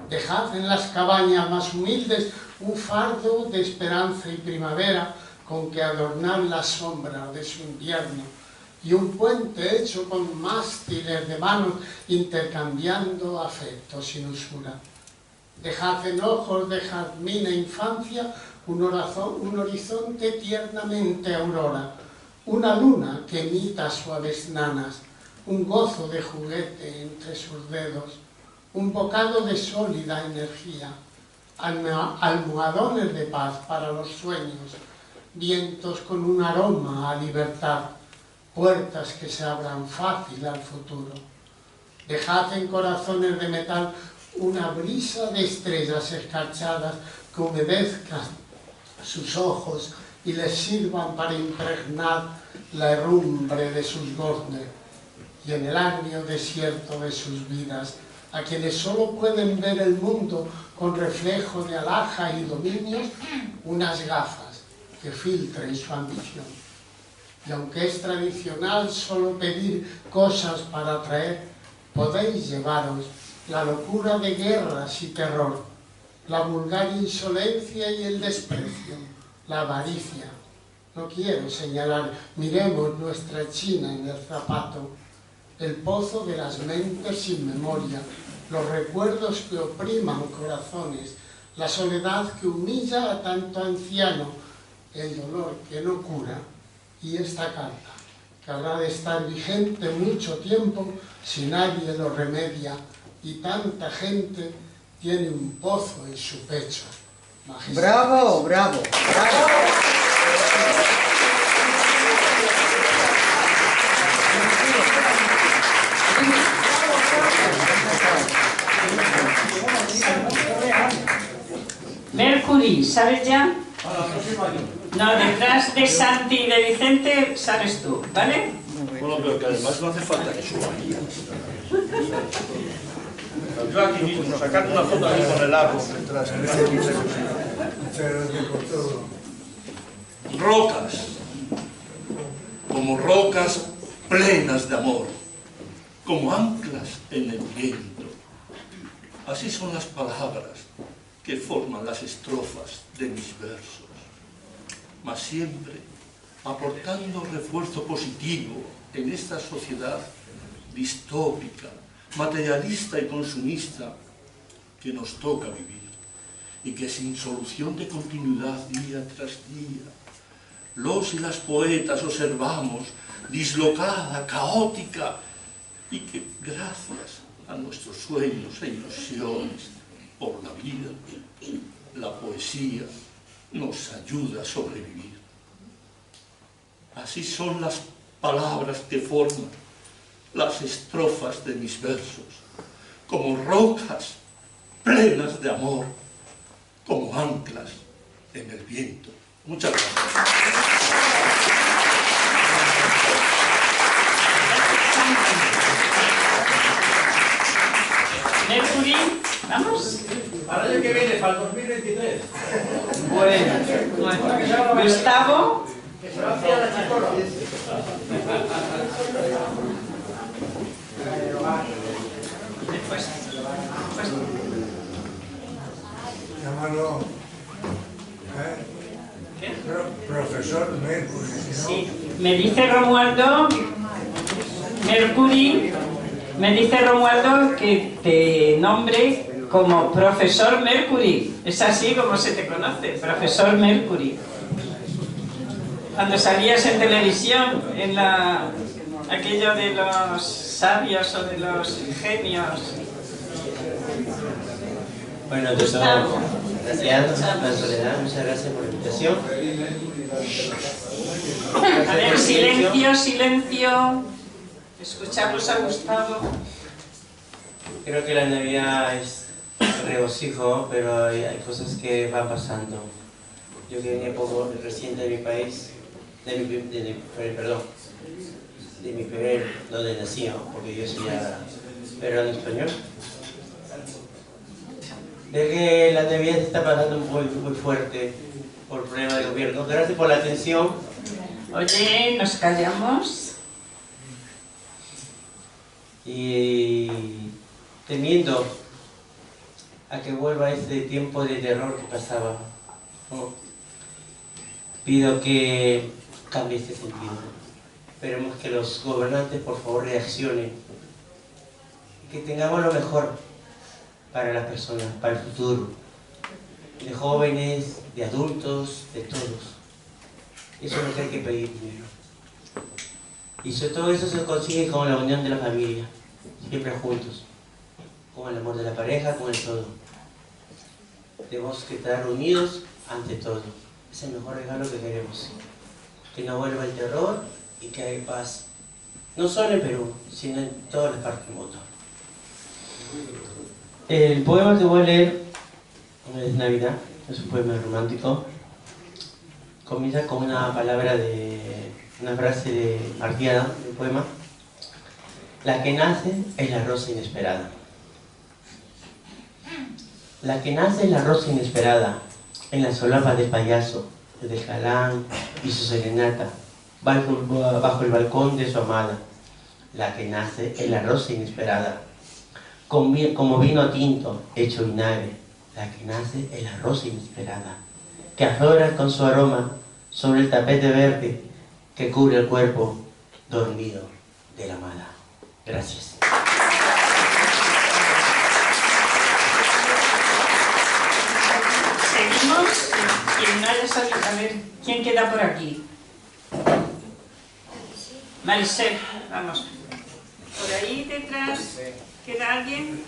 Dejad en las cabañas más humildes un fardo de esperanza y primavera con que adornar la sombra de su invierno, y un puente hecho con mástiles de manos intercambiando afectos sin usura. Dejad en ojos de jazmín e infancia un horizonte tiernamente aurora, una luna que emita suaves nanas, un gozo de juguete entre sus dedos, un bocado de sólida energía, almohadones de paz para los sueños, vientos con un aroma a libertad, puertas que se abran fácil al futuro. Dejad en corazones de metal una brisa de estrellas escarchadas que humedezcan sus ojos y les sirvan para impregnar la herrumbre de sus goznes, y en el agrio desierto de sus vidas, a quienes solo pueden ver el mundo con reflejo de alhaja y dominios, unas gafas que filtren su ambición. Y aunque es tradicional solo pedir cosas para atraer, podéis llevaros la locura de guerras y terror, la vulgar insolencia y el desprecio, la avaricia. No quiero señalar, miremos nuestra China en el zapato, el pozo de las mentes sin memoria, los recuerdos que opriman corazones, la soledad que humilla a tanto anciano, el dolor que no cura, y esta carta, que habrá de estar vigente mucho tiempo si nadie lo remedia, y tanta gente tiene un pozo en su pecho. Majestad. ¡Bravo, bravo, bravo! Mercury, ¿sabes ya? No, detrás de Santi y de Vicente sales tú, ¿vale? Bueno, pero que además no hace falta que suba aquí. Yo aquí mismo, sacando una foto aquí con el árbol detrás. Rocas, como rocas plenas de amor, como anclas en el viento. Así son las palabras que forman las estrofas de mis versos, mas siempre aportando refuerzo positivo en esta sociedad distópica, materialista y consumista que nos toca vivir, y que sin solución de continuidad día tras día, los y las poetas observamos dislocada, caótica, y que gracias a nuestros sueños e ilusiones por la vida, la poesía nos ayuda a sobrevivir. Así son las palabras que forman las estrofas de mis versos, como rocas plenas de amor, como anclas en el viento. Muchas gracias. Mercury, ¿vamos? Para el año que viene, para el 2023. Bueno, Gustavo. Que se va a fiar la chicola. Llámalo profesor Mercury. ¿No? Sí, me dice Romualdo Mercury, me dice Romualdo que te nombre como profesor Mercury. Es así como se te conoce, profesor Mercury. Cuando salías en televisión, en aquello de los sabios o de los genios. Bueno, ante todo, gracias a Soledad, muchas gracias por la invitación. A ver, silencio, silencio. Escuchamos a Gustavo. Creo que la Navidad es regocijo, pero hay cosas que van pasando. Yo que venía poco reciente de mi país, de mi primer, donde nací, porque yo soy ya peruano español. Veo que la Navidad se está pasando muy fuerte por problemas de gobierno. Gracias por la atención. Oye, ¿nos callamos? Y temiendo a que vuelva ese tiempo de terror que pasaba, ¿no? Pido que cambie este sentido. Esperemos que los gobernantes por favor reaccionen y que tengamos lo mejor para las personas, para el futuro, de jóvenes, de adultos, de todos. Eso es lo que hay que pedir primero. Y sobre todo eso se consigue con la unión de la familia, siempre juntos, con el amor de la pareja, con el todo. tenemos que estar unidos ante todo. Es el mejor regalo que queremos. Que no vuelva el terror y que haya paz. No solo en Perú, sino en todas las partes del mundo. El poema que voy a leer es Navidad, es un poema romántico. Comienza con una frase de Artiada, del poema. La que nace es la rosa inesperada. La que nace es la rosa inesperada, en la solapa del payaso, del galán y su serenata, bajo el balcón de su amada. La que nace es la rosa inesperada, como vino tinto hecho vinagre. La que nace es la rosa inesperada, que aflora con su aroma sobre el tapete verde que cubre el cuerpo dormido de la amada. Gracias. Seguimos. Quien no haya salido, a ver, ¿quién queda por aquí? Maricel, vamos. Por ahí detrás, ¿queda alguien?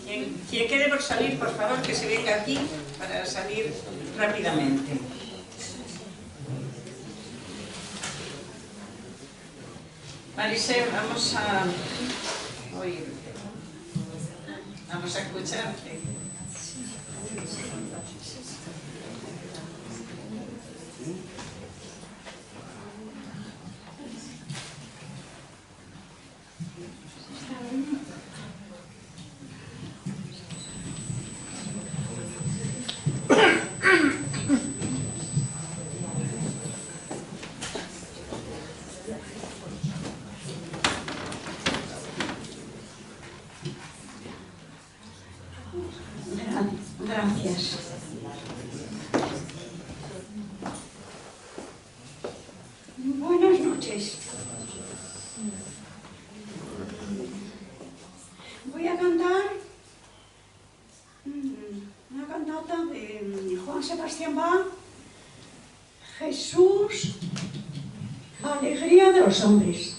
Quien quede por salir, por favor, que se venga aquí para salir rápidamente. Maricel, vamos a oír. Vamos a escucharte. Gracias. Buenas noches. Voy a cantar una cantata de Juan Sebastián Bach, Jesús, alegría de los hombres.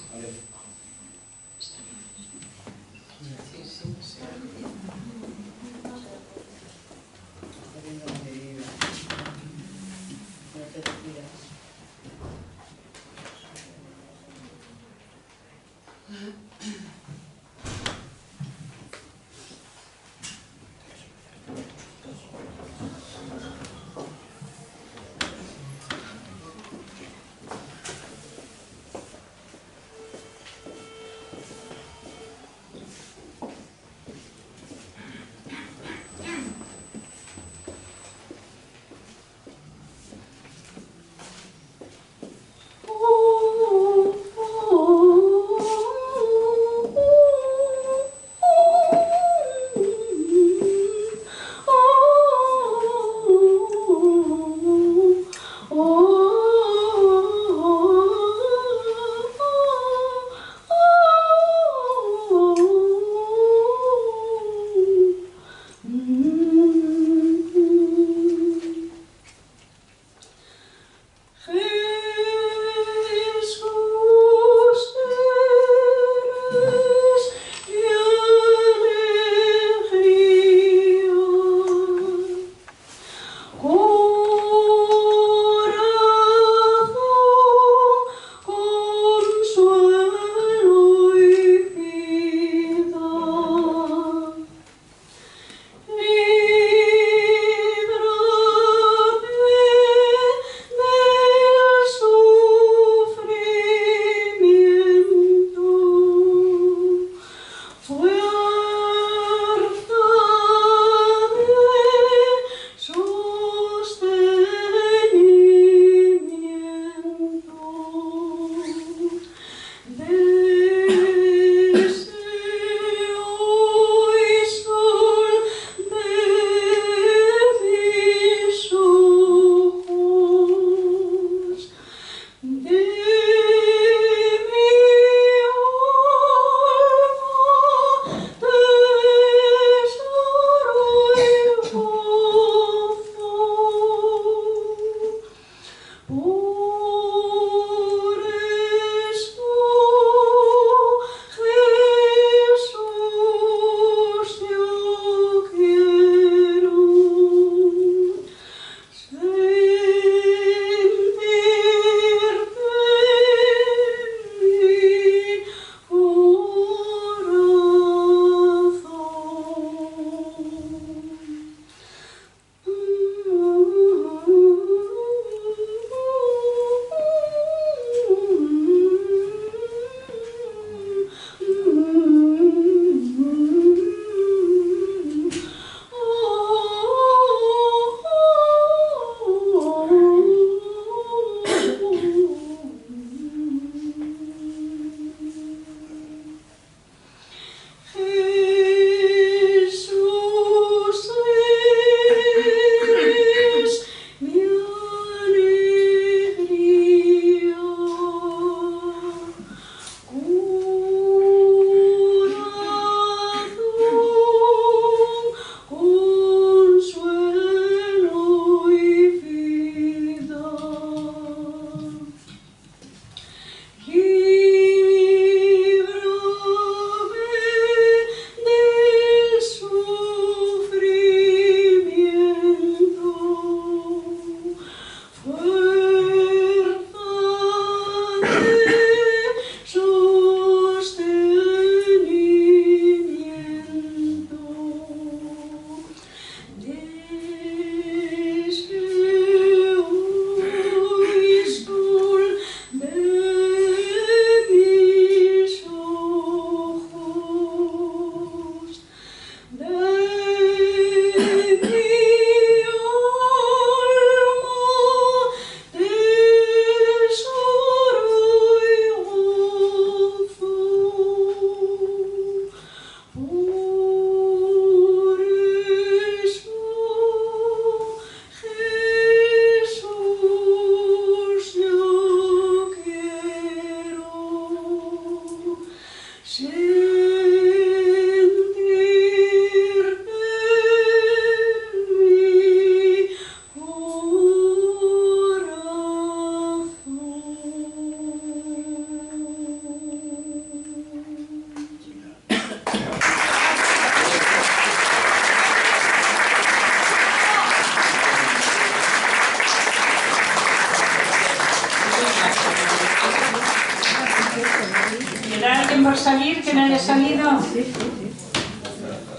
por salir que no haya salido?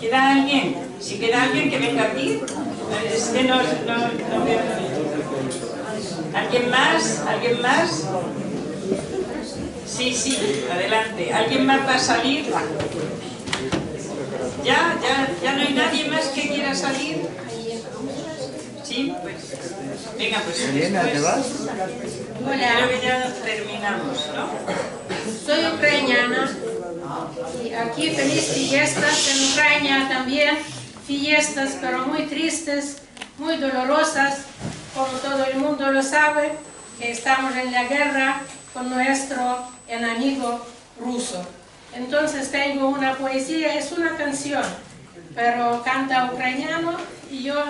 ¿Queda alguien? Si queda alguien que venga aquí. Es que no veo. ¿Alguien más? ¿Alguien más? Sí, adelante. ¿Alguien más va a salir? ¿Ya no hay nadie más que quiera salir? Sí, pues. Venga, pues. Elena, ¿te vas? Hola. Creo que ya terminamos, ¿no? Soy ucraniana y aquí feliz fiestas en Ucrania también, fiestas pero muy tristes, muy dolorosas, como todo el mundo lo sabe, que estamos en la guerra con nuestro enemigo ruso. Entonces tengo una poesía, es una canción, pero canta ucraniano y yo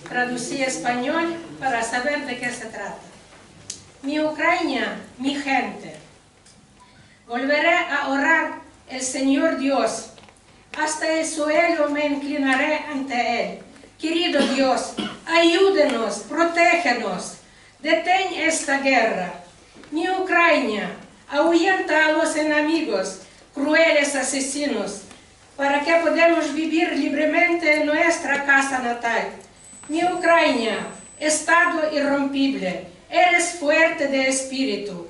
traducí español para saber de qué se trata. Mi Ucrania, mi gente, volveré a orar el Señor Dios, hasta el suelo me inclinaré ante Él. Querido Dios, ayúdenos, protégenos, detén esta guerra. Mi Ucrania, ahuyenta a los enemigos, crueles asesinos, para que podamos vivir libremente en nuestra casa natal. Mi Ucrania, Estado irrompible, eres fuerte de espíritu.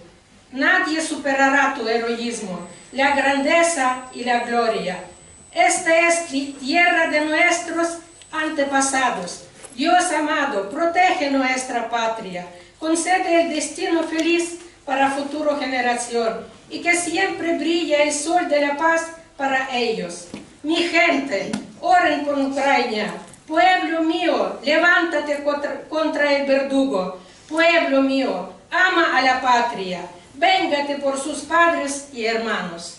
Nadie superará tu heroísmo, la grandeza y la gloria. Esta es tierra de nuestros antepasados. Dios amado, protege nuestra patria, concede el destino feliz para futura generación y que siempre brille el sol de la paz para ellos. Mi gente, oren por Ucrania. Pueblo mío, levántate contra el verdugo. Pueblo mío, ama a la patria. Véngate por sus padres y hermanos.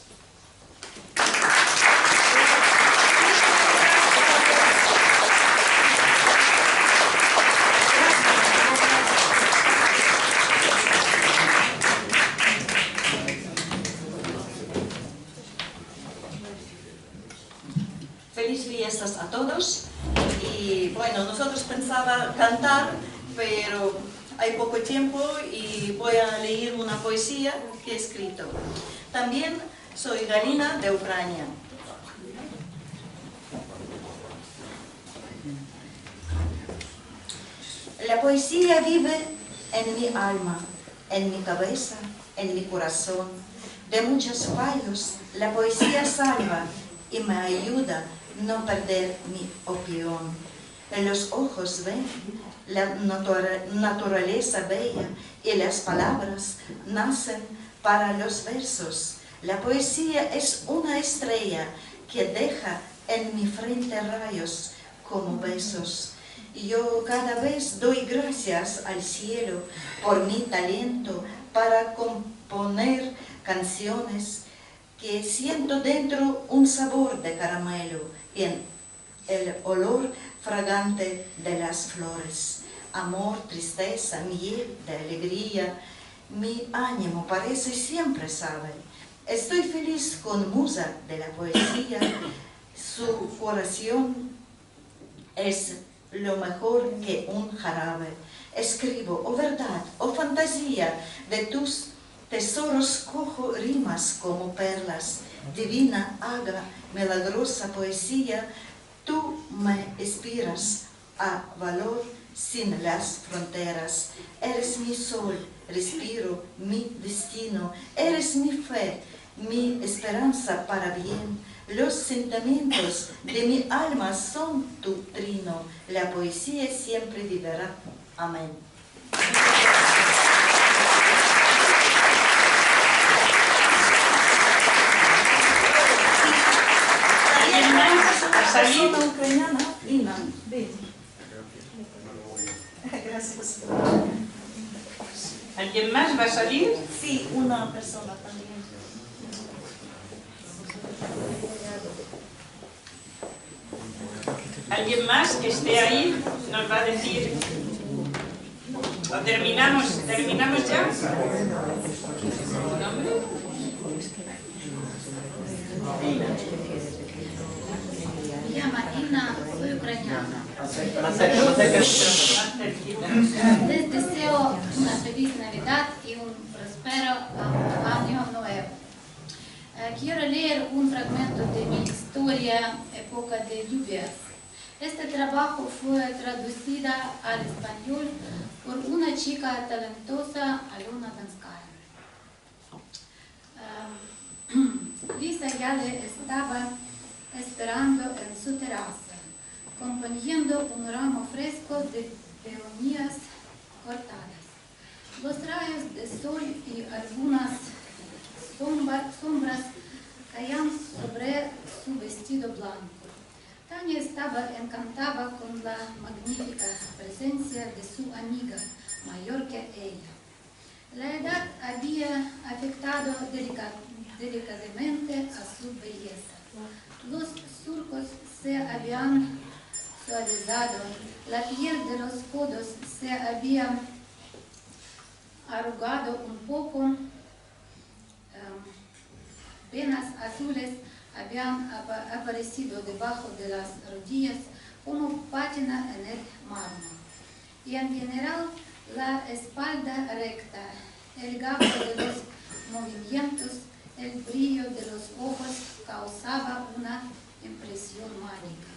Feliz fiestas a todos. Y bueno, nosotros pensaba cantar, pero hay poco tiempo y voy a leer una poesía que he escrito. También soy Galina de Ucrania. La poesía vive en mi alma, en mi cabeza, en mi corazón. De muchos fallos, la poesía salva y me ayuda a no perder mi opinión. En los ojos ven la naturaleza bella y las palabras nacen para los versos. La poesía es una estrella que deja en mi frente rayos como besos. Y yo cada vez doy gracias al cielo por mi talento para componer canciones que siento dentro un sabor de caramelo y el olor fragante de las flores. Amor, tristeza, miel de alegría, mi ánimo parece siempre sabe. Estoy feliz con musa de la poesía, su oración es lo mejor que un jarabe. Escribo, o verdad, o fantasía, de tus tesoros cojo rimas como perlas. Divina, haga, milagrosa poesía, tú me inspiras a valor sin las fronteras. Eres mi sol, respiro, mi destino. Eres mi fe, mi esperanza para bien. Los sentimientos de mi alma son tu trino. La poesía siempre vivirá. Amén. ¿Salir? Ucraniana, Ina. Gracias. ¿Alguien más va a salir? Sí, una persona también. ¿Alguien más que esté ahí nos va a decir? ¿O terminamos ya? ¿Nombre? Me llamo Ina, soy ucraniana. Les deseo una feliz Navidad y un próspero año nuevo. Quiero leer un fragmento de mi historia, Época de lluvias. Este trabajo fue traducida al español por una chica talentosa, Alona Danskaya. Lisa Yale estaba esperando en su terraza, componiendo un ramo fresco de peonías cortadas. Los rayos de sol y algunas sombras caían sobre su vestido blanco. Tania estaba encantada con la magnífica presencia de su amiga, mayor que ella. La edad había afectado delicadamente a su belleza. Los surcos se habían suavizado, la piel de los codos se había arrugado un poco, venas azules habían aparecido debajo de las rodillas como pátina en el mármol. Y en general la espalda recta, el gafo de los movimientos, el brillo de los ojos causaba una impresión mágica.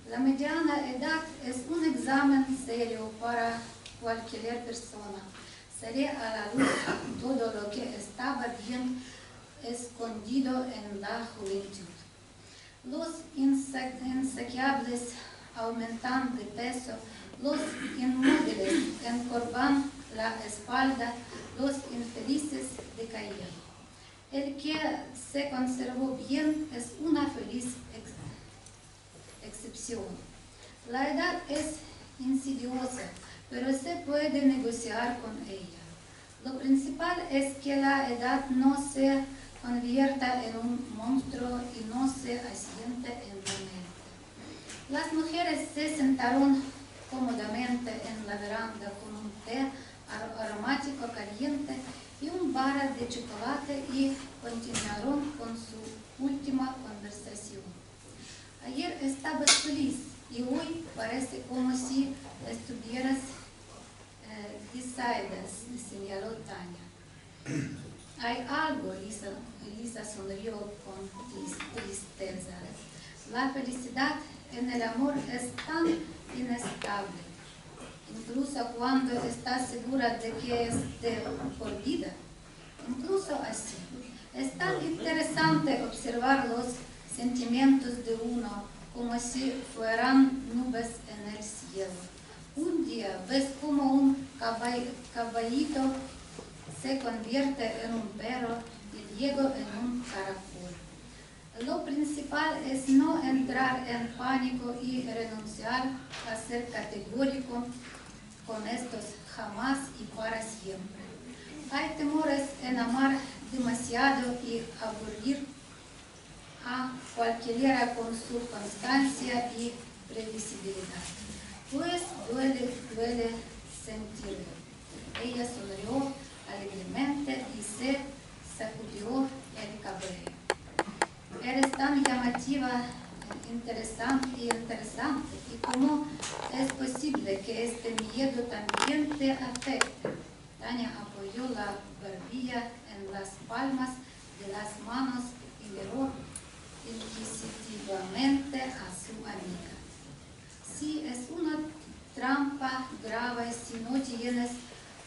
La mediana edad es un examen serio para cualquier persona. Sale a la luz todo lo que estaba bien escondido en la juventud. Los insaciables aumentan de peso, los inmóviles encorvan la espalda, los infelices decaían. El que se conservó bien es una feliz excepción. La edad es insidiosa, pero se puede negociar con ella. Lo principal es que la edad no se convierta en un monstruo y no se asiente en la mente. Las mujeres se sentaron cómodamente en la veranda con un té aromático caliente y un barra de chocolate y continuaron con su última conversación. Ayer estabas feliz y hoy parece como si estuvieras distraída, señaló Tania. Hay algo, Lisa sonrió con tristeza. La felicidad en el amor es tan inestable, incluso cuando estás segura de que es de por vida. Incluso así, es tan interesante observar los sentimientos de uno como si fueran nubes en el cielo. Un día ves como un caballito se convierte en un perro y luego en un caracol. Lo principal es no entrar en pánico y renunciar a ser categórico con estos jamás y para siempre. Hay temores en amar demasiado y aburrir a cualquiera con su constancia y previsibilidad. Pues duele sentirlo. Ella sonrió alegremente y se sacudió el cabello. Eres tan llamativa, interesante, y cómo es posible que este miedo también te afecte. Tania apoyó la barbilla en las palmas de las manos y miró inquisitivamente a su amiga. Sí, es una trampa grave si no tienes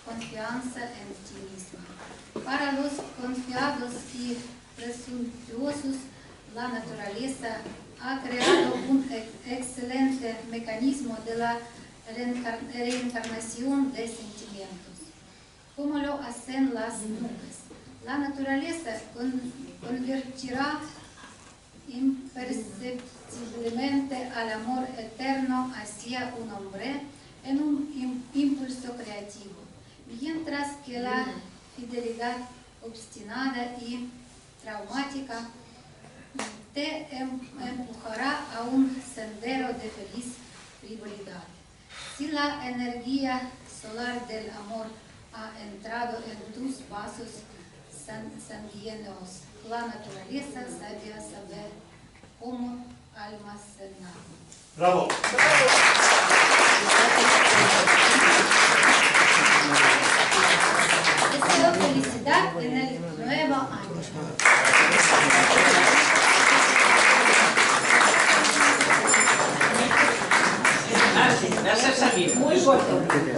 confianza en ti misma. Para los confiados y presuntuosos, la naturaleza ha creado un excelente mecanismo de la reencarnación de sentimientos, como lo hacen las nubes. La naturaleza convertirá imperceptiblemente al amor eterno hacia un hombre en un impulso creativo, mientras que la fidelidad obstinada y traumática te empujará a un sendero de feliz frivolidad. Si la energía solar del amor ha entrado en tus vasos sanguíneos, la naturaleza sabía saber cómo almacenarlo. ¡Bravo! Deseo felicidad en el nuevo año.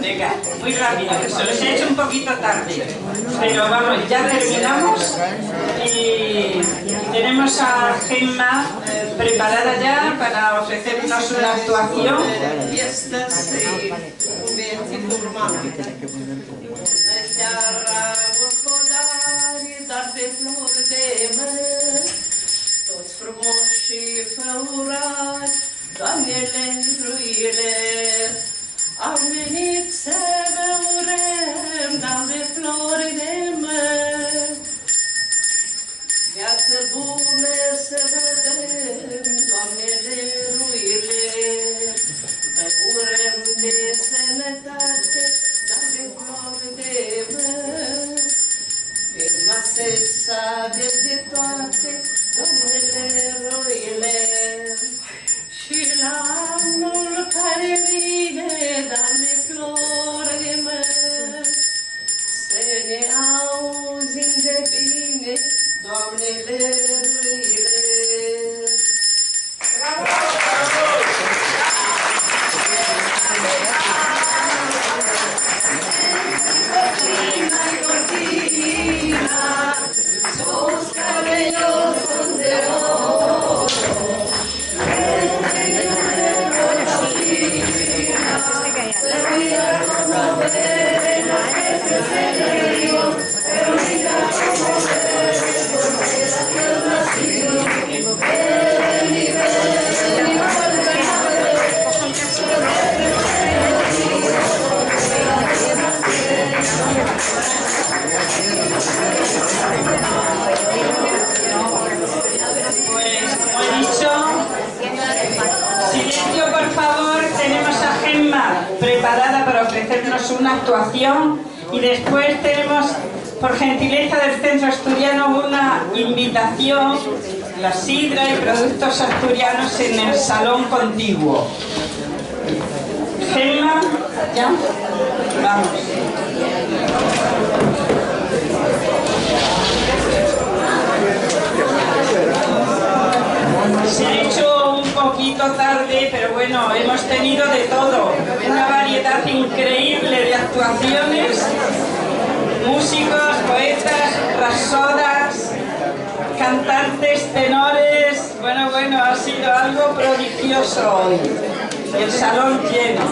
Venga, muy rápido, que se los he hecho un poquito tarde. Pero vamos, ya terminamos y tenemos a Gemma preparada ya para ofrecernos una actuación. Toți frumoși și făurați, Doamnele ruile, am venit să vă urăm, Doamne, flori de măr. Viață bună să vă dăm, Doamnele ruile, vă urăm de sănătate, Doamne, flori de măr. Firma să aveți de toate, Doamnele roile, și la anul care vine, Doamne, flori de măr, să ne auzim de bine, Doamnele roile. Sus cabellos son de oro, se mira como ven las veces en el río, pero mira como ven, porque la tierra nació, ven y vuelven a ver, Pues, como he dicho, silencio por favor, tenemos a Gemma preparada para ofrecernos una actuación y después tenemos, por gentileza del Centro Asturiano, una invitación, la sidra y productos asturianos en el salón contiguo. Gemma, ¿ya? Vamos. Se ha hecho un poquito tarde, pero bueno, hemos tenido de todo. Una variedad increíble de actuaciones, músicos, poetas, rasoras, cantantes, tenores. Bueno, ha sido algo prodigioso hoy. El salón lleno.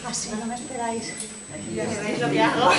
Así no me esperáis. Ya veréis lo que hago.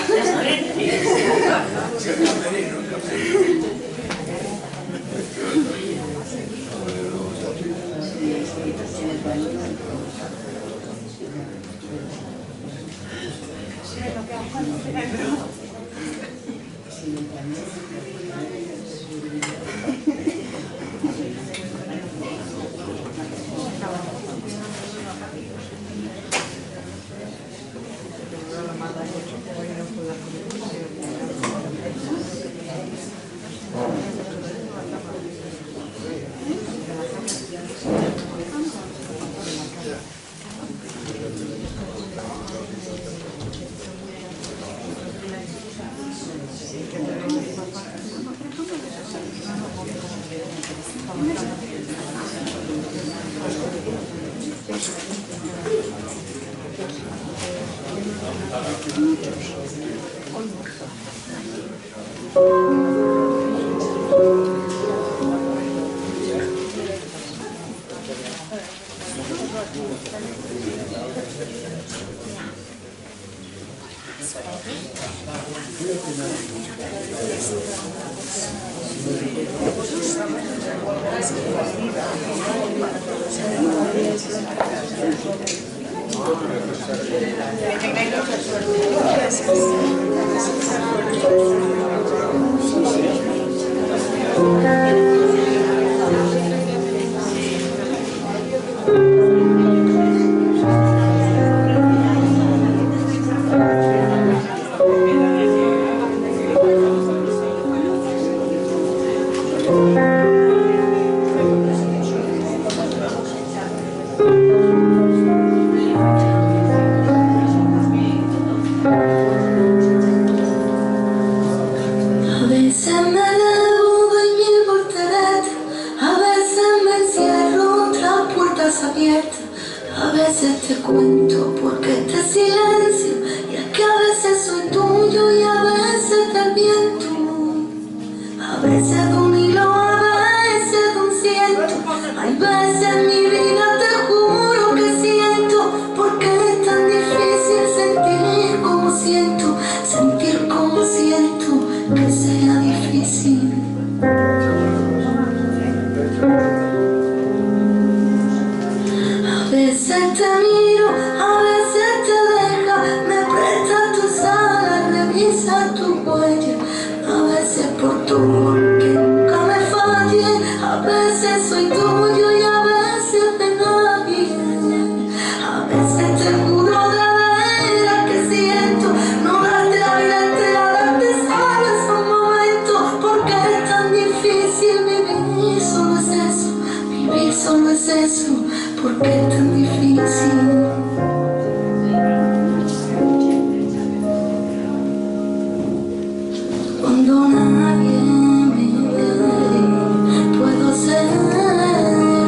A veces te cuento porque te silencio, y es que a veces soy tuyo y a veces del viento, a veces de un hilo, a veces de un ciento. Hay veces en mi vida te juro que siento, porque es tan difícil sentir como siento, que sea difícil. A veces te miro, a veces te deja, me prestas tus alas, revisa tu huella, a veces por tu amor que nunca me falle, a veces soy tuyo y a veces de nadie, a veces te juro de veras que siento, no darte la vida entera, darte solo esos momentos, porque es tan difícil vivir, solo es eso, porque es tan difícil. Cuando nadie me ve, puedo ser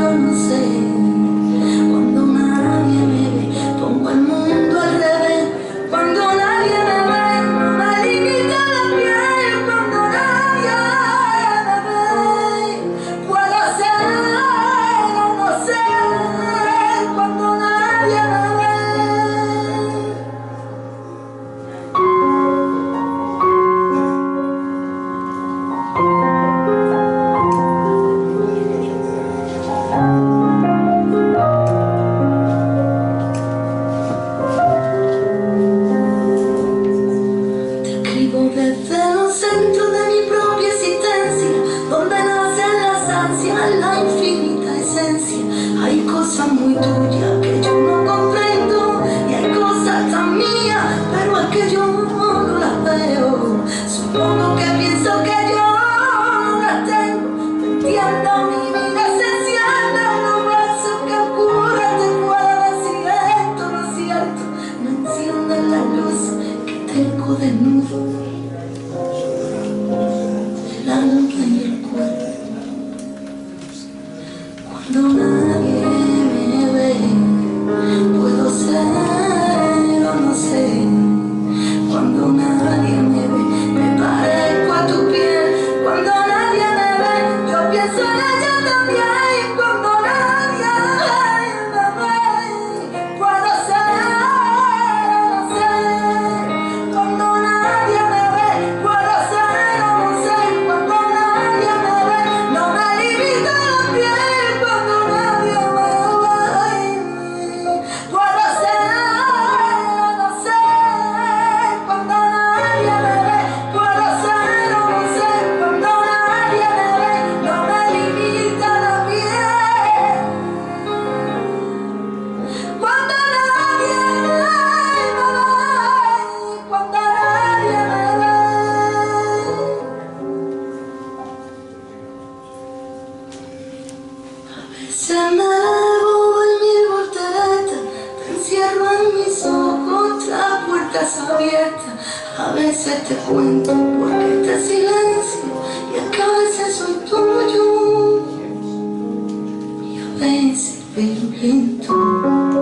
o no sé. Cuando nadie me ve, pongo el mundo al revés. Cuando nadie me ve, me limita la piel. Cuando nadie me ve, puedo ser o no sé. Cuando nadie me ve. Desde los centros de mi propia existencia, donde nacen las ansias, la infinita esencia. Hay cosas muy tuyas que yo no comprendo, y hay cosas tan mías, pero es que yo no las veo. Supongo que pienso que yo no las tengo. Entiendo mi vida esencial de los besos que ocurre, te puedo decir esto, no es cierto. No encienden la luz que tengo desnudo. Se me elevó en mi voltereta, te encierro en mis ojos contra puertas abiertas. A veces te cuento porque este silencio, y es que a veces soy tuyo, y a veces viento.